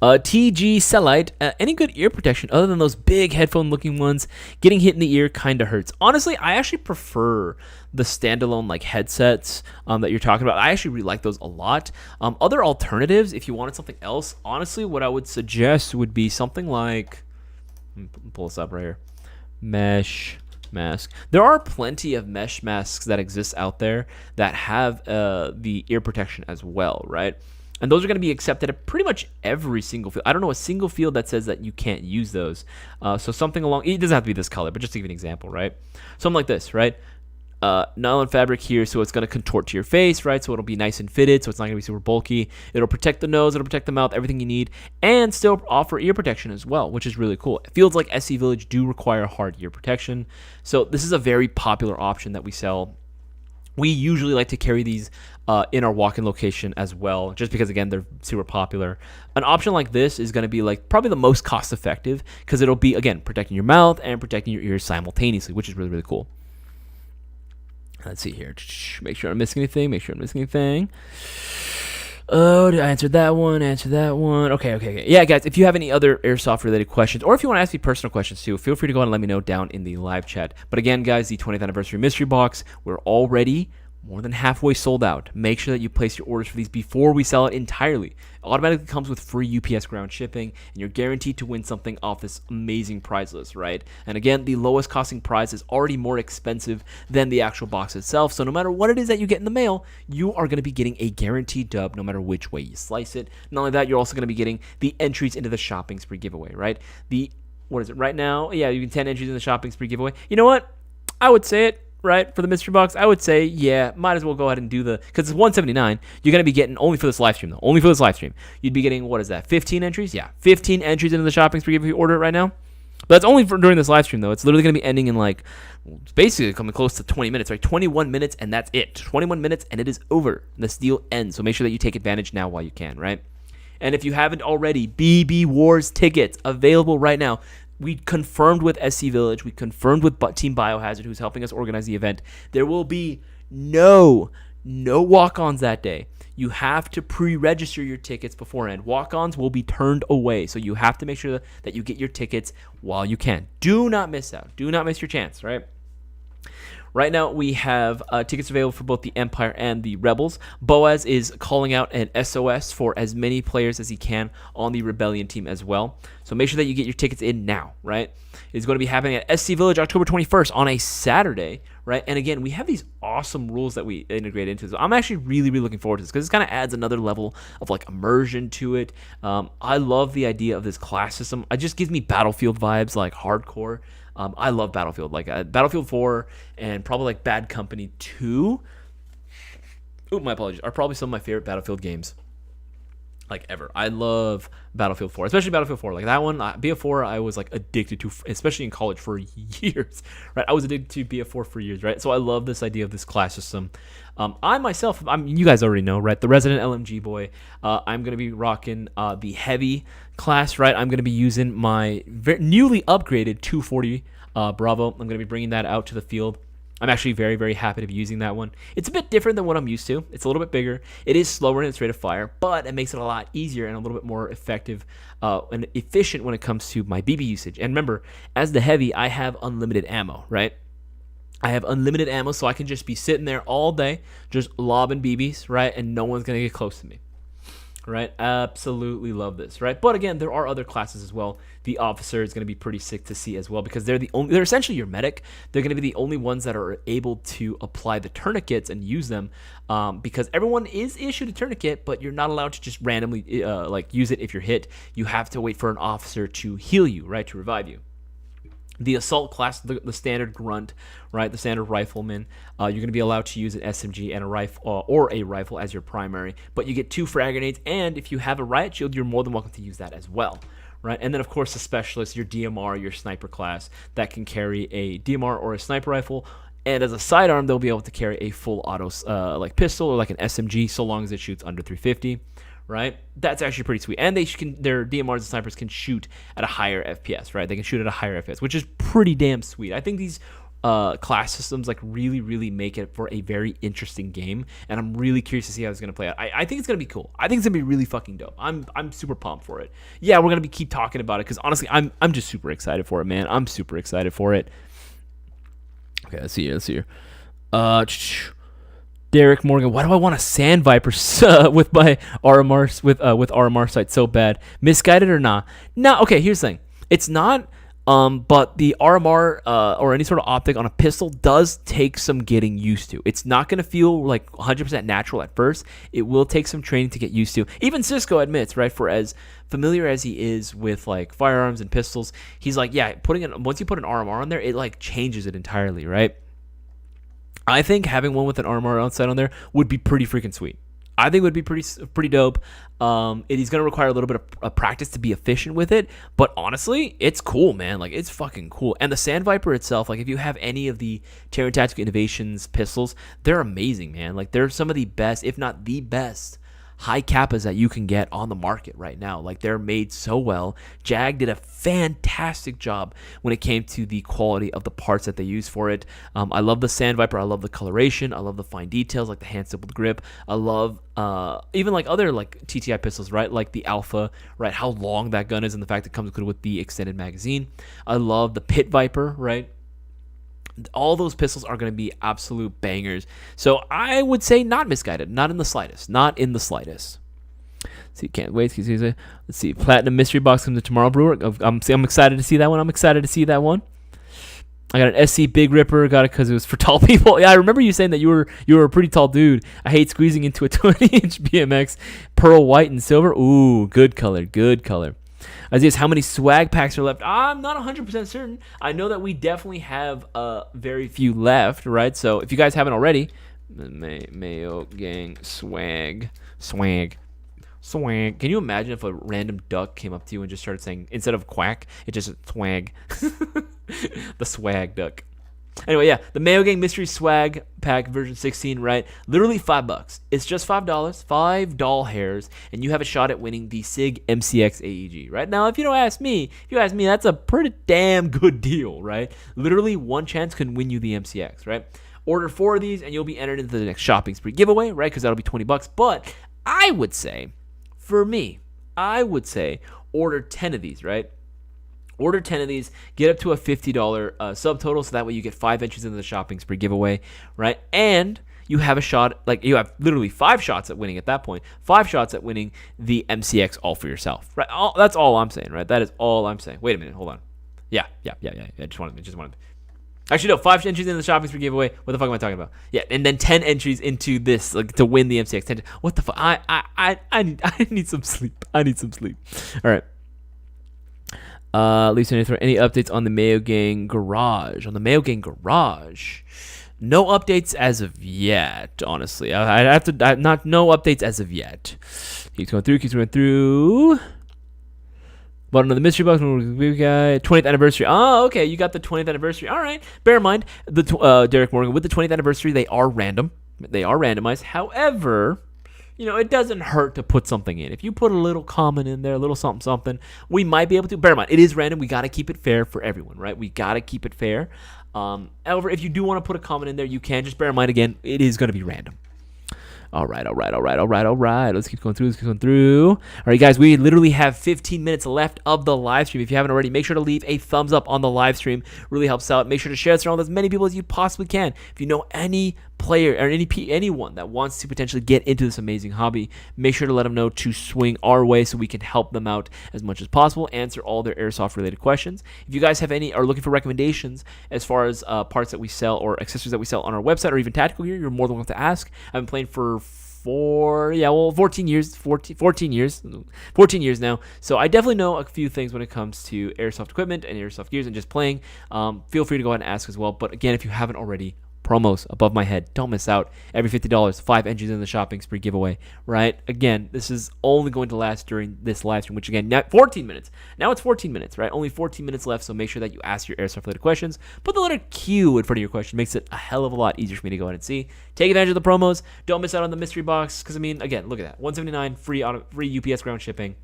TG Cellite, any good ear protection other than those big headphone looking ones? Getting hit in the ear kind of hurts. Honestly, I actually prefer the standalone like headsets that you're talking about. I actually really like those a lot. Other alternatives, if you wanted something else, honestly, what I would suggest would be something like, let me pull this up right here, mesh mask. There are plenty of mesh masks that exist out there that have the ear protection as well, right? And those are going to be accepted at pretty much every single field. I don't know a single field that says that you can't use those. So something along, it doesn't have to be this color, but just to give you an example, right? Something like this, right? Nylon fabric here, so it's going to contort to your face, right? So it'll be nice and fitted, so it's not going to be super bulky. It'll protect the nose, it'll protect the mouth, everything you need, and still offer ear protection as well, which is really cool. Fields like SC Village do require hard ear protection, so this is a very popular option that we sell. We usually like to carry these in our walk-in location as well, just because, again, they're super popular. An option like this is going to be like probably the most cost-effective because it'll be, again, protecting your mouth and protecting your ears simultaneously, which is really, really cool. Let's see here. Make sure I'm missing anything. Oh, I answered that one. Okay. Yeah, guys, if you have any other airsoft-related questions, or if you want to ask me personal questions too, feel free to go and let me know down in the live chat. But again, guys, the 20th anniversary mystery box, we're already more than halfway sold out. Make sure that you place your orders for these before we sell it entirely. It automatically comes with free UPS ground shipping, and you're guaranteed to win something off this amazing prize list, right? And again, the lowest costing prize is already more expensive than the actual box itself, so no matter what it is that you get in the mail, you are going to be getting a guaranteed dub no matter which way you slice it. Not only that, you're also going to be getting the entries into the shopping spree giveaway, right? What is it right now? Yeah, you get 10 entries in the shopping spree giveaway. You know what? I would say it. Right, for the mystery box, I would say, yeah, might as well go ahead and do because it's $179. You're going to be getting, only for this live stream, you'd be getting, what is that, 15 entries? Yeah, 15 entries into the shopping spree if you order it right now. But that's only for during this live stream, though. It's literally going to be ending in, like, it's basically coming close to 20 minutes, right? 21 minutes, and that's it. 21 minutes, and it is over. This deal ends, so make sure that you take advantage now while you can, right? And if you haven't already, BB Wars tickets available right now. We confirmed with SC Village. We confirmed with Team Biohazard, who's helping us organize the event. There will be no walk-ons that day. You have to pre-register your tickets beforehand. Walk-ons will be turned away, so you have to make sure that you get your tickets while you can. Do not miss out. Do not miss your chance, right? Right now, we have tickets available for both the Empire and the Rebels. Boaz is calling out an SOS for as many players as he can on the Rebellion team as well. So make sure that you get your tickets in now, right? It's going to be happening at SC Village October 21st on a Saturday, right? And again, we have these awesome rules that we integrate into this. I'm actually really, really looking forward to this because this kind of adds another level of like immersion to it. I love the idea of this class system. It just gives me Battlefield vibes, like hardcore. I love Battlefield, like Battlefield 4 and probably like Bad Company 2. Ooh, my apologies. Are probably some of my favorite Battlefield games, like ever. I love Battlefield 4, especially Battlefield 4. Like that one, BF4, I was like addicted to, especially in college for years, right? I was addicted to BF4 for years, right? So I love this idea of this class system. I myself, you guys already know, right? The resident LMG boy. I'm gonna be rocking the heavy class, right? I'm gonna be using my newly upgraded 240 Bravo. I'm gonna be bringing that out to the field. I'm actually very, very happy to be using that one. It's a bit different than what I'm used to. It's a little bit bigger. It is slower in its rate of fire, but it makes it a lot easier and a little bit more effective and efficient when it comes to my BB usage. And remember, as the heavy, I have unlimited ammo, right? I have unlimited ammo, so I can just be sitting there all day, just lobbing BBs, right? And no one's going to get close to me, right? Absolutely love this, right? But again, there are other classes as well. The officer is going to be pretty sick to see as well because they're essentially your medic. They're going to be the only ones that are able to apply the tourniquets and use them because everyone is issued a tourniquet, but you're not allowed to just randomly like use it if you're hit. You have to wait for an officer to heal you, right? To revive you. The assault class, the standard grunt, right? The standard rifleman. You're going to be allowed to use an SMG and a rifle or a rifle as your primary, but you get 2 frag grenades, and if you have a riot shield, you're more than welcome to use that as well, right? And then of course the specialist, your DMR, your sniper class that can carry a DMR or a sniper rifle, and as a sidearm, they'll be able to carry a full auto like pistol or like an SMG, so long as it shoots under 350. Right, that's actually pretty sweet, and their DMRs and snipers can shoot at a higher FPS, right? They can shoot at a higher FPS, which is pretty damn sweet. I think these class systems like really, really make it for a very interesting game, and I'm really curious to see how it's gonna play out. I think it's gonna be cool. I think it's gonna be really fucking dope. I'm super pumped for it. Yeah, we're gonna keep talking about it because honestly, I'm just super excited for it, man. I'm super excited for it. Okay, let's see here. Derek Morgan, why do I want a Sand Viper with my RMR with RMR sight so bad? Misguided or not? No. Okay, here's the thing. It's not. But the RMR or any sort of optic on a pistol does take some getting used to. It's not going to feel like 100% natural at first. It will take some training to get used to. Even Cisco admits, right, for as familiar as he is with like firearms and pistols, he's like, yeah, once you put an RMR on there, it like changes it entirely, right? I think having one with an RMR outside on there would be pretty freaking sweet. I think it would be pretty dope. It is going to require a little bit of practice to be efficient with it, but honestly, it's cool, man. Like, it's fucking cool. And the Sand Viper itself, like, if you have any of the Terran Tactical Innovations pistols, they're amazing, man. Like, they're some of the best, if not the best, high kappas that you can get on the market right now. Like, they're made so well. Jag did a fantastic job when it came to the quality of the parts that they use for it. I love the Sand Viper. I love the coloration. I love the fine details, like the hand stippled grip. I love even like other like TTI pistols, right? Like the Alpha, right? How long that gun is and the fact it comes with the extended magazine. I love the Pit Viper, right? All those pistols are going to be absolute bangers. So I would say not misguided. Not in the slightest. Not in the slightest. Let's see, can't wait. Let's see. Platinum Mystery Box comes to tomorrow, Brewer. I'm excited to see that one. I got an SC Big Ripper. Got it because it was for tall people. Yeah, I remember you saying that you were a pretty tall dude. I hate squeezing into a 20-inch BMX. Pearl white and silver. Ooh, good color. Good color. Isaias, how many swag packs are left? I'm not 100% certain. I know that we definitely have very few left, right? So if you guys haven't already, Mayo Gang swag. Can you imagine if a random duck came up to you and just started saying, instead of quack, it just swag? The swag duck. Anyway, yeah, the Mayo Gang Mystery Swag Pack version 16, right? Literally $5. It's just $5, 5 doll hairs, and you have a shot at winning the SIG MCX AEG, right? Now, if you ask me, that's a pretty damn good deal, right? Literally, one chance can win you the MCX, right? Order 4 of these, and you'll be entered into the next shopping spree giveaway, right? Because that'll be $20. But I would say, for me, order 10 of these, right? Order 10 of these, get up to a $50 subtotal, so that way you get 5 entries into the shopping spree giveaway, right? And you have a shot, like you have literally 5 shots at winning at that point, 5 shots at winning the MCX all for yourself, right? That's all I'm saying, right? That is all I'm saying. Wait a minute, hold on. Yeah. Just wanted. Actually, no, 5 entries into the shopping spree giveaway. What the fuck am I talking about? Yeah, and then 10 entries into this, like to win the MCX. 10. What the fuck? I need some sleep. All right. Lisa, any updates on the Mayo Gang garage? No updates as of yet, honestly. No updates as of yet. Keeps going through. But another mystery box, 20th anniversary. Oh, okay, you got the 20th anniversary. All right. Bear in mind, Derek Morgan, with the 20th anniversary, they are random. They are randomized. However, it doesn't hurt to put something in. If you put a little comment in there, a little something, we might be able to. Bear in mind, it is random. We got to keep it fair for everyone, right? We got to keep it fair. However, if you do want to put a comment in there, you can. Just bear in mind, again, it is going to be random. All right. Let's keep going through. All right, guys, we literally have 15 minutes left of the live stream. If you haven't already, make sure to leave a thumbs up on the live stream. Really helps out. Make sure to share this around with as many people as you possibly can. If you know any player or anyone that wants to potentially get into this amazing hobby, make sure to let them know to swing our way so we can help them out as much as possible, answer all their airsoft related questions. If you guys have any are looking for recommendations as far as parts that we sell or accessories that we sell on our website or even tactical gear, you're more than welcome to ask. I've been playing for 14 years now, so I definitely know a few things when it comes to airsoft equipment and airsoft gears and just playing. Feel free to go ahead and ask as well, but again, if you haven't already, promos above my head, don't miss out. Every $50, 5 entries in the shopping spree giveaway, right? Again, this is only going to last during this live stream, which again, now 14 minutes. Now it's 14 minutes, right? Only 14 minutes left, so make sure that you ask your airsoft related questions. Put the letter Q in front of your question. Makes it a hell of a lot easier for me to go ahead and see. Take advantage of the promos. Don't miss out on the mystery box, because again, look at that. $179, free UPS ground shipping.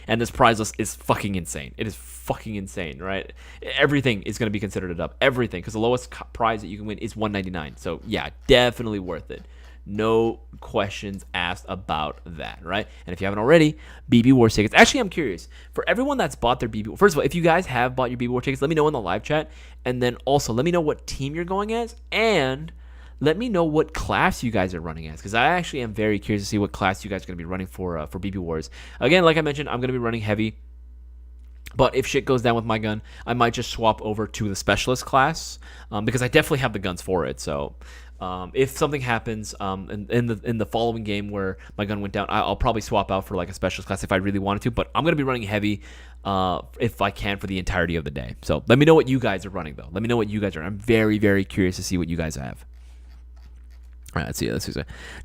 And this prize list is fucking insane. It is fucking insane, right? Everything is going to be considered a dub. Everything, because the lowest prize that you can win is $199. So yeah, definitely worth it. No questions asked about that, right? And if you haven't already, BB Wars tickets. Actually, I'm curious. For everyone that's bought their BB... First of all, if you guys have bought your BB War tickets, let me know in the live chat. And then also, let me know what team you're going as. And let me know what class you guys are running as, because I actually am very curious to see what class you guys are going to be running for BB Wars. Again, like I mentioned, I'm going to be running heavy. But if shit goes down with my gun, I might just swap over to the specialist class, because I definitely have the guns for it. So if something happens in the following game where my gun went down, I'll probably swap out for like a specialist class if I really wanted to. But I'm going to be running heavy if I can for the entirety of the day. So let me know what you guys are running, though. Let me know what you guys are. I'm very, very curious to see what you guys have. All right, let's see.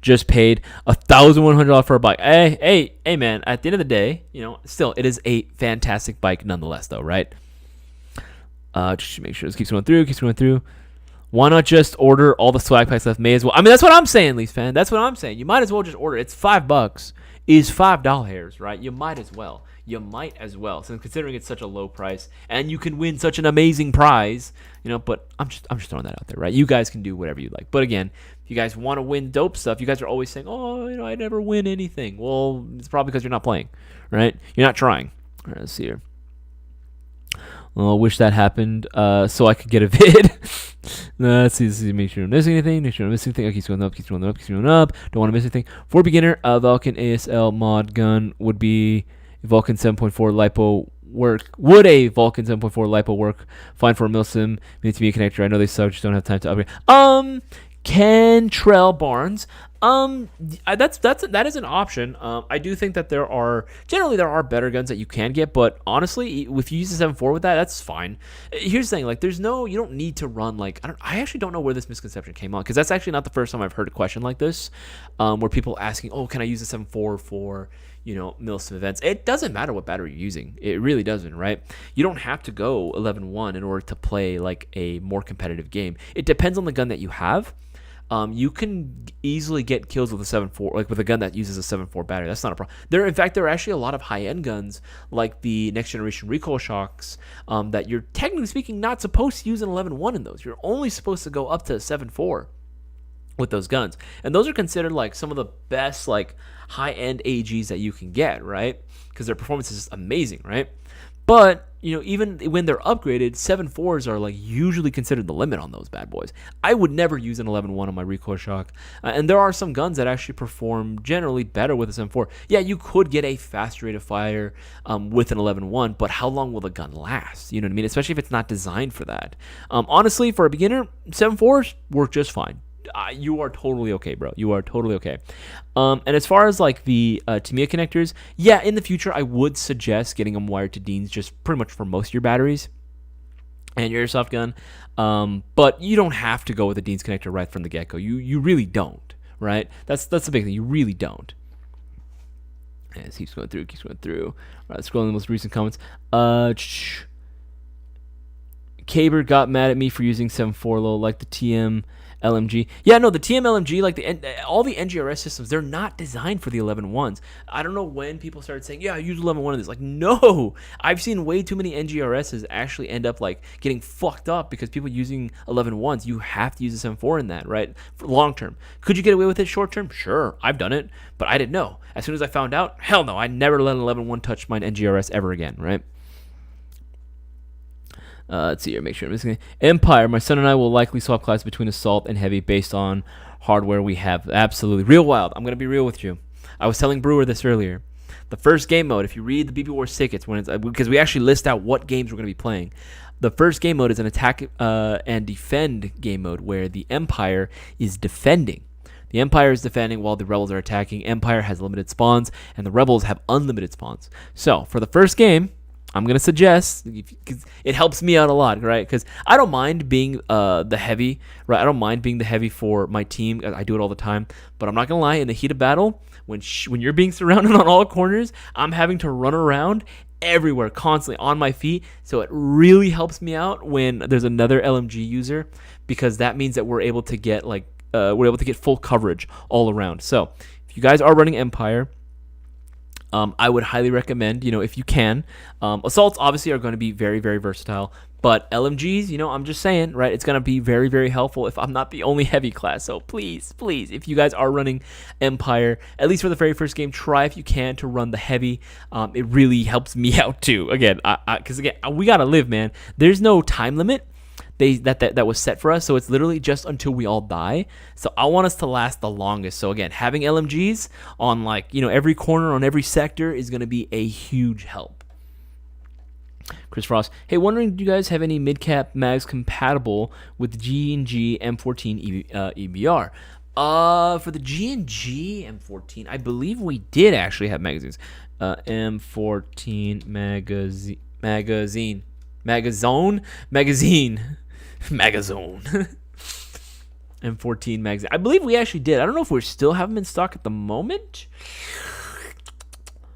Just paid $1,100 for a bike. Hey, man. At the end of the day, still, it is a fantastic bike nonetheless, though, right? Just make sure this keeps going through. Why not just order all the swag packs left? May as well. I mean, that's what I'm saying, Leafs fan. That's what I'm saying. You might as well just order. It's $5. Is $5, right? You might as well. Since considering it's such a low price and you can win such an amazing prize, but I'm just throwing that out there, right? You guys can do whatever you like. But again, if you guys want to win dope stuff, you guys are always saying, oh, I never win anything. Well, it's probably because you're not playing, right? You're not trying. All right, let's see here. Well, I wish that happened so I could get a vid. Let's see. Make sure I'm missing anything. Okay, keeps going up. Don't want to miss anything. For beginner, Vulcan ASL mod gun would be Vulcan 7.4 lipo work. Would a Vulcan 7.4 lipo work fine for a milsim? Needs to be a connector. I know they just don't have time to upgrade. Cantrell Barnes. That is an option. I do think that there are better guns that you can get, but honestly, if you use the 7.4 with that, that's fine. Here's the thing, like, you don't need to run like I actually don't know where this misconception came on, because that's actually not the first time I've heard a question like this, where people asking, oh, can I use the 7.4 for milsim events? It doesn't matter what battery you're using. It really doesn't, right? You don't have to go 11-1 in order to play like a more competitive game. It depends on the gun that you have. You can easily get kills with a 7.4, like with a gun that uses a 7.4 battery. That's not a problem. There are actually a lot of high-end guns, like the next generation recoil shocks, that you're technically speaking not supposed to use an 11.1 in those. You're only supposed to go up to 7.4 with those guns, and those are considered like some of the best like high-end AGs that you can get, right? Because their performance is just amazing, right? But even when they're upgraded, 7.4s are like usually considered the limit on those bad boys. I would never use an 11.1 on my recoil shock, and there are some guns that actually perform generally better with a 7.4. Yeah, you could get a faster rate of fire with an 11.1, but how long will the gun last? You know what I mean? Especially if it's not designed for that. Honestly, for a beginner, 7.4s work just fine. You are totally okay, bro. You are totally okay. And as far as like the Tamiya connectors, yeah, in the future, I would suggest getting them wired to Deans just pretty much for most of your batteries and your airsoft gun. But you don't have to go with a Deans connector right from the get-go. You really don't, right? That's the big thing. You really don't. And it keeps going through. All right, scrolling the most recent comments. Caber got mad at me for using 7.4 low, like the TM LMG. Yeah, no, the TM LMG, like all the NGRS systems, they're not designed for the 11.1s. I don't know when people started saying, yeah, I use 11.1 in this. Like, no, I've seen way too many NGRSs actually end up like getting fucked up because people using 11.1s, you have to use a 7.4 in that, right? For long term. Could you get away with it short term? Sure, I've done it, but I didn't know. As soon as I found out, hell no, I never let an 11.1 touch my NGRS ever again, right? Let's see here, make sure I'm missing Empire. My son and I will likely swap classes between assault and heavy based on hardware we have. Absolutely. Real wild. I'm going to be real with you. I was telling Brewer this earlier. The first game mode, if you read the BB Wars tickets, because we actually list out what games we're going to be playing. The first game mode is an attack and defend game mode where the Empire is defending. The Empire is defending while the Rebels are attacking. Empire has limited spawns, and the Rebels have unlimited spawns. So, for the first game, I'm going to suggest, because it helps me out a lot, right? Because I don't mind being the heavy, right? I don't mind being the heavy for my team. I do it all the time. But I'm not going to lie, in the heat of battle, when you're being surrounded on all corners, I'm having to run around everywhere, constantly on my feet. So it really helps me out when there's another LMG user, because that means that we're able to get full coverage all around. So if you guys are running Empire, I would highly recommend, if you can. Assaults obviously are going to be very, very versatile, but LMGs, I'm just saying, right? It's going to be very, very helpful if I'm not the only heavy class. So please, if you guys are running Empire, at least for the very first game, try if you can to run the heavy. It really helps me out too. Again, because we got to live, man. There's no time limit. That was set for us, so it's literally just until we all die. So I want us to last the longest. So again, having LMGs on every corner on every sector is going to be a huge help. Chris Frost, hey, wondering, do you guys have any mid-cap mags compatible with G&G M14 EBR? For the G&G M14, I believe we did actually have magazines. M14 magazine. M14 magazine. I believe we actually did. I don't know if we still have them in stock at the moment,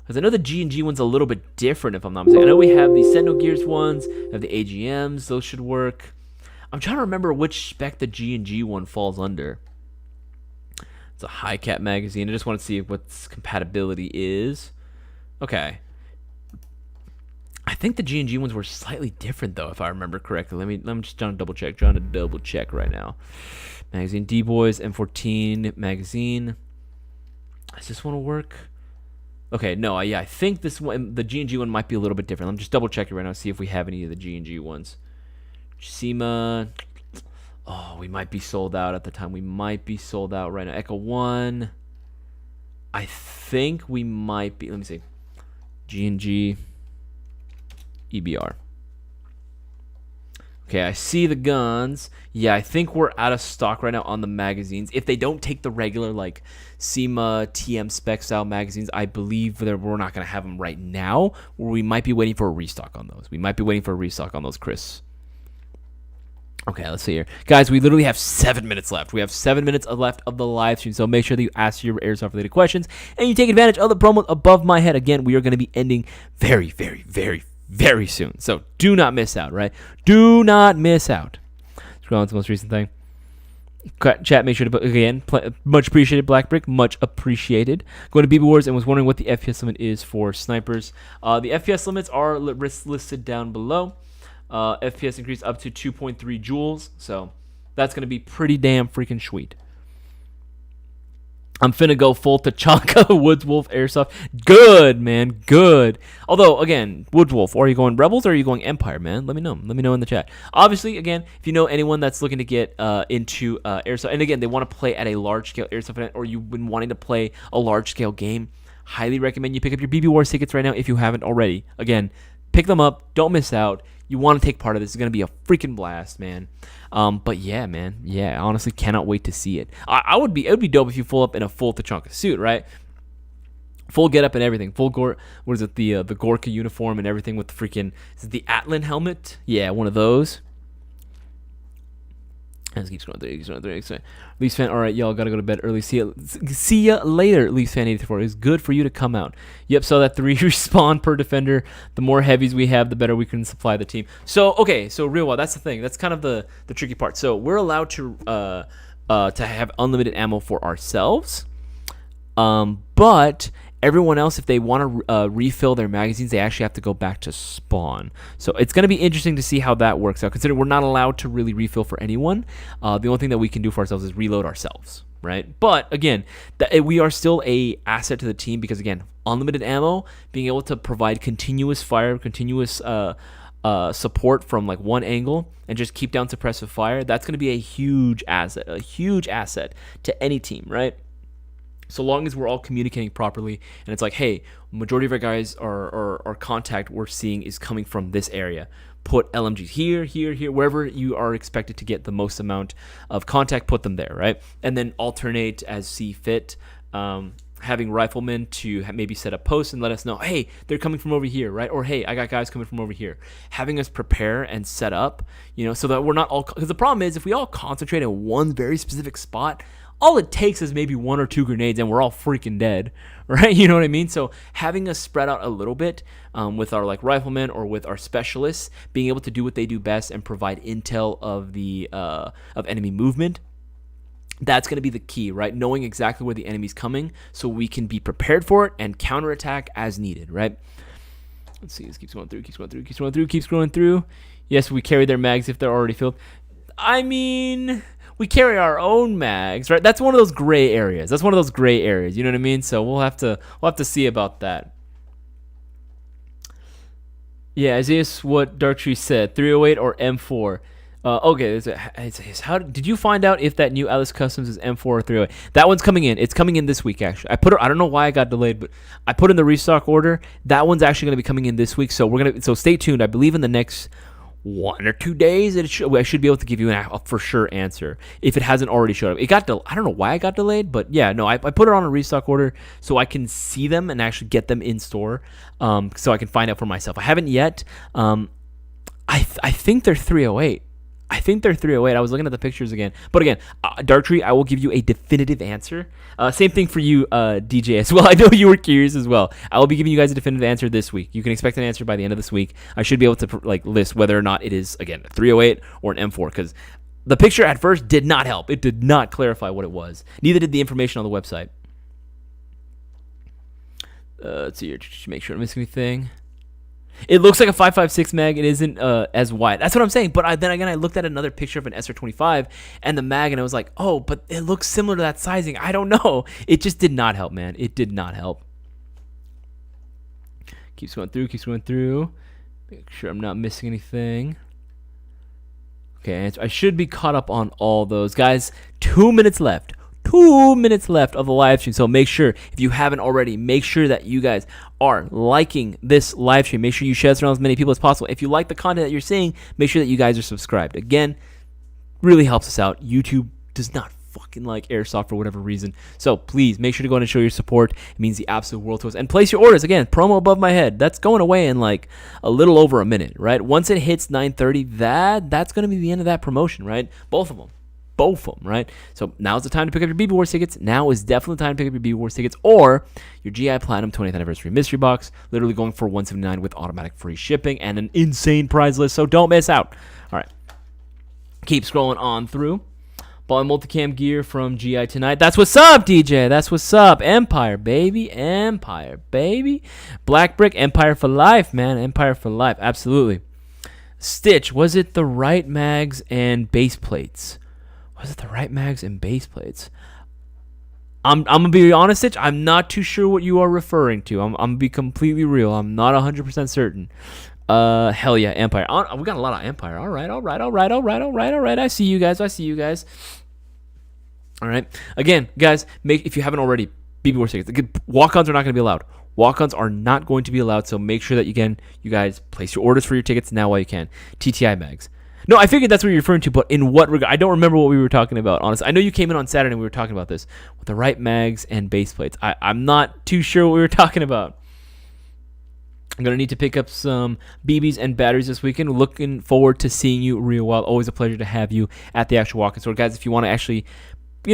because I know the G&G one's a little bit different, if I'm not mistaken. I know we have the Sentinel Gears ones, we have the AGMs. Those should work. I'm trying to remember which spec the G&G one falls under. It's a high cap magazine. I just want to see what its compatibility is. Okay. I think the G&G ones were slightly different, though, if I remember correctly. Let me just double check. Trying to double check right now. Magazine D-Boys M14 magazine. Does this one work? Okay, no, yeah, I think this one, the G&G one, might be a little bit different. Let me just double check it right now, see if we have any of the G&G ones. SEMA. Oh, we might be sold out at the time. We might be sold out right now. Echo 1. I think we might be. Let me see. G&G. EBR. Okay, I see the guns. Yeah, I think we're out of stock right now on the magazines. If they don't take the regular SEMA TM spec style magazines, I believe that we're not going to have them right now. We might be waiting for a restock on those. Chris. Okay, let's see here. Guys, we literally have 7 minutes left. We have 7 minutes left of the live stream, so make sure that you ask your airsoft-related questions, and you take advantage of the promo above my head. Again, we are going to be ending very, very, very, very soon. So do not miss out, right? Do not miss out. Scroll on to the most recent thing. Chat, make sure to put, again, much appreciated, Black Brick, much appreciated. Going to BB Wars and was wondering what the FPS limit is for snipers. The FPS limits are listed down below. FPS increase up to 2.3 joules, so that's going to be pretty damn freaking sweet. I'm finna go full Tachanka Woods Wolf Airsoft. Good, man. Good. Although, again, Woods Wolf, are you going Rebels or are you going Empire, man? Let me know. Let me know in the chat. Obviously, again, if you know anyone that's looking to get into Airsoft, and again, they want to play at a large-scale Airsoft event, or you've been wanting to play a large-scale game, highly recommend you pick up your BB Wars tickets right now if you haven't already. Again, pick them up. Don't miss out. You want to take part of this. It's going to be a freaking blast, man. But yeah, man. Yeah, I honestly cannot wait to see it. It would be dope if you pull up in a full Tachanka suit, right? Full get up and everything. Full Gore. What is it? The Gorka uniform and everything with the freaking. Is it the Atlan helmet? Yeah, one of those. And it keeps going through. Leafs fan, all right, y'all gotta go to bed early. See ya later, Leafs fan 84. It's good for you to come out. Yep, so that 3 respawn per defender. The more heavies we have, the better we can supply the team. So okay, so real well, that's the thing. That's kind of the tricky part. So we're allowed to have unlimited ammo for ourselves, but everyone else, if they want to refill their magazines, they actually have to go back to spawn. So it's going to be interesting to see how that works out, considering we're not allowed to really refill for anyone. The only thing that we can do for ourselves is reload ourselves, right? But again, we are still a asset to the team because, again, unlimited ammo, being able to provide continuous fire, continuous support from like one angle and just keep down suppressive fire, that's going to be a huge asset to any team, right? So long as we're all communicating properly and it's like, hey, majority of our guys our contact we're seeing is coming from this area. Put LMGs here, wherever you are expected to get the most amount of contact, put them there, right? And then alternate as see fit, having riflemen to maybe set up posts and let us know, hey, they're coming from over here, right? Or, hey, I got guys coming from over here. Having us prepare and set up, so that we're not all, because the problem is if we all concentrate in one very specific spot, all it takes is maybe 1 or 2 grenades and we're all freaking dead, right? You know what I mean? So having us spread out a little bit with our like riflemen or with our specialists, being able to do what they do best and provide intel of the of enemy movement, that's going to be the key, right? Knowing exactly where the enemy's coming so we can be prepared for it and counterattack as needed, right? Let's see, this keeps going through. Yes, we carry their mags if they're already filled. I mean, we carry our own mags, right? That's one of those gray areas. You know what I mean? So we'll have to see about that. Yeah, Isaias, what Darktree said, 308 or M4. Okay, how did you find out if that new Alice Customs is M4 or 308? That one's coming in. It's coming in this week, actually. I don't know why I got delayed, but I put in the restock order. That one's actually going to be coming in this week, so stay tuned. I believe in the next 1 or 2 days, I should be able to give you a for sure answer if it hasn't already showed up. I don't know why I got delayed, but yeah, no, I put it on a restock order so I can see them and actually get them in store, so I can find out for myself. I haven't yet. I think they're 308. I was looking at the pictures again. But again, Darktree, I will give you a definitive answer. Same thing for you, DJ, as well. I know you were curious as well. I will be giving you guys a definitive answer this week. You can expect an answer by the end of this week. I should be able to list whether or not it is, again, a 308 or an M4, because the picture at first did not help. It did not clarify what it was. Neither did the information on the website. Let's see here. Make sure I'm missing anything. It looks like a 5.56 mag. It isn't as wide. That's what I'm saying. But then again, I looked at another picture of an SR25 and the mag, and I was like, oh, but it looks similar to that sizing. I don't know. It just did not help, man. It did not help. Keeps going through. Make sure I'm not missing anything. Okay, I should be caught up on all those. Guys, 2 minutes left. 2 minutes left of the live stream. So make sure, if you haven't already, make sure that you guys are liking this live stream. Make sure you share this around as many people as possible. If you like the content that you're seeing, make sure that you guys are subscribed. Again, really helps us out. YouTube does not fucking like Airsoft for whatever reason. So please make sure to go and show your support. It means the absolute world to us. And place your orders. Again, promo above my head. That's going away in like a little over a minute, right? Once it hits 9:30, that's going to be the end of that promotion, right? Both of them, right? So now's the time to pick up your BB Wars tickets. Now is definitely the time to pick up your BB Wars tickets or your GI Platinum 20th Anniversary Mystery Box, literally going for $179 with automatic free shipping and an insane prize list, so don't miss out. All right. Keep scrolling on through. Ball and multicam gear from GI tonight. That's what's up, DJ. That's what's up. Empire, baby. Black Brick, Empire for life, man. Empire for life. Absolutely. Stitch, was it the right mags and base plates? I'm gonna be honest, Stitch. I'm not too sure what you are referring to. I'm gonna be completely real. I'm not 100% certain. Hell yeah, Empire. We got a lot of Empire. All right. I see you guys. All right. Again, guys, if you haven't already, BB Wars tickets. Walk-ons are not going to be allowed. Walk-ons are not going to be allowed. So make sure that you guys place your orders for your tickets now while you can. TTI mags. No, I figured that's what you're referring to, but in what regard? I don't remember what we were talking about, honestly. I know you came in on Saturday and we were talking about this with the right mags and base plates. I'm not too sure what we were talking about. I'm going to need to pick up some BBs and batteries this weekend. Looking forward to seeing you real wild. Always a pleasure to have you at the actual walk-in store. Guys, if you want to actually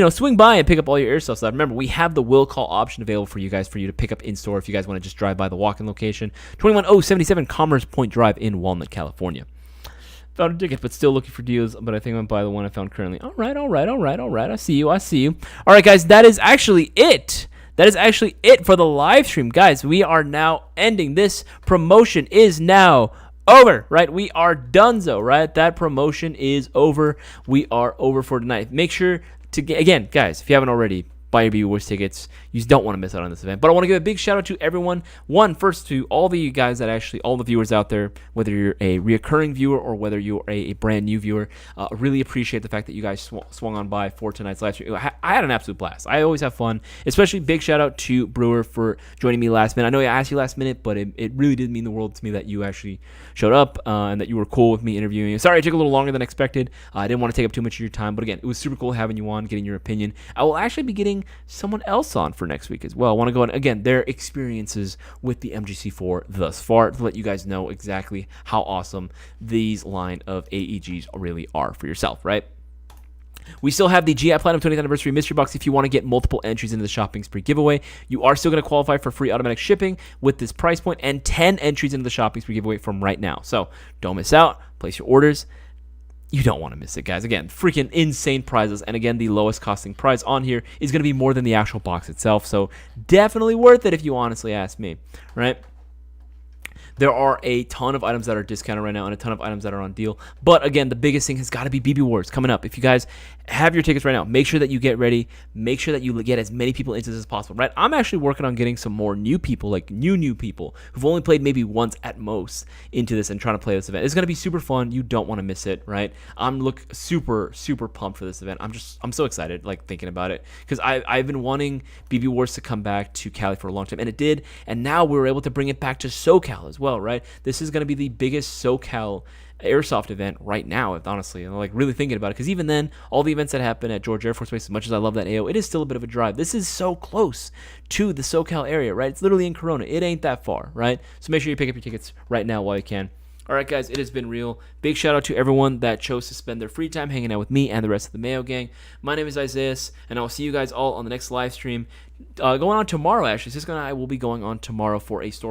swing by and pick up all your airsoft stuff. Remember, we have the will call option available for you guys for you to pick up in store if you guys want to just drive by the walk-in location. 21077 Commerce Point Drive in Walnut, California. Found a ticket, but still looking for deals, but I think I'm going to buy the one I found currently. All right. I see you. All right, guys, that is actually it. That is actually it for the live stream. Guys, we are now ending. This promotion is now over, right? We are donezo, right? That promotion is over. We are over for tonight. Make sure to get, again, guys, if you haven't already, buy your BB Wars tickets. You don't want to miss out on this event. But I want to give a big shout out to everyone. First to all the you guys that actually, all the viewers out there, whether you're a reoccurring viewer or whether you're a brand new viewer, really appreciate the fact that you guys swung on by for tonight's live stream. I had an absolute blast. I always have fun. Especially big shout out to Brewer for joining me last minute. I know I asked you last minute, but it really did mean the world to me that you actually showed up and that you were cool with me interviewing you. Sorry it took a little longer than expected. I didn't want to take up too much of your time, but again, it was super cool having you on, getting your opinion. I will actually be getting someone else on for next week as well. I want to go on, again, their experiences with the MGC4 thus far to let you guys know exactly how awesome these line of AEGs really are for yourself, right? We still have the GI Platinum 20th Anniversary Mystery Box if you want to get multiple entries into the Shopping Spree giveaway. You are still going to qualify for free automatic shipping with this price point and 10 entries into the Shopping Spree giveaway from right now. So don't miss out. Place your orders. You don't want to miss it, guys. Again, freaking insane prizes. And again, the lowest costing prize on here is going to be more than the actual box itself. So definitely worth it if you honestly ask me, right? There are a ton of items that are discounted right now and a ton of items that are on deal. But again, the biggest thing has got to be BB Wars coming up. If you guys have your tickets right now, make sure that you get ready. Make sure that you get as many people into this as possible, right? I'm actually working on getting some more new people, like new people who've only played maybe once at most into this and trying to play this event. It's going to be super fun. You don't want to miss it, right? I'm super pumped for this event. I'm so excited, like thinking about it, because I've been wanting BB Wars to come back to Cali for a long time, and it did. And now we were able to bring it back to SoCal as well, right? This is going to be the biggest SoCal airsoft event right now, honestly, and like really thinking about it, because even then, all the events that happen at George Air Force Base, as much as I love that AO, it is still a bit of a drive. This is so close to the SoCal area, right? It's literally in Corona. It ain't that far, right? So make sure you pick up your tickets right now while you can. All right, guys, it has been real. Big shout out to everyone that chose to spend their free time hanging out with me and the rest of the Mayo Gang. My name is Isaias, and I'll see you guys all on the next live stream. Going on tomorrow, actually. Cisco and I will be going on tomorrow for a storefront